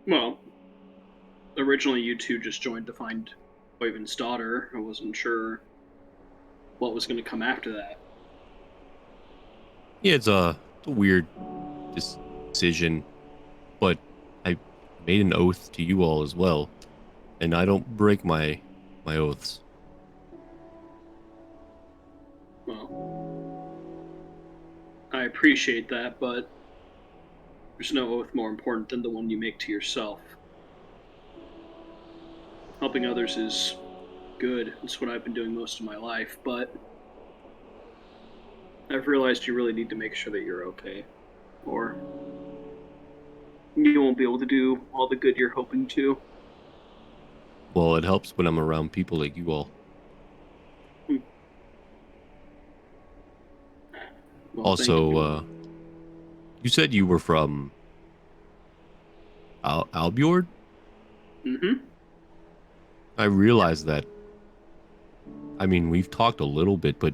Well, originally you two just joined to find Oyvind's daughter. I wasn't sure what was going to come after that. Yeah, it's a weird decision, but I made an oath to you all as well, and I don't break my oaths. Well, I appreciate that, but there's no oath more important than the one you make to yourself. Helping others is good. It's what I've been doing most of my life, but I've realized you really need to make sure that you're okay, or you won't be able to do all the good you're hoping to. Well, it helps when I'm around people like you all. Well, Also, you said you were from Albiord? Mm-hmm. I realized that. I mean, we've talked a little bit, but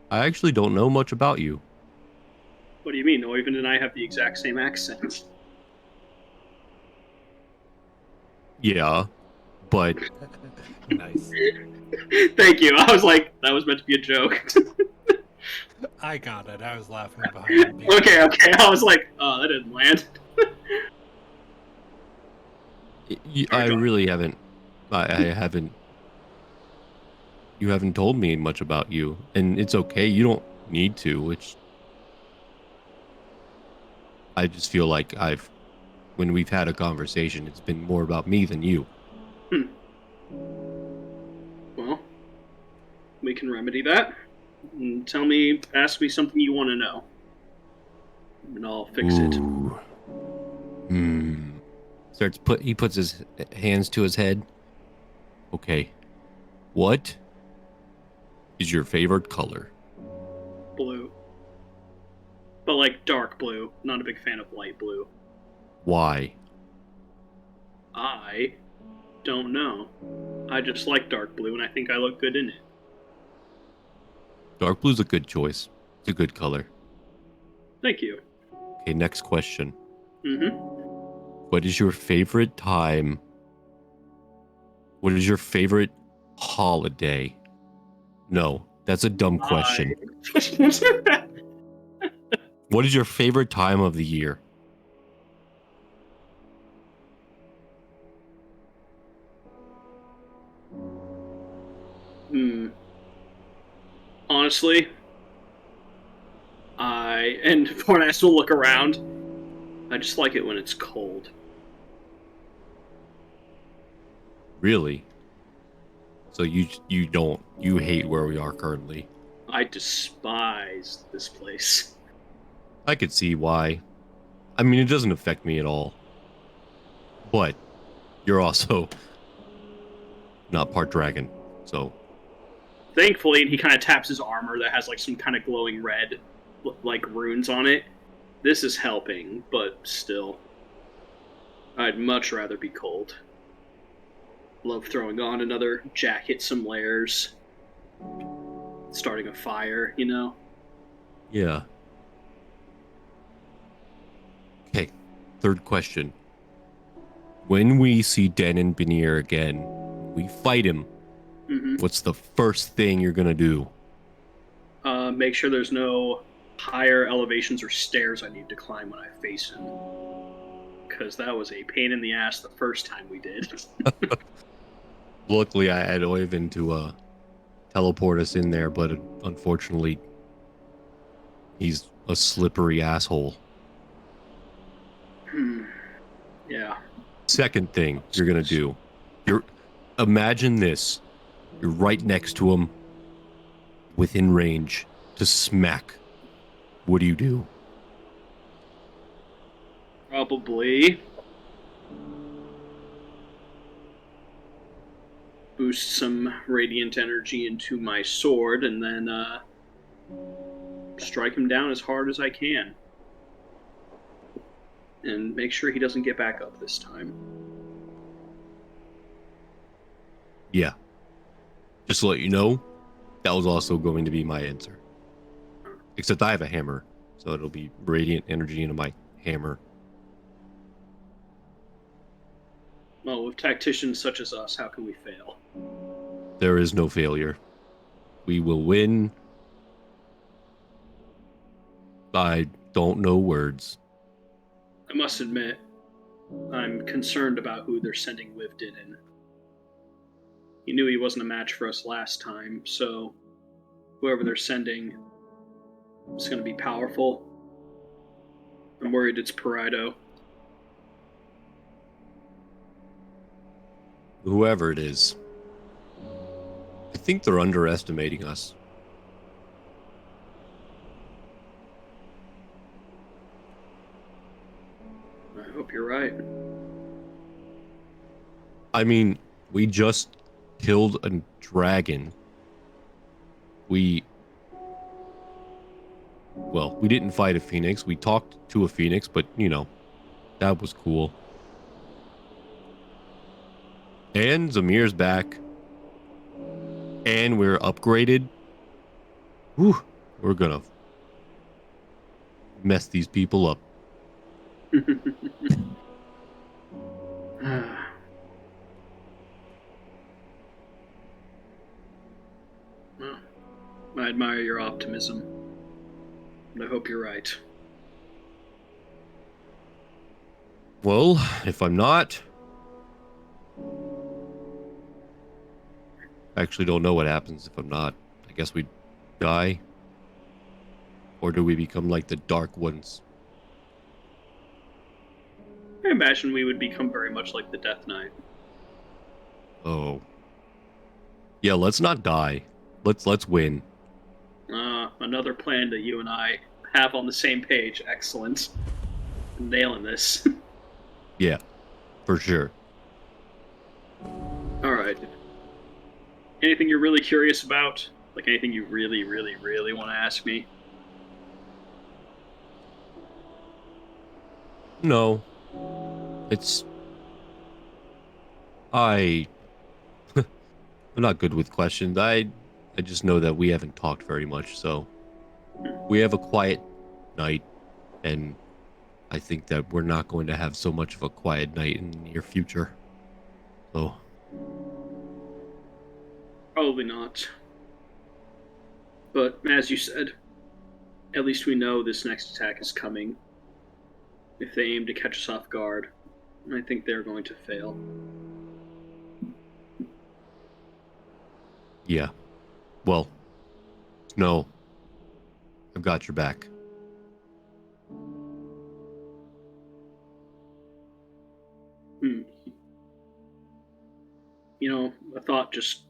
I actually don't know much about you. What do you mean? Oyvind and I have the exact same accent. Yeah, but Nice. Thank you. I was like, that was meant to be a joke. I got it. I was laughing behind you. Okay. I was like, oh, that didn't land. I really haven't. I haven't. You haven't told me much about you, and it's okay. You don't need to, which I just feel like when we've had a conversation, it's been more about me than you. Well, we can remedy that. And ask me something you want to know. And I'll fix it. He puts his hands to his head. Okay. What is your favorite color? Blue. But like dark blue. Not a big fan of light blue. Why? I don't know. I just like dark blue and I think I look good in it. Dark blue's a good choice. It's a good color. Thank you. Okay, next question. Mm-hmm. What is your favorite time? What is your favorite holiday? No, that's a dumb question. What is your favorite time of the year? Honestly, and Parnas will look around. I just like it when it's cold. Really? So you hate where we are currently? I despise this place. I could see why. I mean, it doesn't affect me at all. But you're also not part dragon, so. Thankfully, and he kind of taps his armor that has like some kind of glowing red, like runes on it. This is helping, but still, I'd much rather be cold. Love throwing on another jacket, some layers, starting a fire, you know? Yeah. Okay, third question. When we see Denon Benir again, we fight him. Mm-hmm. What's the first thing you're gonna do? Make sure there's no higher elevations or stairs I need to climb when I face him. Because that was a pain in the ass the first time we did. Luckily, I had Oyvind to teleport us in there, but unfortunately, he's a slippery asshole. Yeah. Second thing you're gonna do, imagine this: you're right next to him, within range to smack. What do you do? Probably boost some radiant energy into my sword and then strike him down as hard as I can. And make sure he doesn't get back up this time. Yeah. Just to let you know, that was also going to be my answer. Except I have a hammer, so it'll be radiant energy into my hammer. Well, with tacticians such as us, how can we fail? There is no failure. We will win. I don't know words. I must admit, I'm concerned about who they're sending Livden in. He knew he wasn't a match for us last time, so whoever they're sending is going to be powerful. I'm worried it's Parido. Whoever it is. I think they're underestimating us. I hope you're right. I mean, we just killed a dragon. We didn't fight a phoenix. We talked to a phoenix, but, that was cool. And Zamir's back. And we're upgraded. Whew, we're gonna mess these people up. Well, I admire your optimism, but I hope you're right. Well, if I'm not, I actually don't know what happens if I'm not. I guess we die. Or do we become like the Dark Ones? I imagine we would become very much like the Death Knight. Oh. Yeah, let's not die. Let's win. Another plan that you and I have on the same page. Excellent. Nailing this. Yeah, for sure. Alright. Anything you're really curious about? Like anything you really, really, really want to ask me? No. It's... I'm not good with questions. I just know that we haven't talked very much, so... We have a quiet night, and I think that we're not going to have so much of a quiet night in the near future. So... Probably not. But, as you said, at least we know this next attack is coming. If they aim to catch us off guard, I think they're going to fail. Yeah. Well, no. I've got your back. You know, a thought just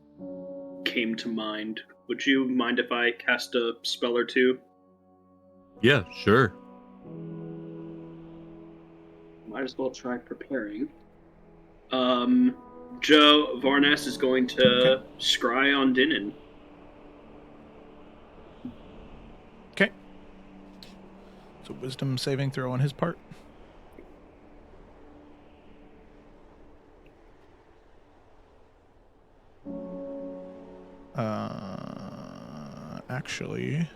came to mind. Would you mind if I cast a spell or two? Yeah, sure. Might as well try preparing. Joe, Varnas is going to scry on Dinnan. Okay. So wisdom saving throw on his part. Actually...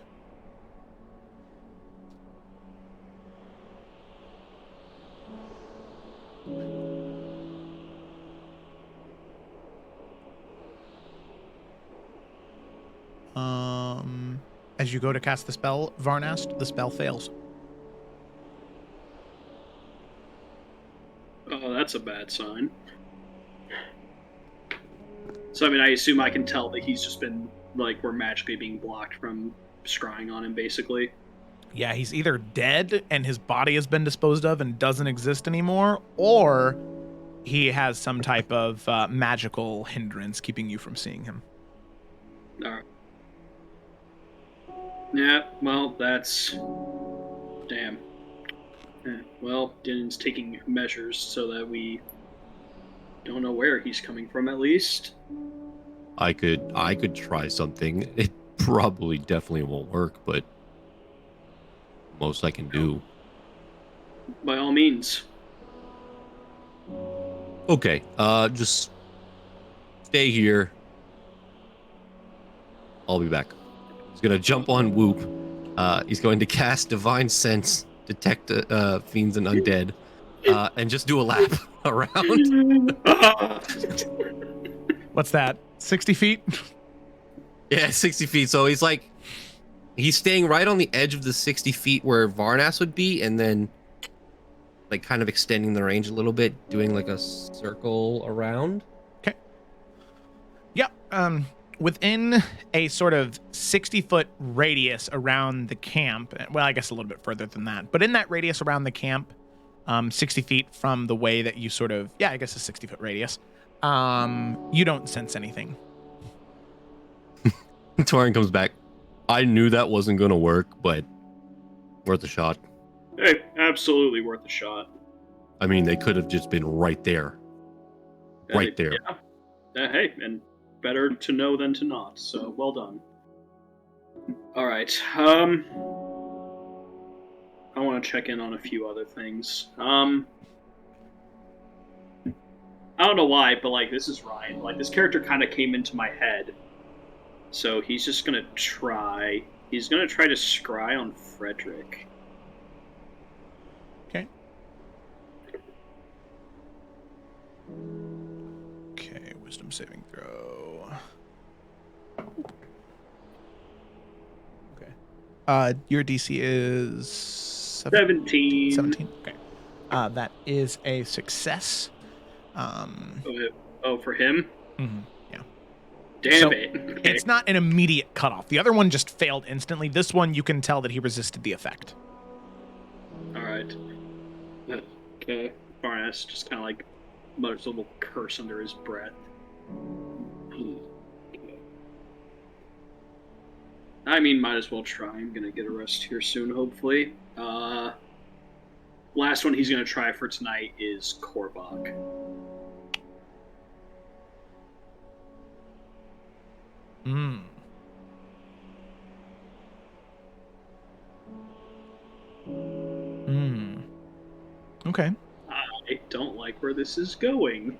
as you go to cast the spell, Varnast, the spell fails. Oh, that's a bad sign. So, I mean, I assume I can tell that he's just been, like, we're magically being blocked from scrying on him, basically. Yeah, he's either dead and his body has been disposed of and doesn't exist anymore, or he has some type of magical hindrance keeping you from seeing him. Alright. Yeah, well, that's... Damn. Well, Dinnan's taking measures so that we don't know where he's coming from, at least. I could try something. It probably definitely won't work, but most I can do. By all means. Okay, just stay here. I'll be back. He's gonna jump on Whoop. He's going to cast Divine Sense, detect fiends and undead, and just do a lap around. What's that? 60 feet? Yeah, 60 feet. So he's staying right on the edge of the 60 feet where Varnas would be, and then like kind of extending the range a little bit, doing like a circle around. Okay. Yeah. Within a sort of 60-foot radius around the camp, well, I guess a little bit further than that, but in that radius around the camp, 60 feet from the way that you sort of, yeah, I guess a 60-foot radius, you don't sense anything. Torin comes back. I knew that wasn't going to work, but worth a shot. Hey, absolutely worth a shot. I mean, they could have just been right there. Right there. Yeah. Hey, and better to know than to not, so well done. Alright, I want to check in on a few other things. I don't know why, but, like, this is Ryan. Like, this character kind of came into my head. So he's just gonna try... He's gonna try to scry on Frederick. Okay. Okay, wisdom saving throw. Okay. Your DC is... 17. 17, okay. That is a success. Oh, for him? Mm-hmm. Yeah. Damn So, it. Okay. It's not an immediate cutoff. The other one just failed instantly. This one, you can tell that he resisted the effect. Alright. Okay. Barnes just kind of like mutters a little curse under his breath. I mean, might as well try. I'm gonna get a rest here soon, hopefully. Last one he's gonna try for tonight is Kobach. Hmm. Hmm. Okay. I don't like where this is going.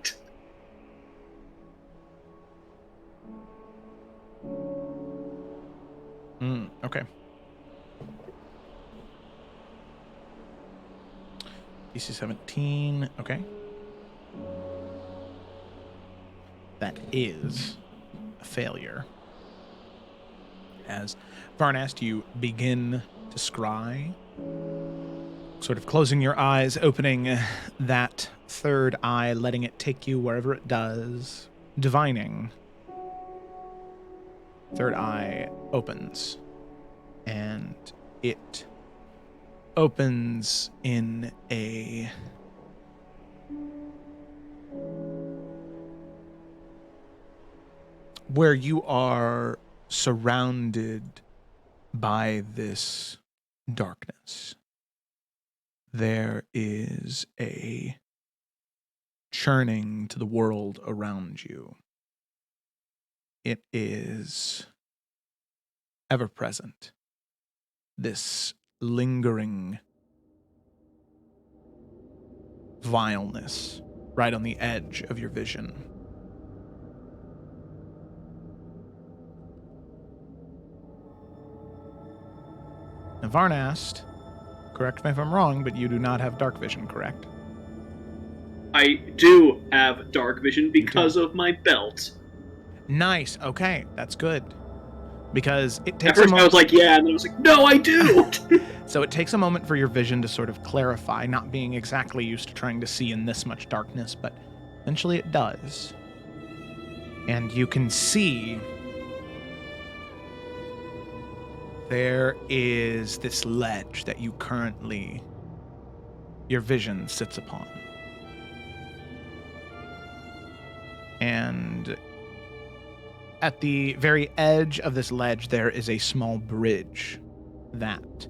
Okay. DC 17. Okay. That is a failure. As Varnast, you begin to scry, sort of closing your eyes, opening that third eye, letting it take you wherever it does, divining. Third eye opens, and it opens in a where you are surrounded by this darkness. There is a churning to the world around you. It is ever present. This lingering vileness right on the edge of your vision. Now, Varnast, correct me if I'm wrong, but you do not have dark vision, correct? I do have dark vision because of my belt. Nice. Okay, that's good. Because it At takes a first I moment. was like, yeah, and then I was like, no, I do! So it takes a moment for your vision to sort of clarify, not being exactly used to trying to see in this much darkness, but eventually it does. And you can see there is this ledge that your vision sits upon. And at the very edge of this ledge, there is a small bridge that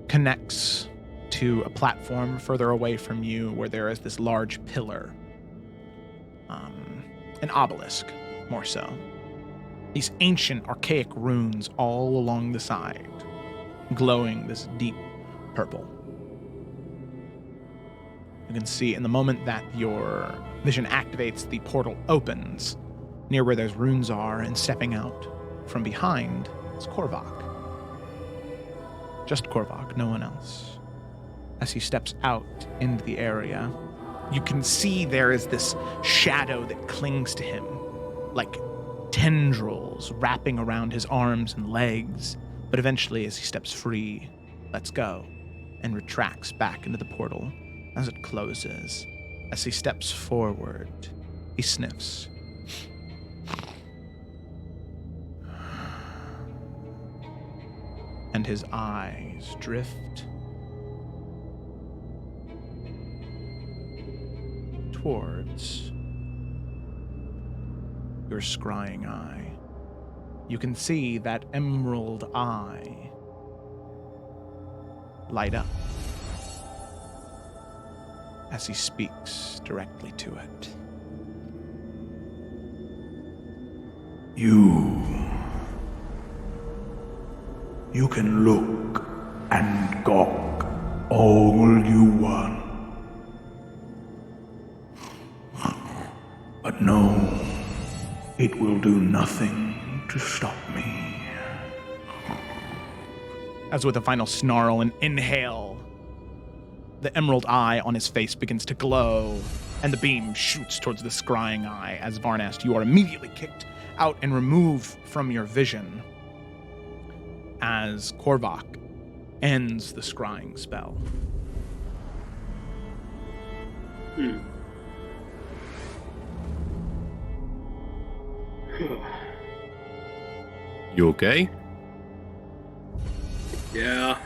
connects to a platform further away from you where there is this large pillar. An obelisk, more so. These ancient, archaic runes all along the side, glowing this deep purple. You can see in the moment that your vision activates, the portal opens near where those runes are, and stepping out from behind is Kobach. Just Kobach, no one else. As he steps out into the area, you can see there is this shadow that clings to him, like tendrils wrapping around his arms and legs, but eventually, as he steps free, lets go and retracts back into the portal as it closes. As he steps forward, he sniffs. And his eyes drift towards your scrying eye. You can see that emerald eye light up as he speaks directly to it. You can look and gawk all you want. But no, it will do nothing to stop me. As with a final snarl and inhale, the emerald eye on his face begins to glow, and the beam shoots towards the scrying eye. As Varnast, you are immediately kicked out and removed from your vision as Kobach ends the scrying spell. You okay? Yeah.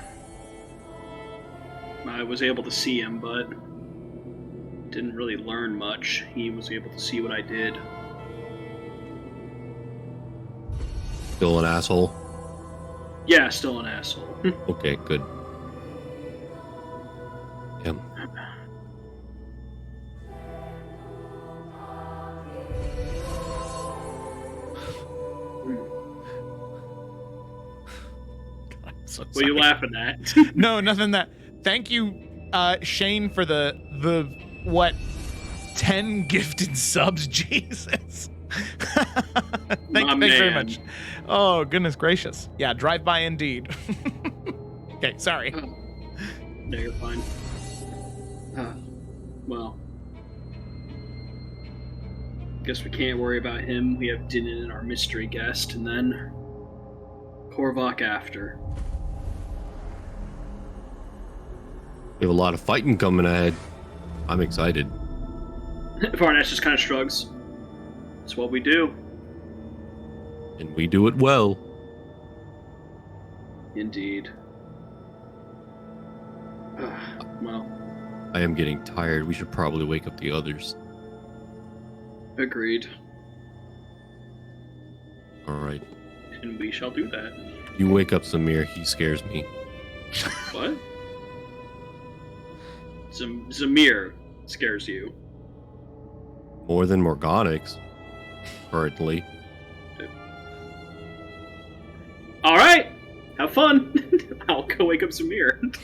I was able to see him, but didn't really learn much. He was able to see what I did. Still an asshole? Yeah, still an asshole. Okay, good. Damn. So What are you sorry. laughing at? No, nothing that. Thank you, Shane, for the what 10 gifted subs. Jesus. Thanks very much. Oh, goodness gracious. Yeah, drive by indeed. Okay, sorry. No, you're fine. Well, guess we can't worry about him. We have Din and our mystery guest, and then Kobach after. We have a lot of fighting coming ahead. I'm excited. Varnash just kind of shrugs. It's what we do. And we do it well. Indeed. Well, I am getting tired. We should probably wake up the others. agreed. Alright. And we shall do that. You wake up Samir. He scares me. What? Zamir scares you. More than Morgonix. Currently. Alright! Have fun! I'll go wake up Zamir.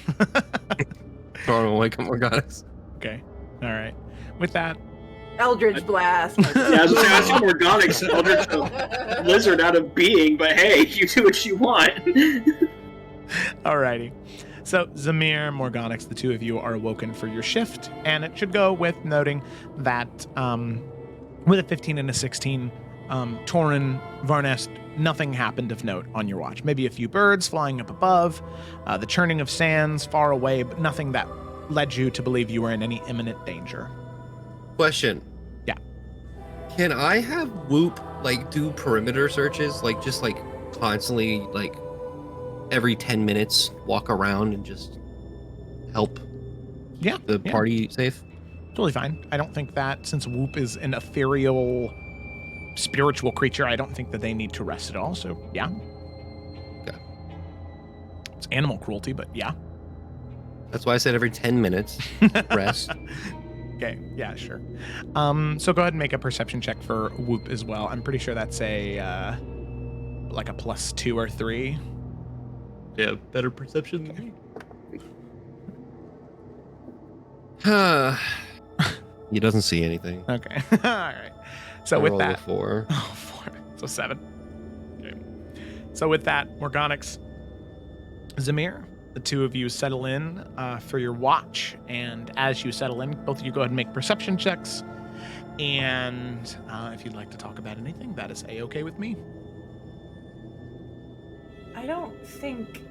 Sorry, wake up Morgonix. Okay. All right. With that, Eldritch Blast. Yeah, I was gonna say, I was Morgonix Eldritch a lizard out of being, but hey, you do what you want. alrighty. So Zamir, Morgonix, the two of you are awoken for your shift, and it should go with noting that with a 15 and a 16, Torin, Varnest, nothing happened of note on your watch. Maybe a few birds flying up above, the churning of sands far away, but nothing that led you to believe you were in any imminent danger. Question. Yeah. Can I have Whoop, do perimeter searches? Just constantly, every 10 minutes, walk around and just help the party safe? Totally fine. I don't think that, since Whoop is an ethereal, spiritual creature, I don't think that they need to rest at all. So, yeah. Okay. It's animal cruelty, but yeah. That's why I said every 10 minutes, rest. Okay, yeah, sure. So go ahead and make a perception check for Whoop as well. I'm pretty sure that's a +2 or 3. Yeah, better perception than me. He doesn't see anything. Okay, all right. So I with rolled a that, 4. oh, 4, so 7. Okay. So with that, Morgonix, Zamir, the two of you settle in for your watch, and as you settle in, both of you go ahead and make perception checks. And if you'd like to talk about anything, that is a-okay with me. I don't think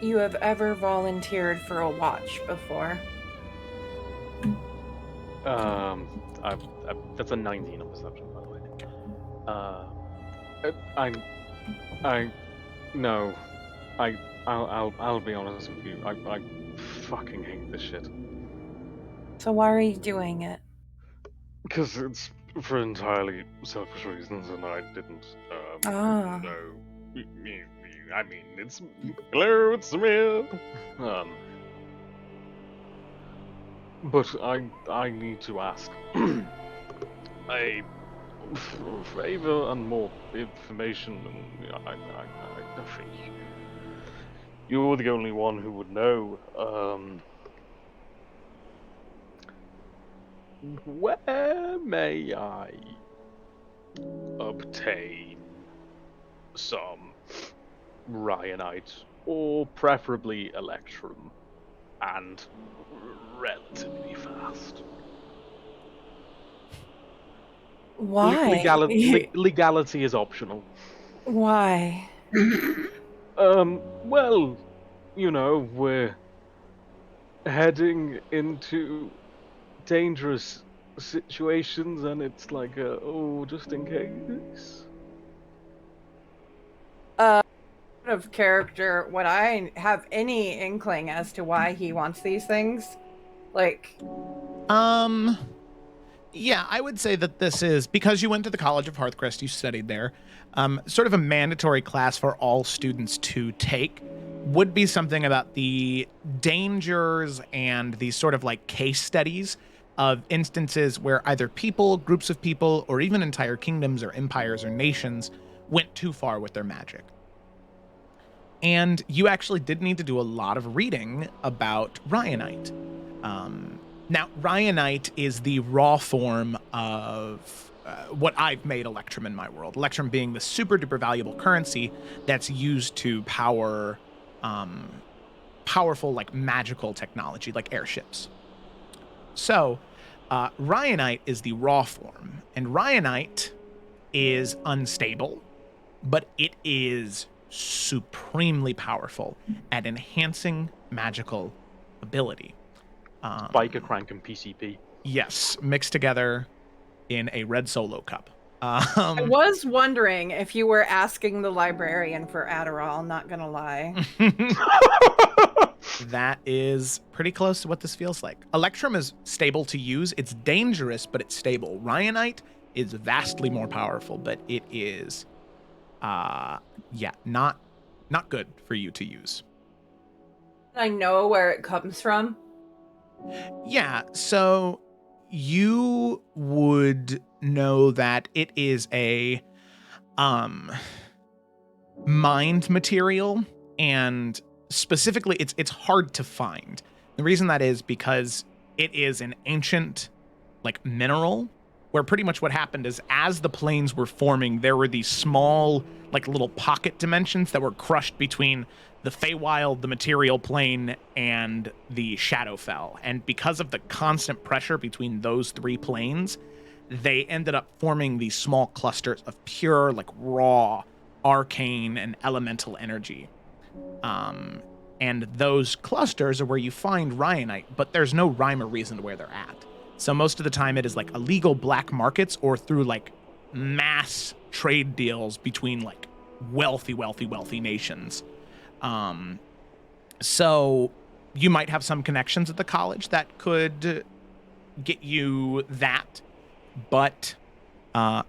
you have ever volunteered for a watch before. That's a 19 on perception, by the way. I'll be honest with you. I fucking hate this shit. So why are you doing it? Because it's for entirely selfish reasons, and I didn't Ah. know. I mean, it's hello, it's Samir. But I need to ask a favor and more information. And I think you're the only one who would know. Where may I obtain some Ryanite, or preferably Electrum, and relatively fast? Why? Legality is optional. Why? Well, we're heading into dangerous situations, and it's just in case. of character, would I have any inkling as to why he wants these things? Like, Yeah, I would say that this is because you went to the College of Hearthcrest, you studied there. Sort of a mandatory class for all students to take would be something about the dangers and these sort of like case studies of instances where either people, groups of people, or even entire kingdoms or empires or nations went too far with their magic. And you actually did need to do a lot of reading about Ryanite. Now, Ryanite is the raw form of what I've made Electrum in my world. Electrum being the super duper valuable currency that's used to power powerful, like magical technology, like airships. So, Ryanite is the raw form, and Ryanite is unstable, but it is supremely powerful at enhancing magical ability. Biker Crank and PCP. Yes, mixed together in a red solo cup. I was wondering if you were asking the librarian for Adderall, not gonna lie. That is pretty close to what this feels like. Electrum is stable to use. It's dangerous, but it's stable. Ryanite is vastly more powerful, but it is, yeah, not good for you to use. I know where it comes from. Yeah, so you would know that it is a mined material, and specifically it's hard to find. The reason that is because it is an ancient like mineral where pretty much what happened is as the planes were forming, there were these small like little pocket dimensions that were crushed between the Feywild, the material plane, and the Shadowfell. And because of the constant pressure between those three planes, they ended up forming these small clusters of pure, like raw, arcane, and elemental energy. And those clusters are where you find Ryanite, but there's no rhyme or reason to where they're at. So most of the time it is like illegal black markets or through like mass trade deals between like wealthy nations. So you might have some connections at the college that could get you that, but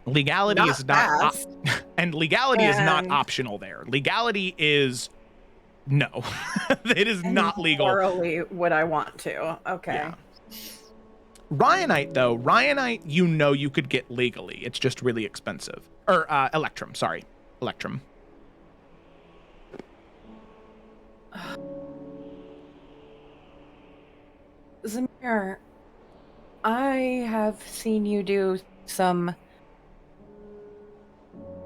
legality Not is not fast. and legality is not And- optional there. Legality is no. It is not legal. Morally, would I want to? Okay. Yeah. Ryanite, though, Ryanite, you know you could get legally. It's just really expensive. Or Electrum, sorry. Electrum. Zamir, I have seen you do some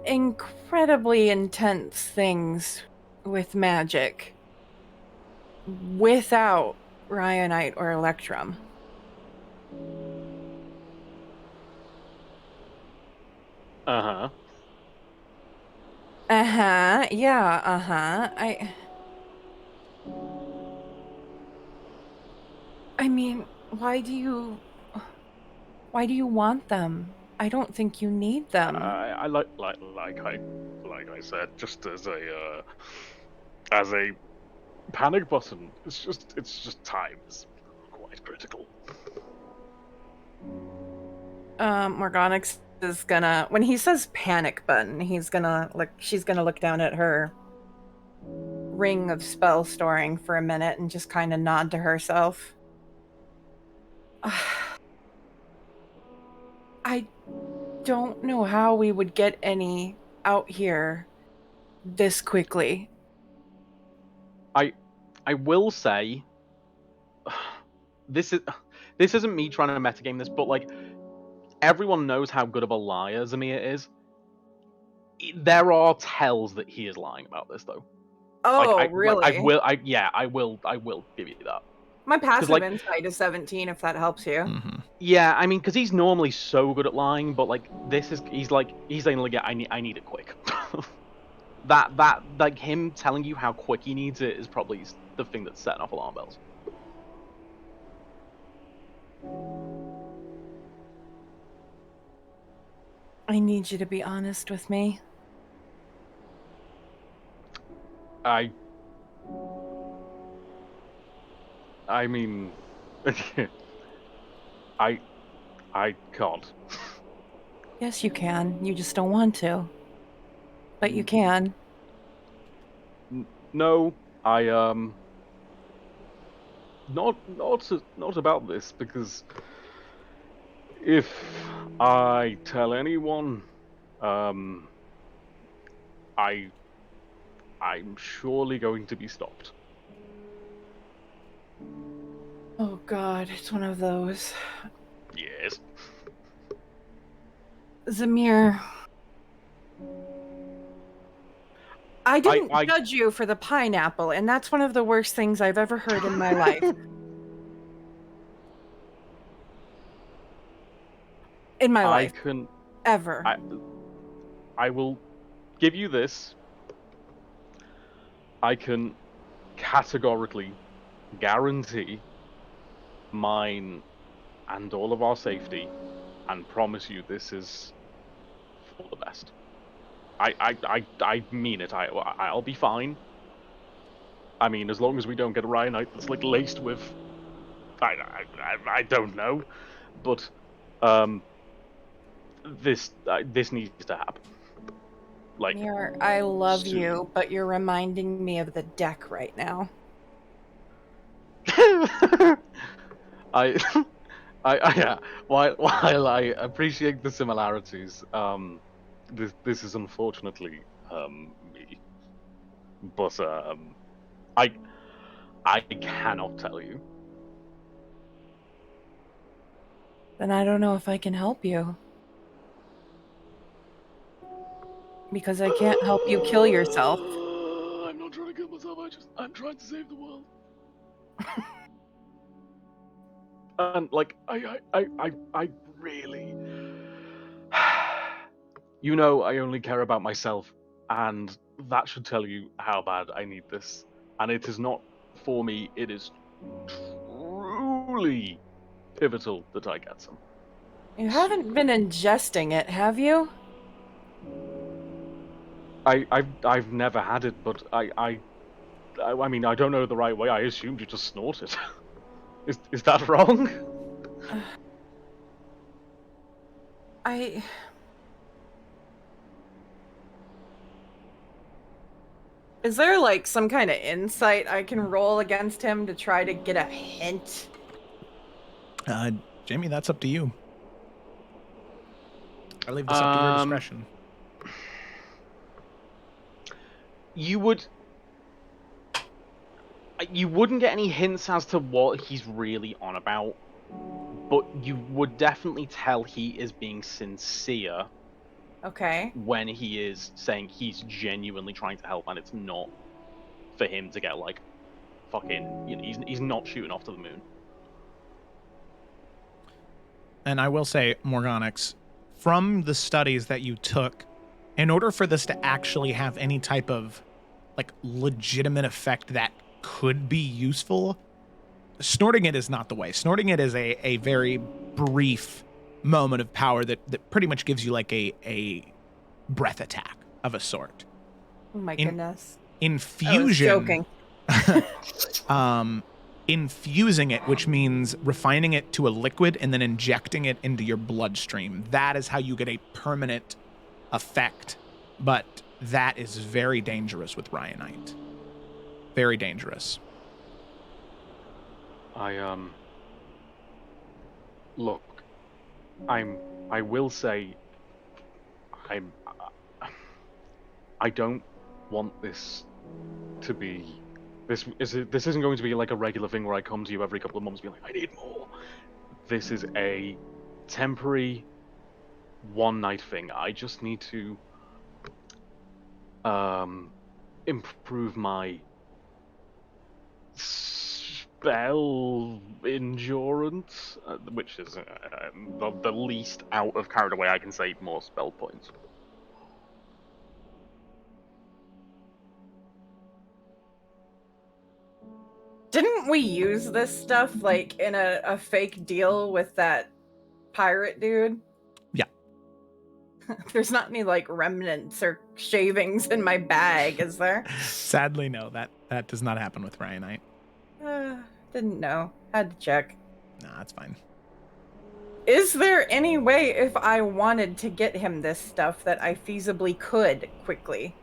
incredibly intense things with magic without Ryanite or Electrum. Uh-huh. Uh-huh. Yeah, uh-huh. I mean, why do you want them? I don't think you need them. I like I said, just as a panic button. It's just time is quite critical. Morgonix is gonna, when he says panic button, she's gonna look down at her ring of spell storing for a minute and just kind of nod to herself. I don't know how we would get any out here this quickly. I will say, this isn't me trying to metagame this, but like everyone knows how good of a liar Zamir is. There are tells that he is lying about this, though. Oh, really? I will give you that. My passive like- insight is 17, if that helps you. Mm-hmm. Yeah, I mean, because he's normally so good at lying, but like he's saying like, yeah, I need it quick. that like him telling you how quick he needs it is probably the thing that's setting off alarm bells. I need you to be honest with me. I mean, I can't. Yes, you can. You just don't want to. But you can. No, not about this, because if I tell anyone, I'm surely going to be stopped. Oh god, it's one of those. Yes. Zamir. I didn't judge you for the pineapple, and that's one of the worst things I've ever heard in my life. In my life. Ever. I will give you this. I can categorically guarantee mine and all of our safety, and promise you this is for the best. I mean it. I'll be fine. I mean, as long as we don't get a rionite that's like laced with, I don't know, but this needs to happen. Like, Mir, I love soon. you, but you're reminding me of the deck right now. Yeah. While I appreciate the similarities, this is unfortunately me. But I cannot tell you. Then I don't know if I can help you. Because I can't help you kill yourself. I'm not trying to kill myself. I'm trying to save the world. And like I really, you know, I only care about myself, and that should tell you how bad I need this. And it is not for me. It is truly pivotal that I get some. You haven't been ingesting it, have you? I've never had it, but I mean, I don't know the right way. I assumed you just snort it. Is that wrong? Is there like some kind of insight I can roll against him to try to get a hint? Jamie, that's up to you. I leave this up to your discretion. You wouldn't get any hints as to what he's really on about, but you would definitely tell he is being sincere. Okay. When he is saying he's genuinely trying to help, and it's not for him to get like fucking, you know, he's not shooting off to the moon. And I will say, Morgonix, from the studies that you took, in order for this to actually have any type of like legitimate effect that could be useful, snorting it is not the way. Snorting it is a very brief moment of power that pretty much gives you like a breath attack of a sort. Oh my goodness. Infusion. I was joking. Infusing it, which means refining it to a liquid and then injecting it into your bloodstream. That is how you get a permanent effect. But that is very dangerous with Ryanite. Very dangerous. Look, I will say, I don't want this to be, this isn't going to be like a regular thing where I come to you every couple of months being like, I need more. This is a temporary one-night thing. I just need to improve my spell endurance, which is the least out of carried away I can say more spell points. Didn't we use this stuff like in a fake deal with that pirate dude? Yeah. There's not any like remnants or shavings in my bag, is there? Sadly, no. That does not happen with Ryanite. Didn't know. Had to check. Nah, that's fine. Is there any way, if I wanted to get him this stuff, that I feasibly could quickly?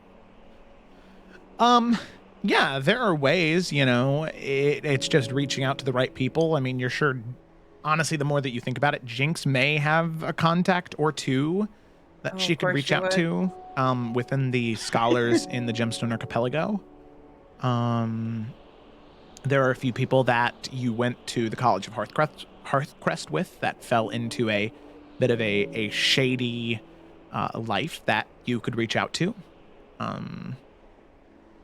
Yeah, there are ways, it's just reaching out to the right people. I mean, you're sure, honestly, the more that you think about it, Jinx may have a contact or two that Oh, she of could course reach she out would. to, within the scholars in the Gemstone Archipelago. There are a few people that you went to the College of Hearthcrest with that fell into a bit of a shady life that you could reach out to. All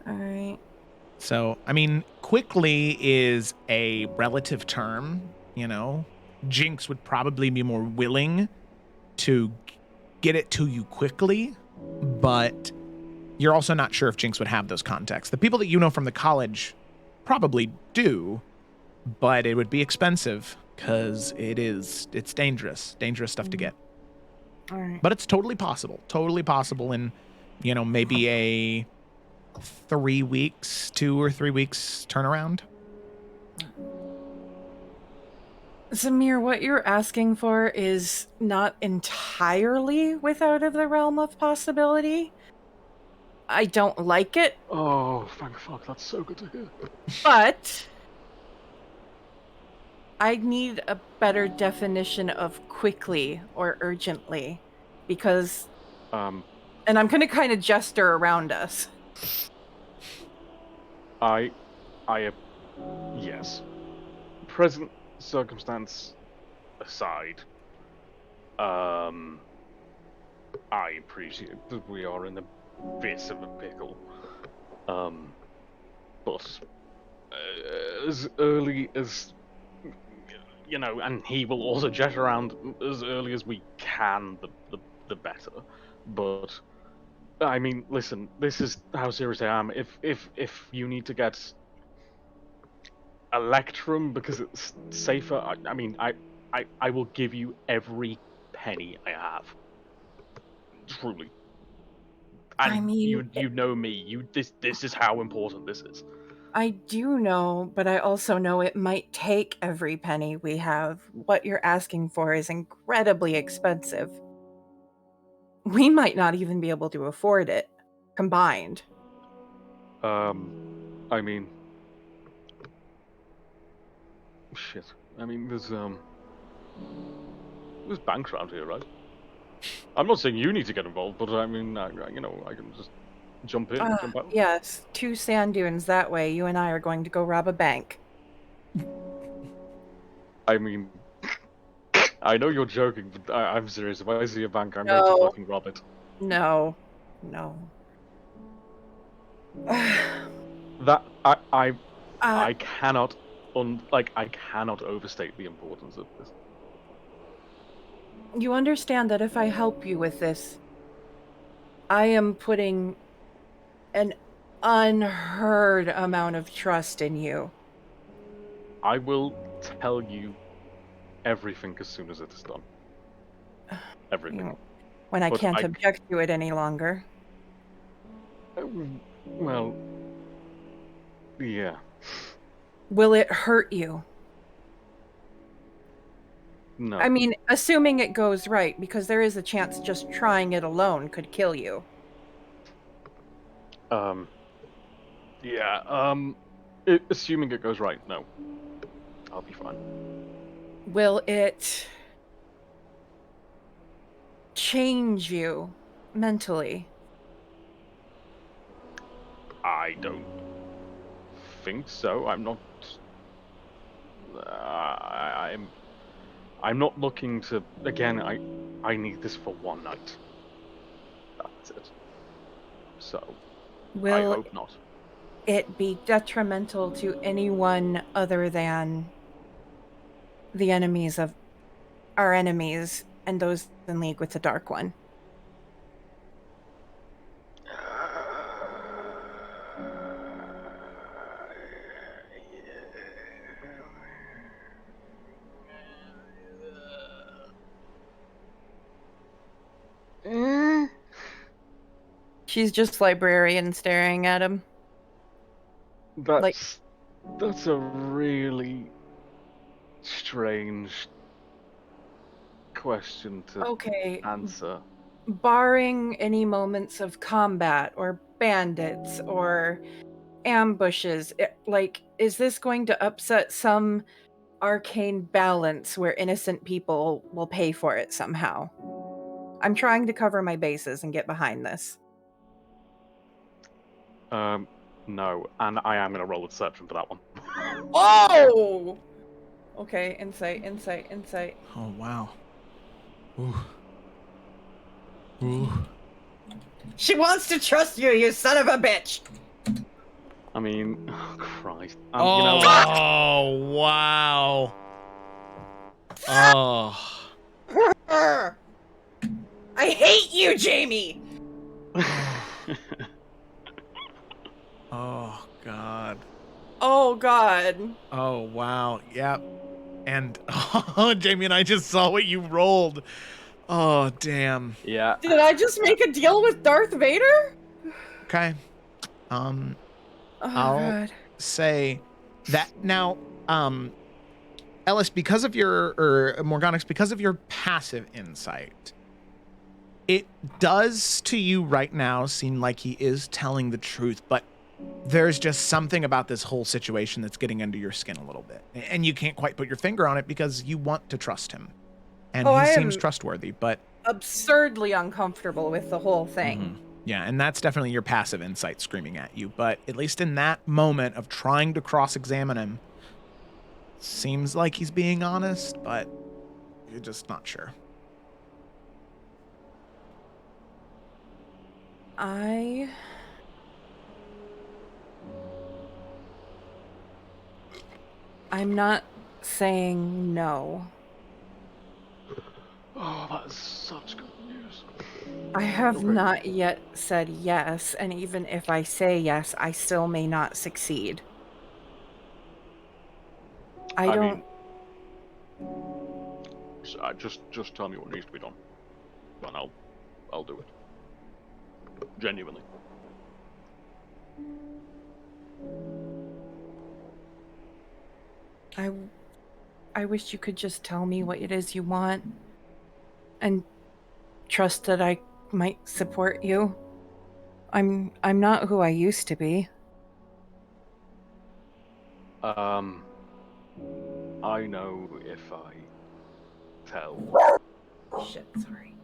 right. So, I mean, quickly is a relative term, Jinx would probably be more willing to get it to you quickly, but you're also not sure if Jinx would have those contacts. The people that you know from the college probably do, but it would be expensive because it's dangerous stuff to get. All right. But it's totally possible in, maybe a 2 or 3 weeks turnaround. Zamir, what you're asking for is not entirely without of the realm of possibility. I don't like it, Oh, thank fuck, that's so good to hear. but I need a better definition of quickly or urgently, because and I'm going to kind of gesture around us. Yes. Present circumstance aside, I appreciate that we are in a bit of a pickle. But as early as and he will also jet around as early as we can, the better. But I mean, listen, this is how serious I am. If you need to get Electrum because it's safer, I will give you every penny I have. Truly. And I mean, you know me. This is how important this is. I do know, but I also know it might take every penny we have. What you're asking for is incredibly expensive. We might not even be able to afford it combined. I mean, shit. I mean, there's banks around here, right? I'm not saying you need to get involved, but I mean, I can just jump in, jump out. Yes, 2 sand dunes that way. You and I are going to go rob a bank. I mean, I know you're joking, but I'm serious. If I see a bank, I'm No. going to fucking rob it. No. That I cannot I cannot overstate the importance of this. You understand that if I help you with this, I am putting an unheard amount of trust in you. I will tell you everything as soon as it is done. Everything. When I But can't object to it any longer. Well, yeah. Will it hurt you? No. I mean, assuming it goes right, because there is a chance just trying it alone could kill you. Yeah. Assuming it goes right, no. I'll be fine. Will it change you mentally? I don't think so. I'm not. I'm not looking to. Again, I need this for one night. That's it. So. I Will hope not. it be detrimental to anyone other than the enemies of our enemies and those in league with the Dark One? She's just librarian staring at him. That's a really strange question to Okay, answer. barring any moments of combat or bandits or ambushes, is this going to upset some arcane balance where innocent people will pay for it somehow? I'm trying to cover my bases and get behind this. No, and I am gonna roll a deception for that one. Oh! Okay, insight. Oh wow. Ooh. Ooh. She wants to trust you, you son of a bitch! I mean, oh Christ. Oh You know, wow. Oh. I hate you, Jamie! Oh god. Oh god. Oh wow. Yep. And Jamie and I just saw what you rolled. Oh damn. yeah. Did I just make a deal with Darth Vader? Okay. Oh I'll god. say that now, Ellis, because of your, or Morganix, because of your passive insight, it does to you right now seem like he is telling the truth, but there's just something about this whole situation that's getting under your skin a little bit. And you can't quite put your finger on it because you want to trust him. And he seems trustworthy, but absurdly uncomfortable with the whole thing. yeah, and that's definitely your passive insight screaming at you. But at least in that moment of trying to cross-examine him, seems like he's being honest, but you're just not sure. I'm not saying no. Oh, that is such good news. I have not yet said yes, and even if I say yes, I still may not succeed. I don't. Just tell me what needs to be done, and I'll do it. Genuinely. I wish you could just tell me what it is you want, and trust that I might support you. I'm not who I used to be. I know if I tell. Shit, sorry.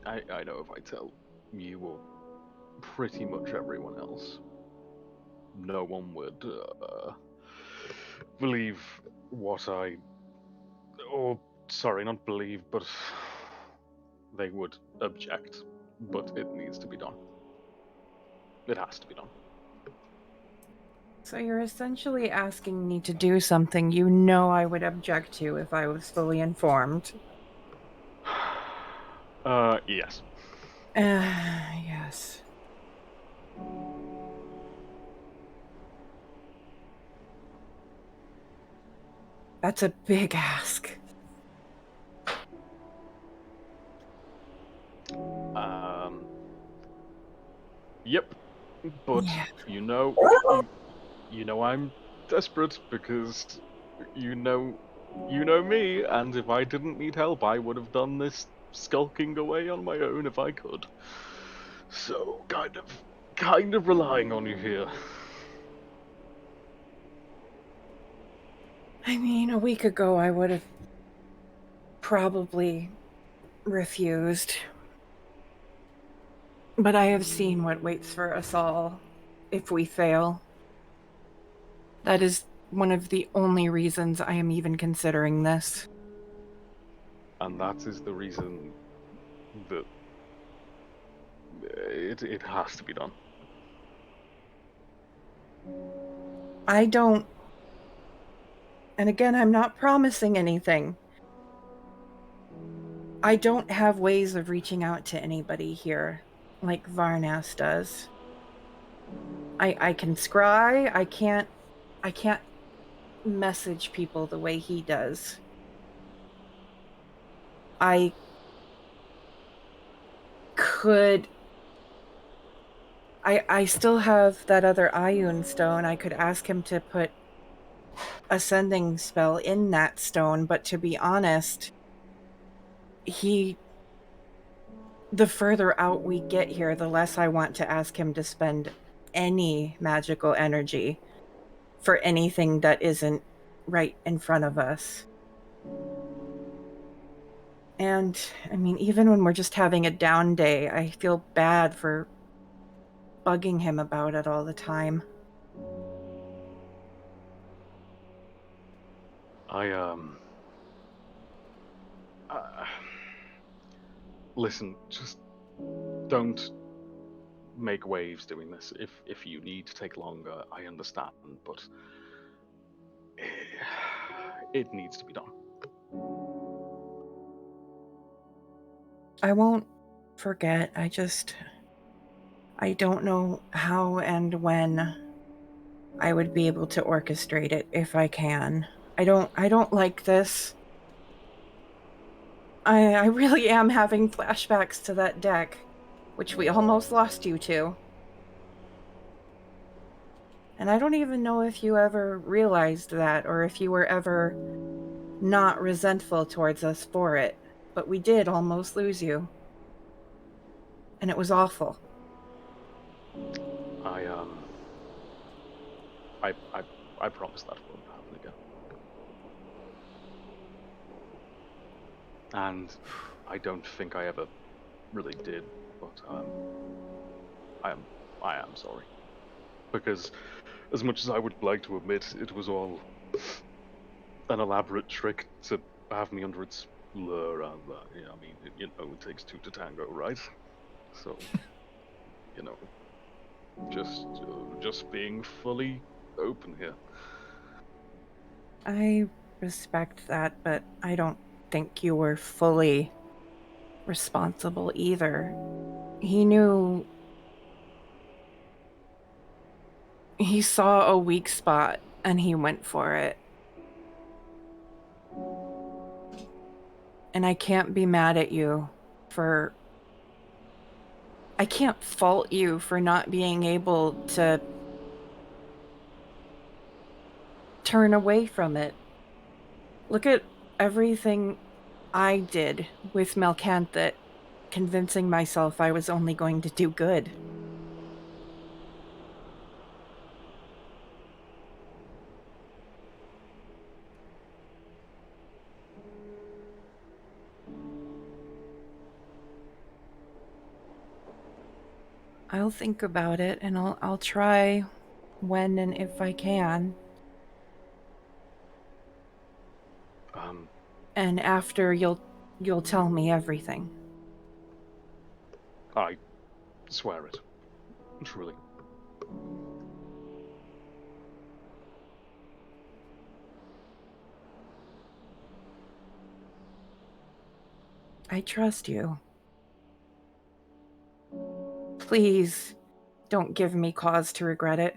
I know if I tell you or pretty much everyone else, no one would believe what I, or sorry, not believe, but they would object. But it needs to be done. It has to be done. So you're essentially asking me to do something you know I would object to if I was fully informed. Yes. Yes. That's a big ask. Yep. But Yeah. you know I'm desperate because you know me, and if I didn't need help, I would have done this skulking away on my own if I could. So kind of relying on you here. I mean, a week ago I would have probably refused. But I have seen what waits for us all if we fail. That is one of the only reasons I am even considering this. And that is the reason that it has to be done. I don't... And again, I'm not promising anything. I don't have ways of reaching out to anybody here, like Varnas does. I can scry, I can't message people the way he does. I could I still have that other Ioun stone. I could ask him to put a sending spell in that stone, but to be honest, the further out we get here, the less I want to ask him to spend any magical energy for anything that isn't right in front of us. And, I mean, even when we're just having a down day, I feel bad for bugging him about it all the time. Listen, just don't make waves doing this. If you need to take longer, I understand, but it needs to be done. I won't forget. I don't know how and when I would be able to orchestrate it if I can. I don't like this. I really am having flashbacks to that deck, which we almost lost you to. And I don't even know if you ever realized that, or if you were ever not resentful towards us for it. But we did almost lose you. And it was awful. I promise that won't happen again. And I don't think I ever really did, but I am sorry. Because as much as I would like to admit it was all an elaborate trick to have me under its lure, I mean, it takes two to tango, right? So, just being fully open here. I respect that, but I don't think you were fully responsible either. He knew. He saw a weak spot and he went for it. And I can't be mad at you for. I can't fault you for not being able to turn away from it. Look at everything I did with Melkantha, convincing myself I was only going to do good. I'll think about it, and I'll try when and if I can. And after you'll tell me everything. I swear it. Truly. I trust you. Please, don't give me cause to regret it.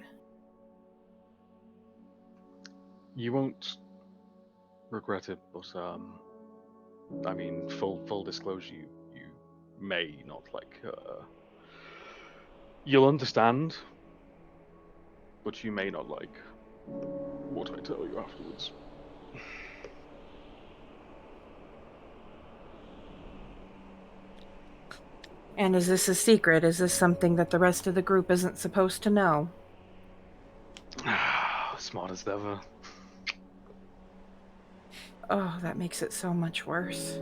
You won't regret it, but I mean, full disclosure, you may not like her. You'll understand, but you may not like what I tell you afterwards. And is this a secret? Is this something that the rest of the group isn't supposed to know? Smart as ever. Oh, that makes it so much worse.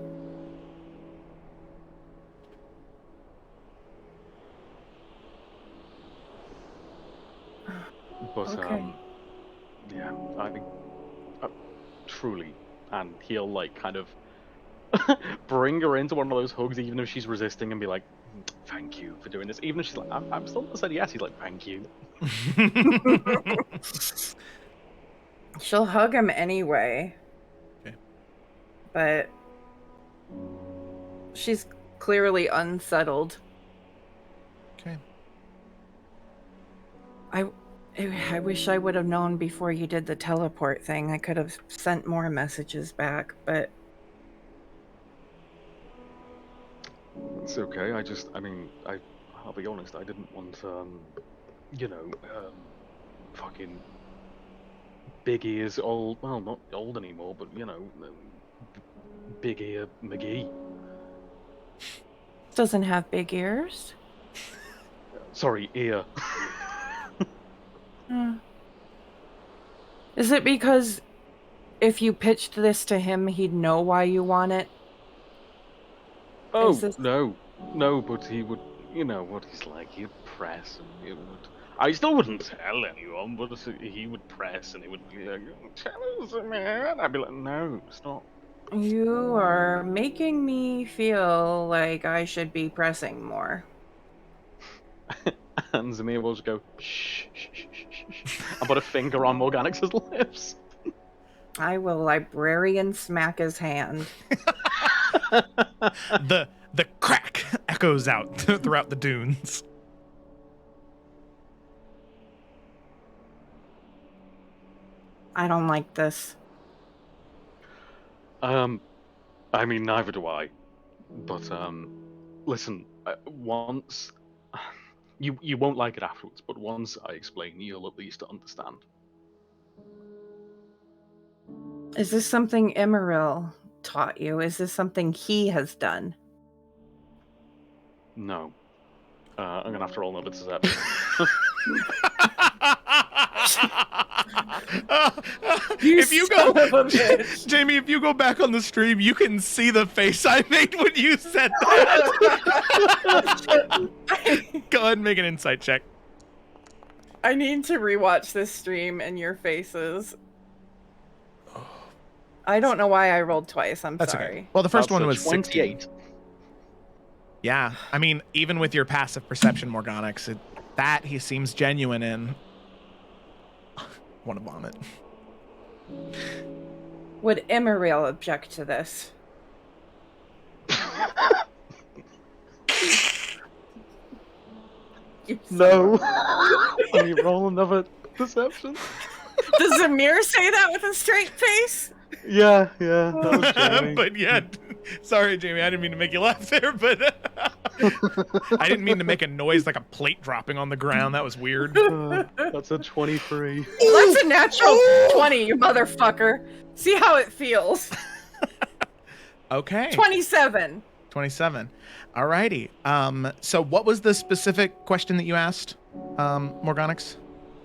But okay. yeah, I think truly, and he'll like kind of bring her into one of those hugs, even if she's resisting, and be like, "Thank you for doing this." Even if she's like, "I'm still not saying yes," he's like, "Thank you." She'll hug him anyway. Okay. But she's clearly unsettled. Okay. I wish I would have known before you did the teleport thing. I could have sent more messages back, but... It's okay. I mean, I'll be honest, I didn't want, fucking big ears old, well, not old anymore, but, big ear McGee. Doesn't have big ears. Sorry, ear. Is it because if you pitched this to him, he'd know why you want it? Oh, Is this- no, but he would, you know what he's like, he'd press, and it would, I still wouldn't tell anyone, but he would press, and he would be like, tell us, man, I'd be like, no, stop. You are making me feel like I should be pressing more. And Zamir will just go, shh, shh, shh, shh, shh, and put a finger on Morganix's lips. I will librarian smack his hand. The crack echoes out throughout the dunes. I don't like this. I mean, neither do I. But, listen, once... You won't like it afterwards, but once I explain, you'll at least understand. Is this something Emeril taught you? Is this something he has done? No. I'm gonna have to roll another deception. If you go, son of a bitch. Jamie, if you go back on the stream, you can see the face I made when you said that. Go ahead and make an insight check. I need to rewatch this stream and your faces. I don't know why I rolled twice. I'm That's sorry. okay. Well, the first That's one a was 28. 16. Yeah, I mean, even with your passive perception, Morganix, that he seems genuine in. Want to vomit. Would Emeril object to this? You son No. of a- Let me roll another deception. Does Zamir say that with a straight face? Yeah, that was Jamie. But yeah, sorry, Jamie, I didn't mean to make you laugh there, but I didn't mean to make a noise like a plate dropping on the ground. That was weird. That's a 23. That's a natural 20, you motherfucker. See how it feels. Okay. 27. 27. Alrighty. So what was the specific question that you asked, Morganix?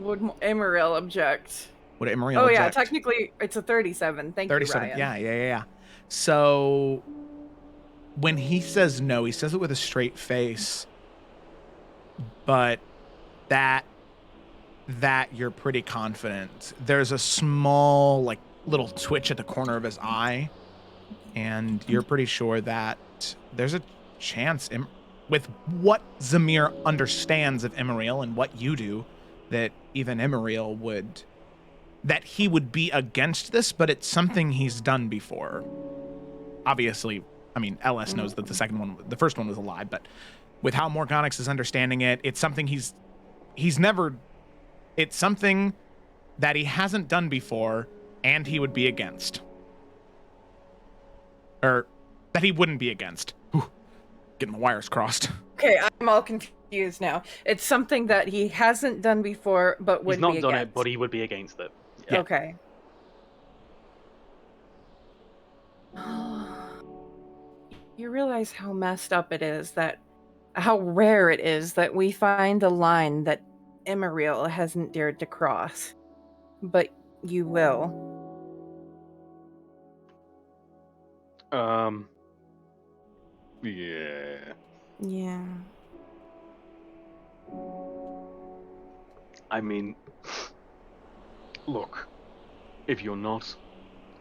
Would Emeril object? Would Emeril Oh yeah, object? technically it's a 37. Thank 37. you, Ryan. Yeah. So when he says no, he says it with a straight face. But that you're pretty confident. There's a small, like, little twitch at the corner of his eye, and you're pretty sure that there's a chance, with what Zamir understands of Emeril and what you do, that even Emeril would be against this, but it's something he's done before. Obviously, I mean, LS knows that the first one was a lie, but with how Morganix is understanding it, it's something it's something that he hasn't done before, and he would be against. Or that he wouldn't be against. Whew, getting my wires crossed. Okay, I'm all confused now. It's something that he hasn't done before, but would He's not be done against. it, but he would be against it. Yeah. Okay. You realize how messed up it is how rare it is that we find the line that Emeril hasn't dared to cross. But you will. Yeah. Yeah. I mean, look, if you're not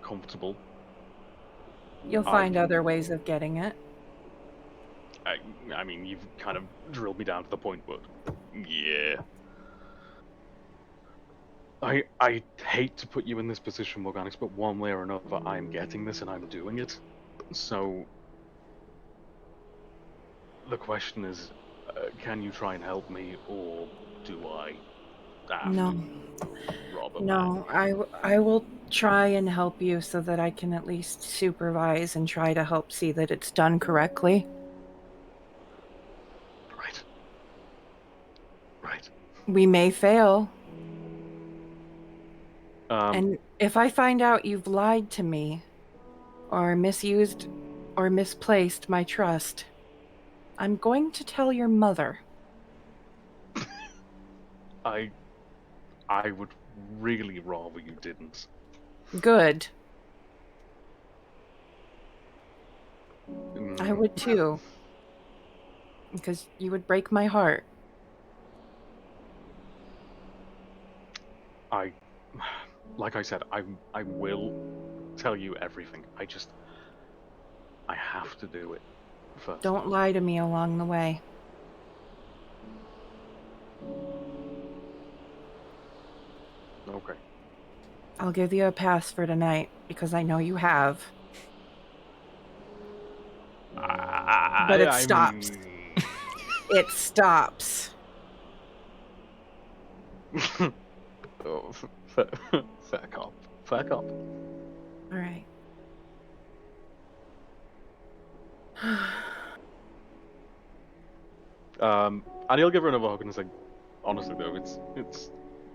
comfortable, You'll find other ways of getting it. I mean, you've kind of drilled me down to the point, but yeah. I hate to put you in this position, Morganix, but one way or another, I'm getting this and I'm doing it. So, the question is, can you try and help me, or do I have No. to rob a No, bank? I will try and help you so that I can at least supervise and try to help see that it's done correctly. Right. We may fail. Um, And if I find out you've lied to me, or misused or misplaced my trust, I'm going to tell your mother. I would really rather you didn't. Good. I Mm, would too. Because you would break my heart. Like I said, I will tell you everything. I have to do it first. Don't lie to me along the way. Okay. I'll give you a pass for tonight, because I know you have. But it stops. It stops. Oh, fair cop. Fair cop. All right. And he'll give her another hug and say, honestly though, it's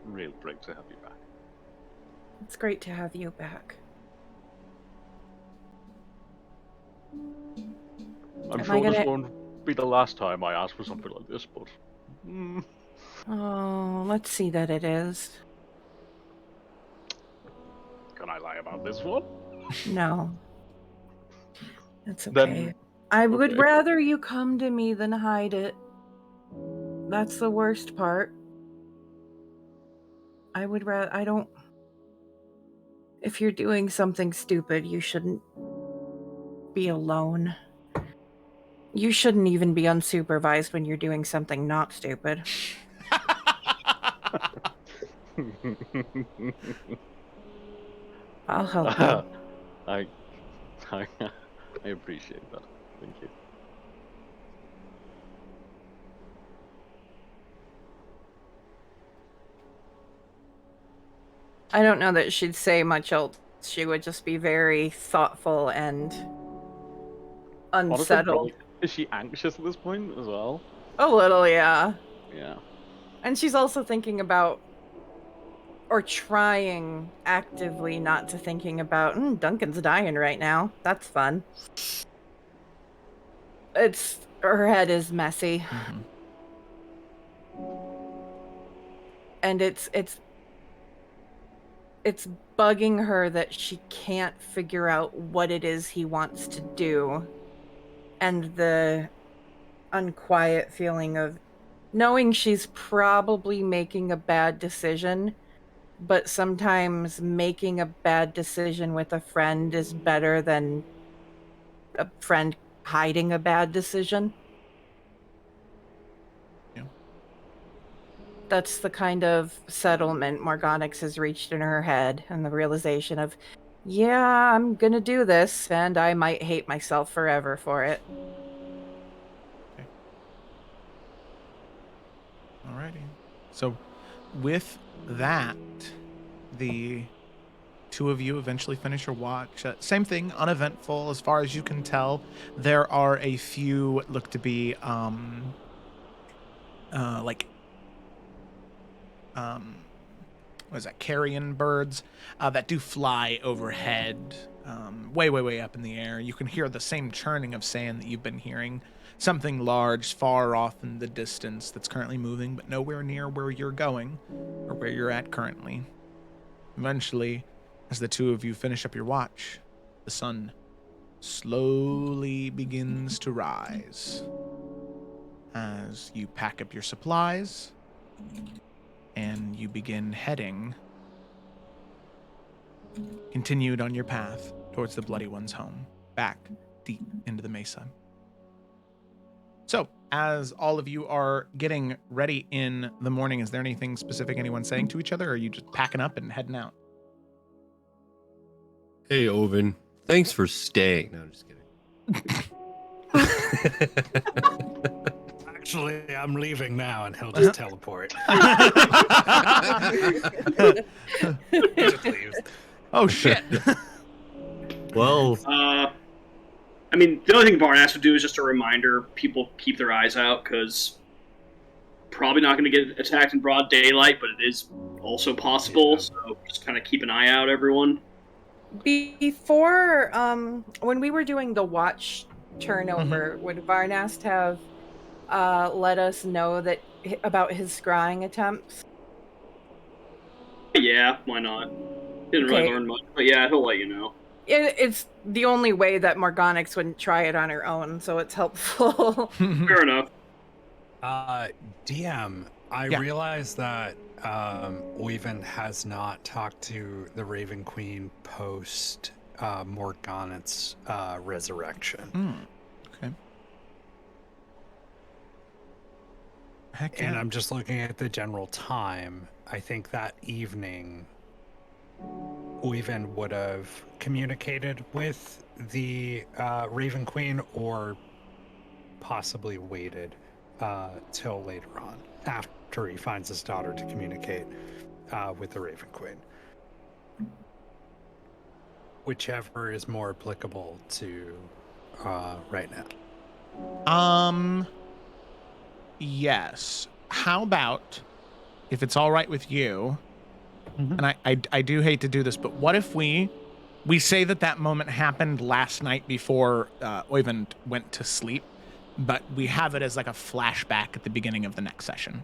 real great to have you back. It's great to have you back. I'm Am sure I this gonna- won't be the last time I ask for something like this, but Oh, let's see that it is. can I lie about this one? No. That's okay. Then I would okay. rather you come to me than hide it. That's the worst part. I would rather. I don't. If you're doing something stupid, you shouldn't be alone. You shouldn't even be unsupervised when you're doing something not stupid. I'll help you. I appreciate that. Thank you. I don't know that she'd say much else. She would just be very thoughtful and Honestly, unsettled. probably, is she anxious at this point as well? A little, yeah. Yeah. And she's also thinking about, or trying actively not to thinking about, Duncan's dying right now. That's fun. Her head is messy. Mhm. And it's bugging her that she can't figure out what it is he wants to do. And the unquiet feeling of knowing she's probably making a bad decision, but sometimes making a bad decision with a friend is better than a friend hiding a bad decision. Yeah. That's the kind of settlement Morgonix has reached in her head, and the realization of, yeah, I'm gonna do this, and I might hate myself forever for it. Alrighty. So, with that, the two of you eventually finish your watch. Same thing, uneventful as far as you can tell. There are a few what look to be what is that, carrion birds that do fly overhead, way up in the air. You can hear the same churning of sand that you've been hearing. Something large far off in the distance that's currently moving, but nowhere near where you're going or where you're at currently. Eventually, as the two of you finish up your watch, the sun slowly begins to rise. As you pack up your supplies and you begin heading, continued on your path towards the Bloody One's home, back deep into the mesa. So, as all of you are getting ready in the morning, is there anything specific anyone's saying to each other, or are you just packing up and heading out? Hey, Oven. Thanks for staying. No, I'm just kidding. Actually, I'm leaving now, and he'll just teleport. Just leaves. Oh, shit. Well, I mean, the only thing Barn has to do is just a reminder people keep their eyes out, because probably not going to get attacked in broad daylight, but it is also possible. Yeah. So just kind of keep an eye out, everyone. Before, when we were doing the watch turnover, would Varnast have let us know that about his scrying attempts? Yeah, why not? Didn't really Okay. learn much, but yeah, he'll let you know. It's the only way that Morgonix wouldn't try it on her own, so it's helpful. Fair enough. DM, I Yeah. realize that Oyvind has not talked to the Raven Queen post Morganit's resurrection. Okay. Heck And yeah. I'm just looking at the general time. I think that evening, Oyvind would have communicated with the Raven Queen or possibly waited till later on after he finds his daughter to communicate with the Raven Queen. Whichever is more applicable to right now. Yes. How about, if it's all right with you, and I do hate to do this, but what if we say that moment happened last night before Oyvind went to sleep, but we have it as like a flashback at the beginning of the next session.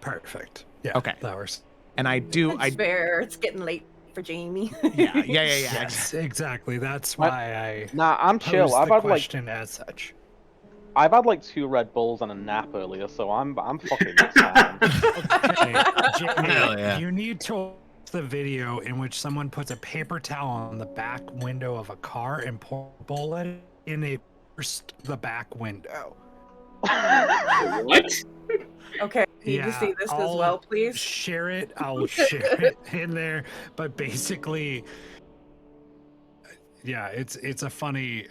Perfect. Yeah. Okay. That works. And It's fair. It's getting late for Jamie. Yeah. Yes, exactly. That's why Nah, I'm chill. posed I've the had question as such. I've had like 2 Red Bulls and a nap earlier, so I'm fucking fine. Okay, Jamie, Hell yeah. you need to watch the video in which someone puts a paper towel on the back window of a car and pour a bullet in a burst the back window. What? Okay, need to see this as well, please. Share it. I'll share it in there. But basically, yeah, it's a funny.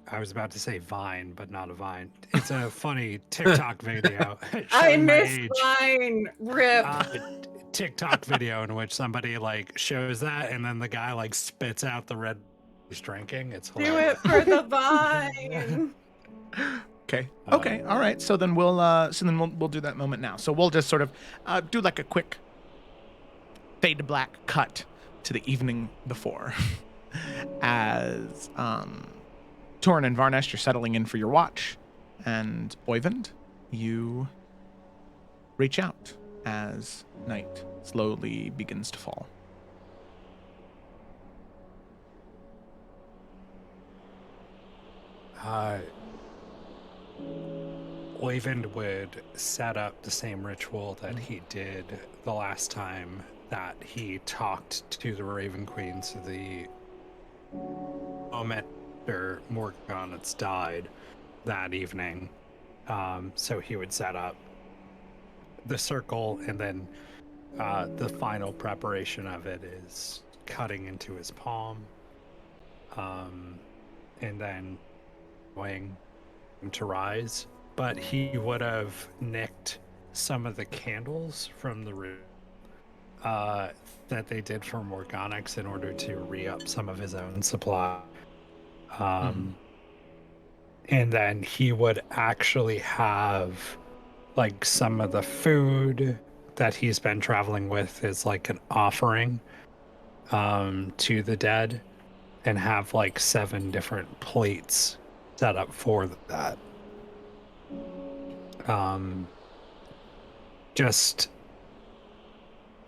I was about to say Vine, but not a Vine. It's a funny TikTok video. I showing my missed age. mine. Rip. TikTok video in which somebody like shows that, and then the guy like spits out the red he's drinking. It's Do hilarious. it for the Vine. Okay. Okay. All right. So then we'll do that moment now. So we'll just sort of do like a quick fade to black cut to the evening before, as Torn and Varnest, you're settling in for your watch, and Oyvind, you reach out as night slowly begins to fall. Oyvind would set up the same ritual that he did the last time that he talked to the Raven Queen. So the moment after Morganit's died that evening, so he would set up the circle, and then the final preparation of it is cutting into his palm, and then going to rise. But he would have nicked some of the candles from the room that they did for Morganix in order to re-up some of his own supply. And then he would actually have like some of the food that he's been traveling with is like an offering to the dead, and have like 7 different plates set up for that. Just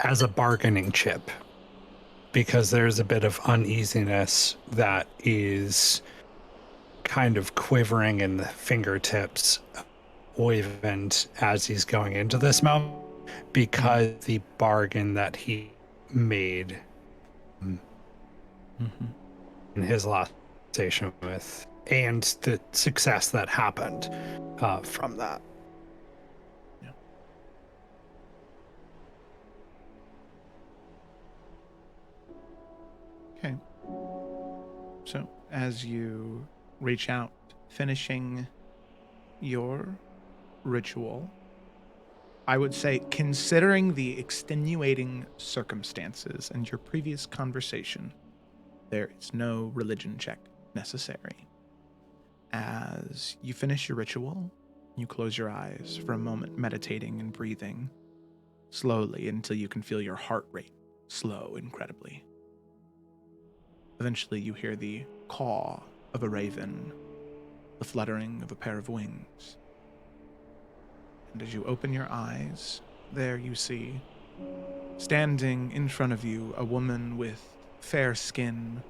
as a bargaining chip, because there's a bit of uneasiness that is kind of quivering in the fingertips of Oyvind as he's going into this moment, because the bargain that he made in his last station with, and the success that happened from that. Okay. So as you reach out, finishing your ritual, I would say, considering the extenuating circumstances and your previous conversation, there is no religion check necessary. As you finish your ritual, You close your eyes for a moment, meditating and breathing slowly until you can feel your heart rate slow incredibly. Eventually, you hear the caw of a raven, the fluttering of a pair of wings. And as you open your eyes, there you see, standing in front of you, a woman with fair skin,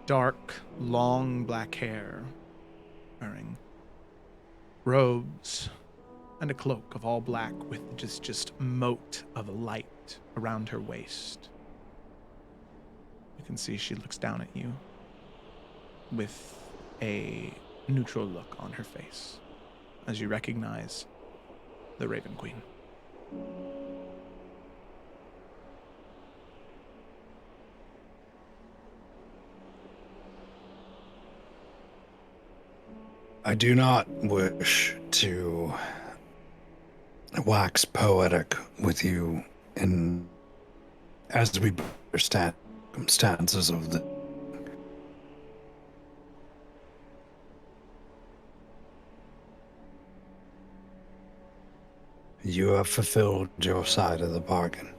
dark, long black hair, wearing robes and a cloak of all black with just mote of light around her waist. You can see she looks down at you with a neutral look on her face as you recognize the Raven Queen. I do not wish to wax poetic with you in as we understand circumstances of the you have fulfilled your side of the bargain.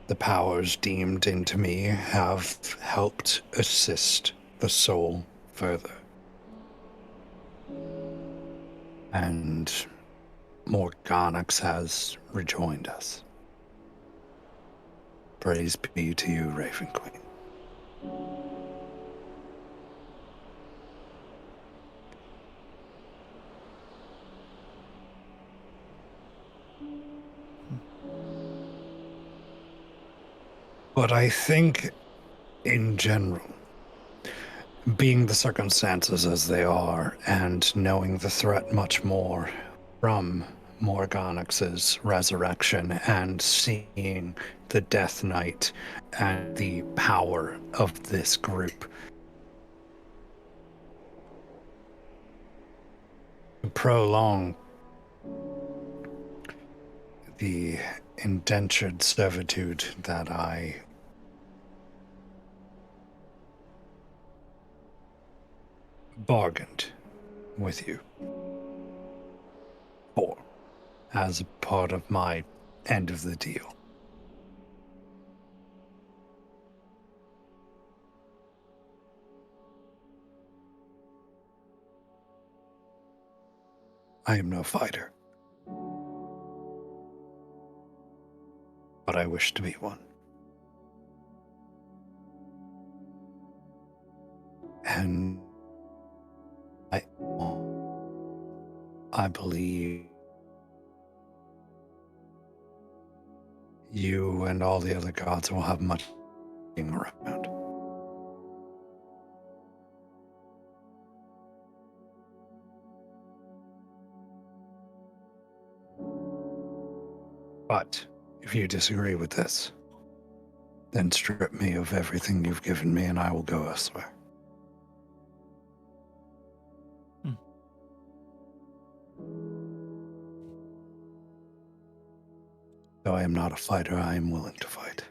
The powers deemed into me have helped assist the soul further. And Morganax has rejoined us. Praise be to you, Raven Queen. But I think, in general, being the circumstances as they are, and knowing the threat much more from Morganax's resurrection, and seeing the Death Knight and the power of this group, to prolong the indentured servitude that I bargained with you for as a part of my end of the deal. I am no fighter, but I wish to be one. And I believe you and all the other gods will have much being around. But if you disagree with this, then strip me of everything you've given me and I will go elsewhere. Though I am not a fighter, I am willing to fight.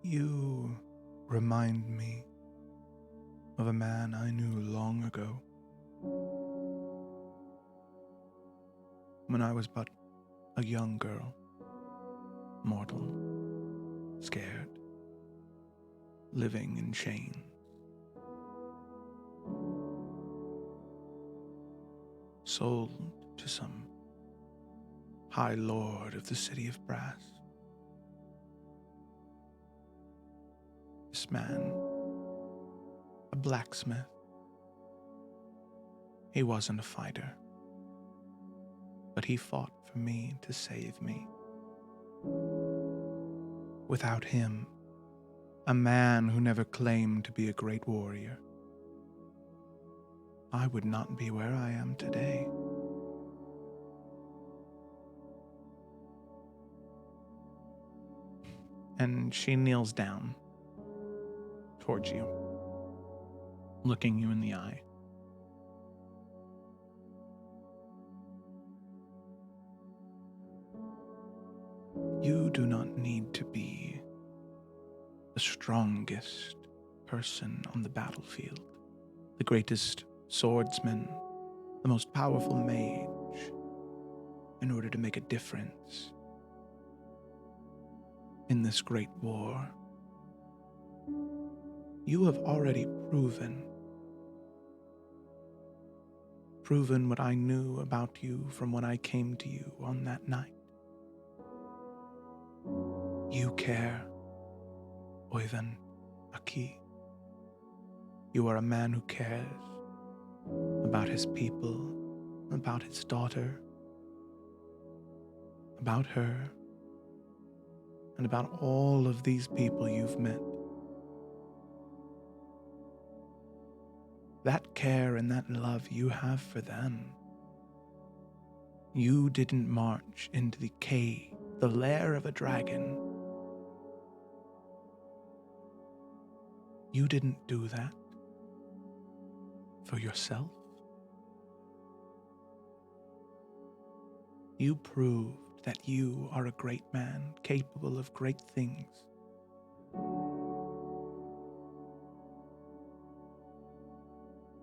You remind me of a man I knew long ago, when I was but a young girl, mortal, scared, living in chains. Sold to some high lord of the city of brass. This man, a blacksmith. He wasn't a fighter, but he fought for me to save me. Without him, a man who never claimed to be a great warrior, I would not be where I am today. And she kneels down towards you, looking you in the eye. You do not need to be the strongest person on the battlefield, the greatest swordsman, the most powerful mage, in order to make a difference in this great war. You have already proven what I knew about you from when I came to you on that night. You care, Oyvind Aki. You are a man who cares about his people, about his daughter, about her, and about all of these people you've met. That care and that love you have for them. You didn't march into the cave, the lair of a dragon. You didn't do that for yourself. You proved that you are a great man, capable of great things.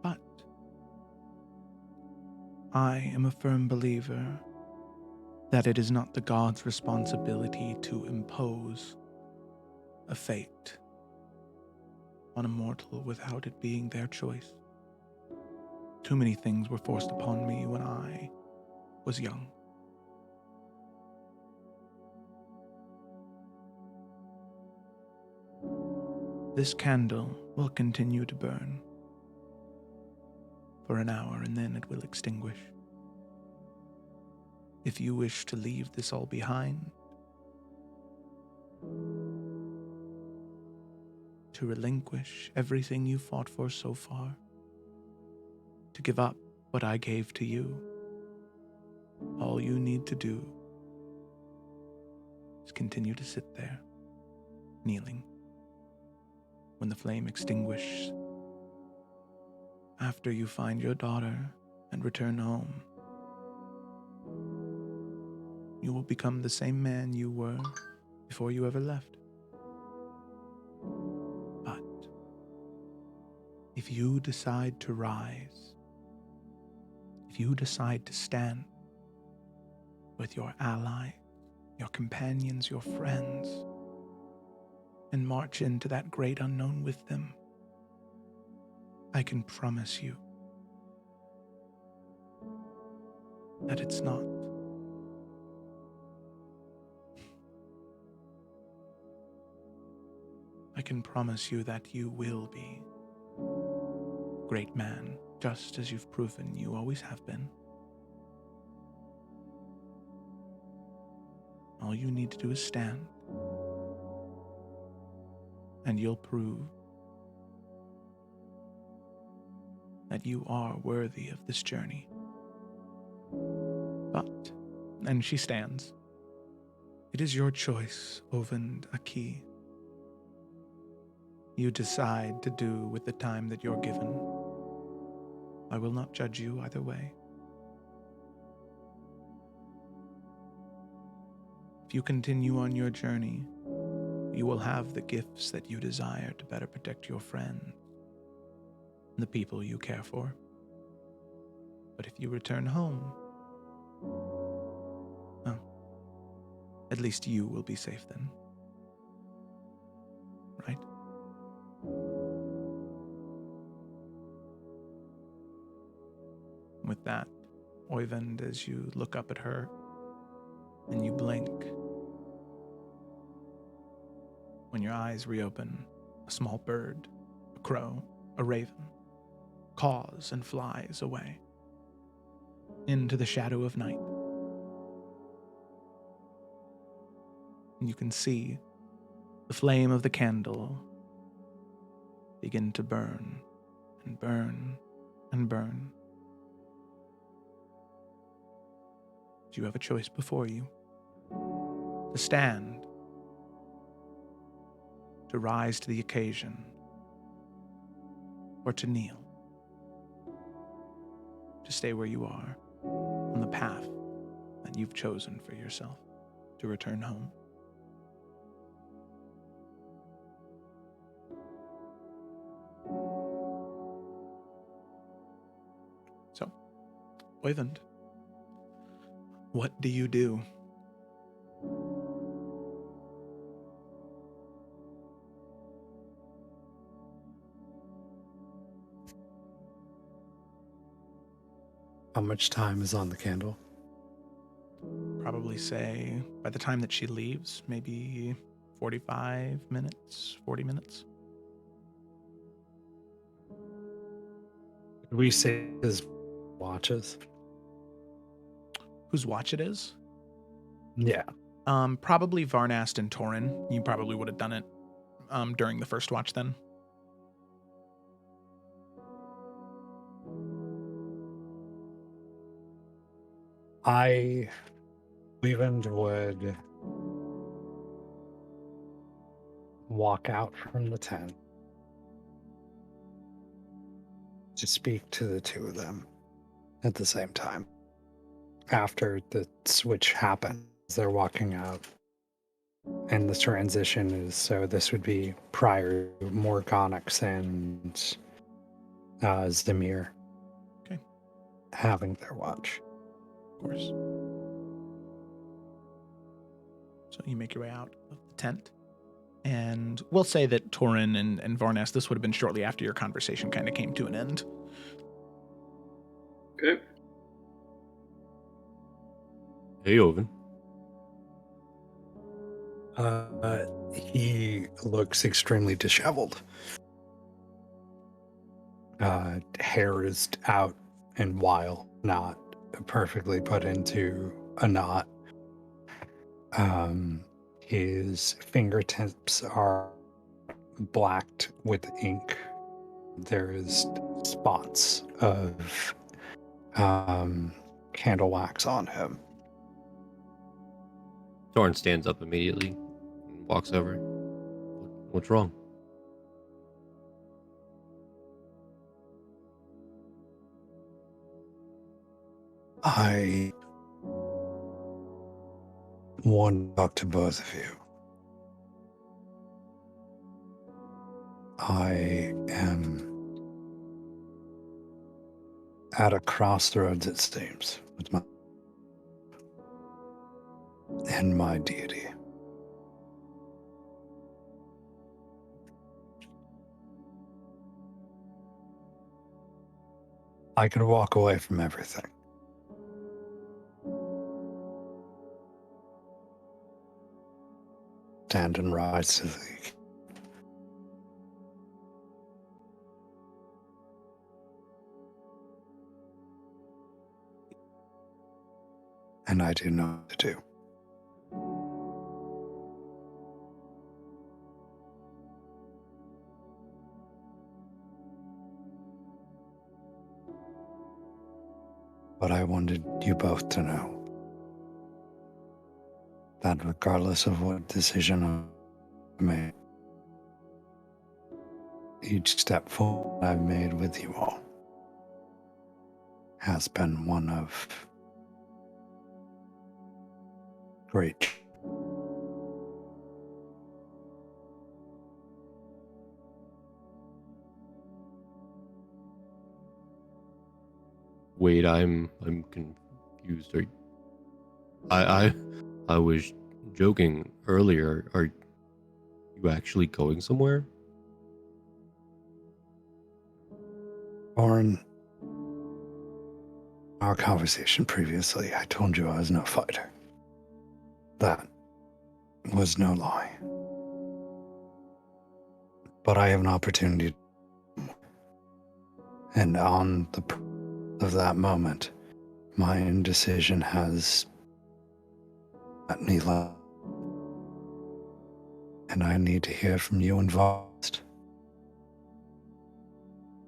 But I am a firm believer that it is not the gods' responsibility to impose a fate on a mortal without it being their choice. Too many things were forced upon me when I was young. This candle will continue to burn for an hour, and then it will extinguish. If you wish to leave this all behind, to relinquish everything you fought for so far, to give up what I gave to you, all you need to do is continue to sit there, kneeling. When the flame extinguishes, after you find your daughter and return home, you will become the same man you were before you ever left. But if you decide to rise, if you decide to stand with your allies, your companions, your friends, and march into that great unknown with them, I can promise you that it's not. I can promise you that you will be a great man, just as you've proven you always have been. All you need to do is stand, and you'll prove that you are worthy of this journey. But, and she stands, it is your choice, Oyvind Aki. You decide to do with the time that you're given. I will not judge you either way. If you continue on your journey, you will have the gifts that you desire to better protect your friends and the people you care for. But if you return home, well, at least you will be safe then. Right? With that, Oyvind, as you look up at her and you blink, when your eyes reopen, a small bird, a crow, a raven, caws and flies away into the shadow of night. And you can see the flame of the candle begin to burn and burn and burn. You have a choice before you: to stand, to rise to the occasion, or to kneel, to stay where you are on the path that you've chosen for yourself to return home. Oyvind, what do you do? How much time is on the candle? Probably say by the time that she leaves, maybe 45 minutes, 40 minutes. Did we say his watches? Whose watch it is? Yeah. Probably Varnast and Torin. You probably would have done it during the first watch then. I even would walk out from the tent to speak to the two of them at the same time. After the switch happens, they're walking out. And the transition is, so this would be prior to Morgonix and Zemir Okay. having their watch. Of course. So you make your way out of the tent. And we'll say that Torin and Varnast, this would have been shortly after your conversation kind of came to an end. Okay. Hey, Oven. He looks extremely disheveled. Hair is out and wild, not perfectly put into a knot. His fingertips are blacked with ink. There's spots of candle wax on him. Thorin stands up immediately and walks over. What's wrong? I want to talk to both of you. I am at a crossroads, it seems, with my and my deity. I could walk away from everything. Stand and rise to the and I do know what to do. But I wanted you both to know that regardless of what decision I made, each step forward I've made with you all has been one of great. Wait, I'm confused. I was joking earlier. Are you actually going somewhere? Oren, our conversation previously, I told you I was no fighter. That was no lie. But I have an opportunity, and on the of that moment, my indecision has let me love. And I need to hear from you involved.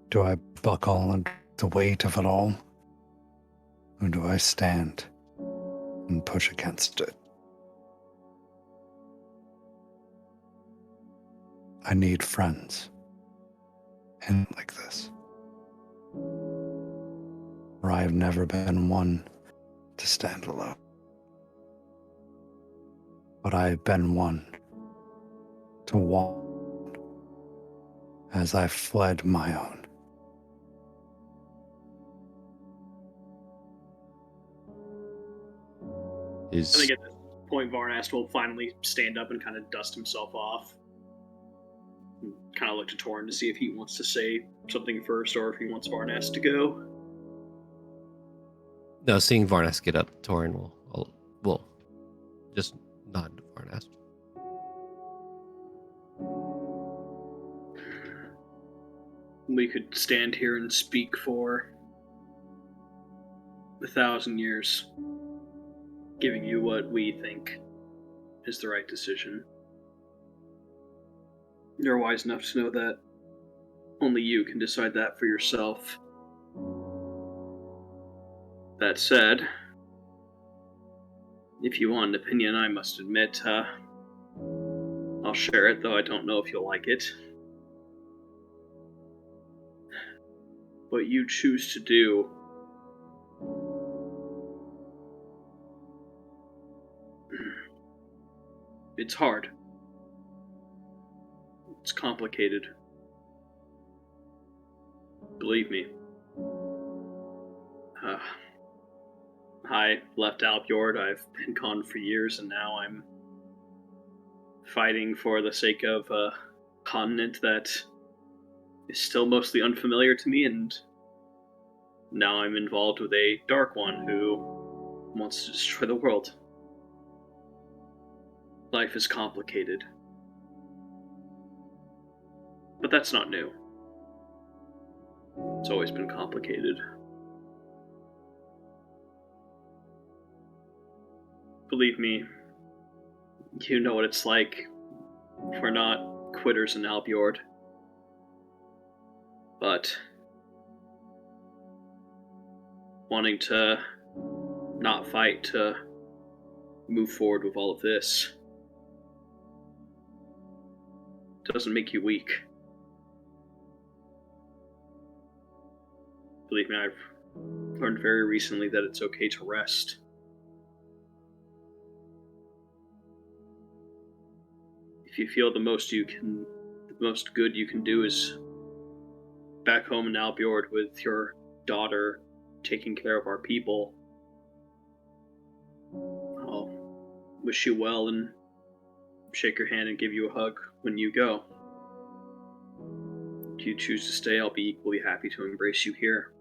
Do I buckle under the weight of it all? Or do I stand and push against it? I need friends. And like this. Where I have never been one to stand alone. But I have been one to walk as I fled my own. I Is think at this point, Varnast will finally stand up and kind of dust himself off. Kind of look to Torin to see if he wants to say something first or if he wants Varnast to go. no, seeing Varnas get up, Torin will just nod to Varnas. We could stand here and speak for 1,000 years, giving you what we think is the right decision. You're wise enough to know that only you can decide that for yourself. That said, if you want an opinion, I must admit, I'll share it, though I don't know if you'll like it. What you choose to do it's hard. It's complicated. Believe me. I left Alpjord. I've been gone for years, and now I'm fighting for the sake of a continent that is still mostly unfamiliar to me, and now I'm involved with a Dark One who wants to destroy the world. Life is complicated. But that's not new. It's always been complicated. Believe me, you know what it's like. We're not quitters in Alpjord. But wanting to not fight to move forward with all of this doesn't make you weak. Believe me, I've learned very recently that it's okay to rest. If you feel the most good you can do is back home in Alpjord with your daughter taking care of our people, I'll wish you well and shake your hand and give you a hug when you go. If you choose to stay, I'll be equally happy to embrace you here.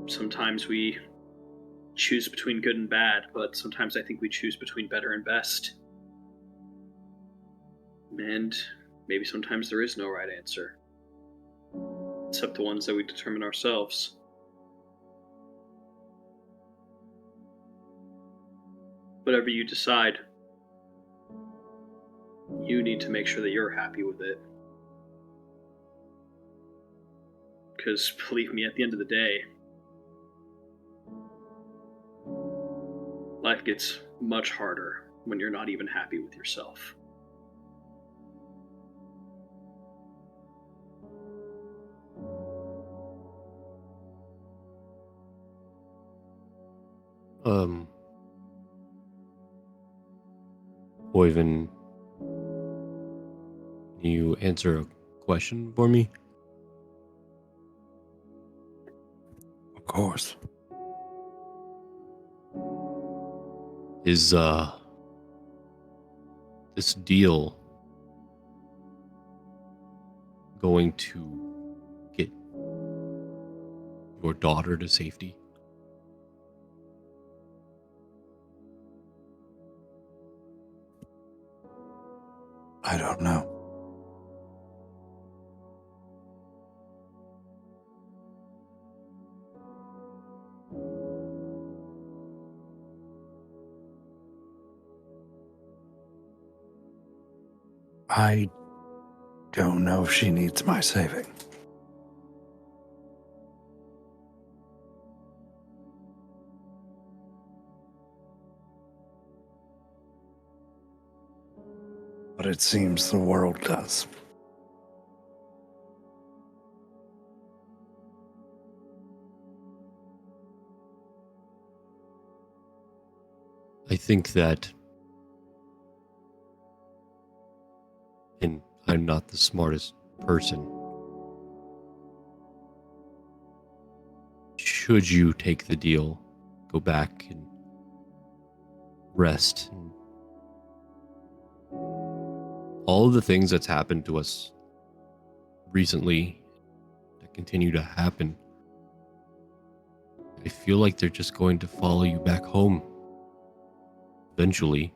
Sometimes we choose between good and bad, but sometimes I think we choose between better and best. And maybe sometimes there is no right answer, except the ones that we determine ourselves. Whatever you decide, you need to make sure that you're happy with it. Because believe me, at the end of the day, life gets much harder when you're not even happy with yourself. Oyvind, can you answer a question for me? Of course. Is this deal going to get your daughter to safety? I don't know. I don't know if she needs my saving. But it seems the world does. I think that, and I'm not the smartest person, should you take the deal, go back and rest. And all of the things that's happened to us recently that continue to happen, I feel like they're just going to follow you back home eventually.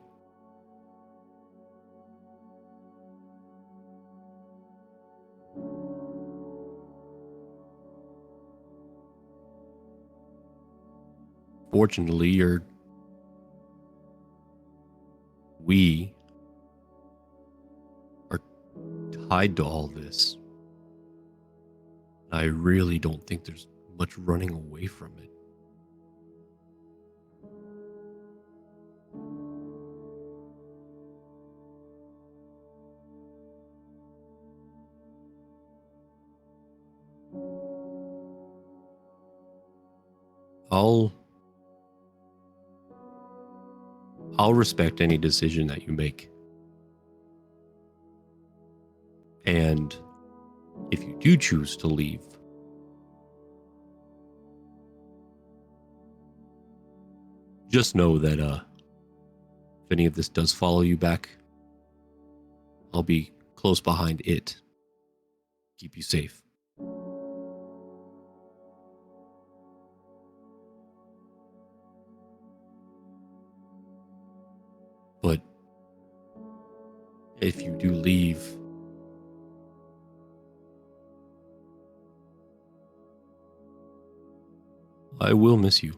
Fortunately, we are tied to all this. I really don't think there's much running away from it. I'll respect any decision that you make. And if you do choose to leave, just know that if any of this does follow you back, I'll be close behind it. Keep you safe. But if you do leave, I will miss you.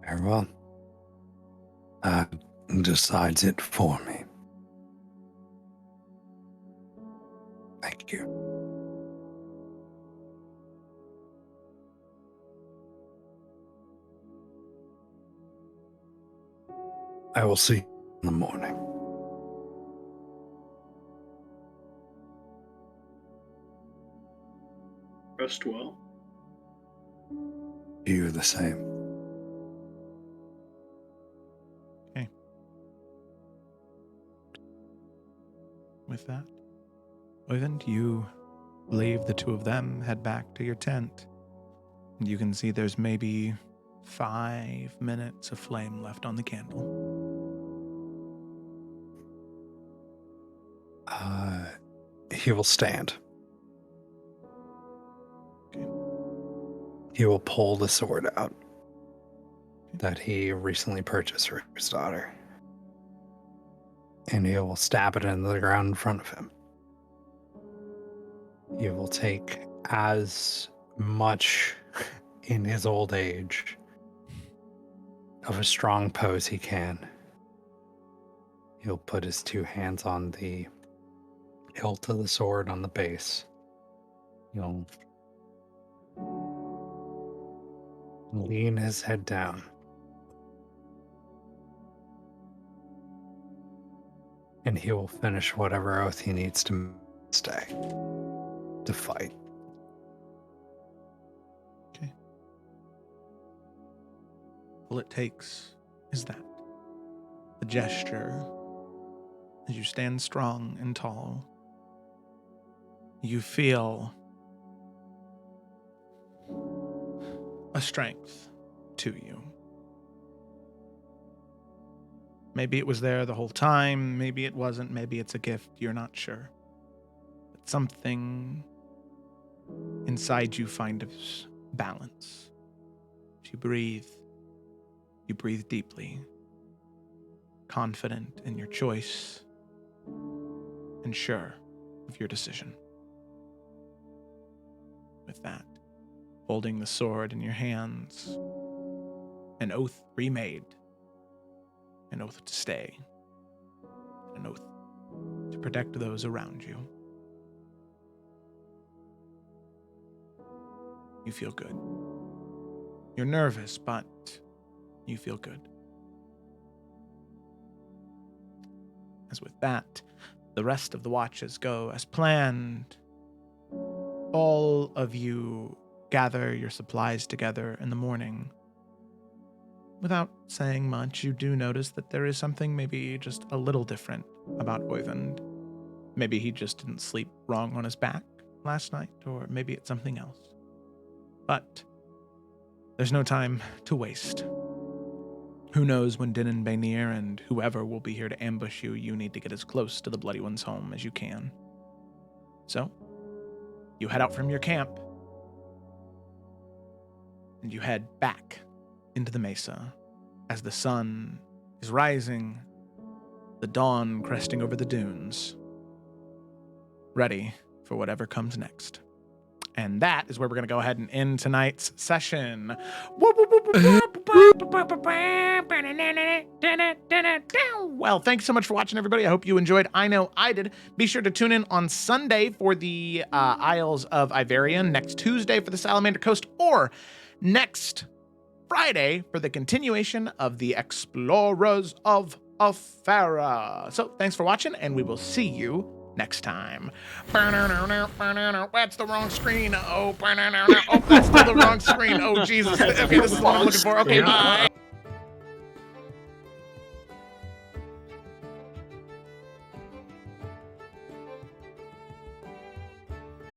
Very well. That decides it for me. Thank you. I will see you in the morning. Rest well. You the same. Okay. With that, Oyvind, you leave the two of them, head back to your tent. And you can see there's maybe 5 minutes of flame left on the candle. He will stand. Okay. He will pull the sword out that he recently purchased for his daughter. And he will stab it into the ground in front of him. He will take as much in his old age of a strong pose he can. He'll put his two hands on the hilt of the sword on the base. He'll lean his head down. And he will finish whatever oath he needs to stay, to fight. Okay. All it takes is that. The gesture. As you stand strong and tall, you feel a strength to you. Maybe it was there the whole time, maybe it wasn't, maybe it's a gift, you're not sure. But something inside you finds balance. As you breathe deeply, confident in your choice, and sure of your decision. With that, holding the sword in your hands, an oath remade, an oath to stay, an oath to protect those around you. You feel good. You're nervous, but you feel good. As with that, the rest of the watches go as planned. All of you gather your supplies together in the morning. without saying much, you do notice that there is something maybe just a little different about Oyvind. Maybe he just didn't sleep wrong on his back last night, or maybe it's something else. But there's no time to waste. Who knows when Din and Bainir and whoever will be here to ambush you, you need to get as close to the Bloody One's home as you can. So, you head out from your camp, and you head back into the mesa as the sun is rising, the dawn cresting over the dunes, ready for whatever comes next. And that is where we're going to go ahead and end tonight's session. Well, thanks so much for watching, everybody. I hope you enjoyed. I know I did. Be sure to tune in on Sunday for the Isles of Ivarian, next Tuesday for the Salamander Coast, or next Friday for the continuation of the Explorers of Efera. So thanks for watching, and we will see you next time. That's the wrong screen. Oh, that's still the wrong screen. Oh, Jesus. Okay, this is what I'm looking for. Okay, bye.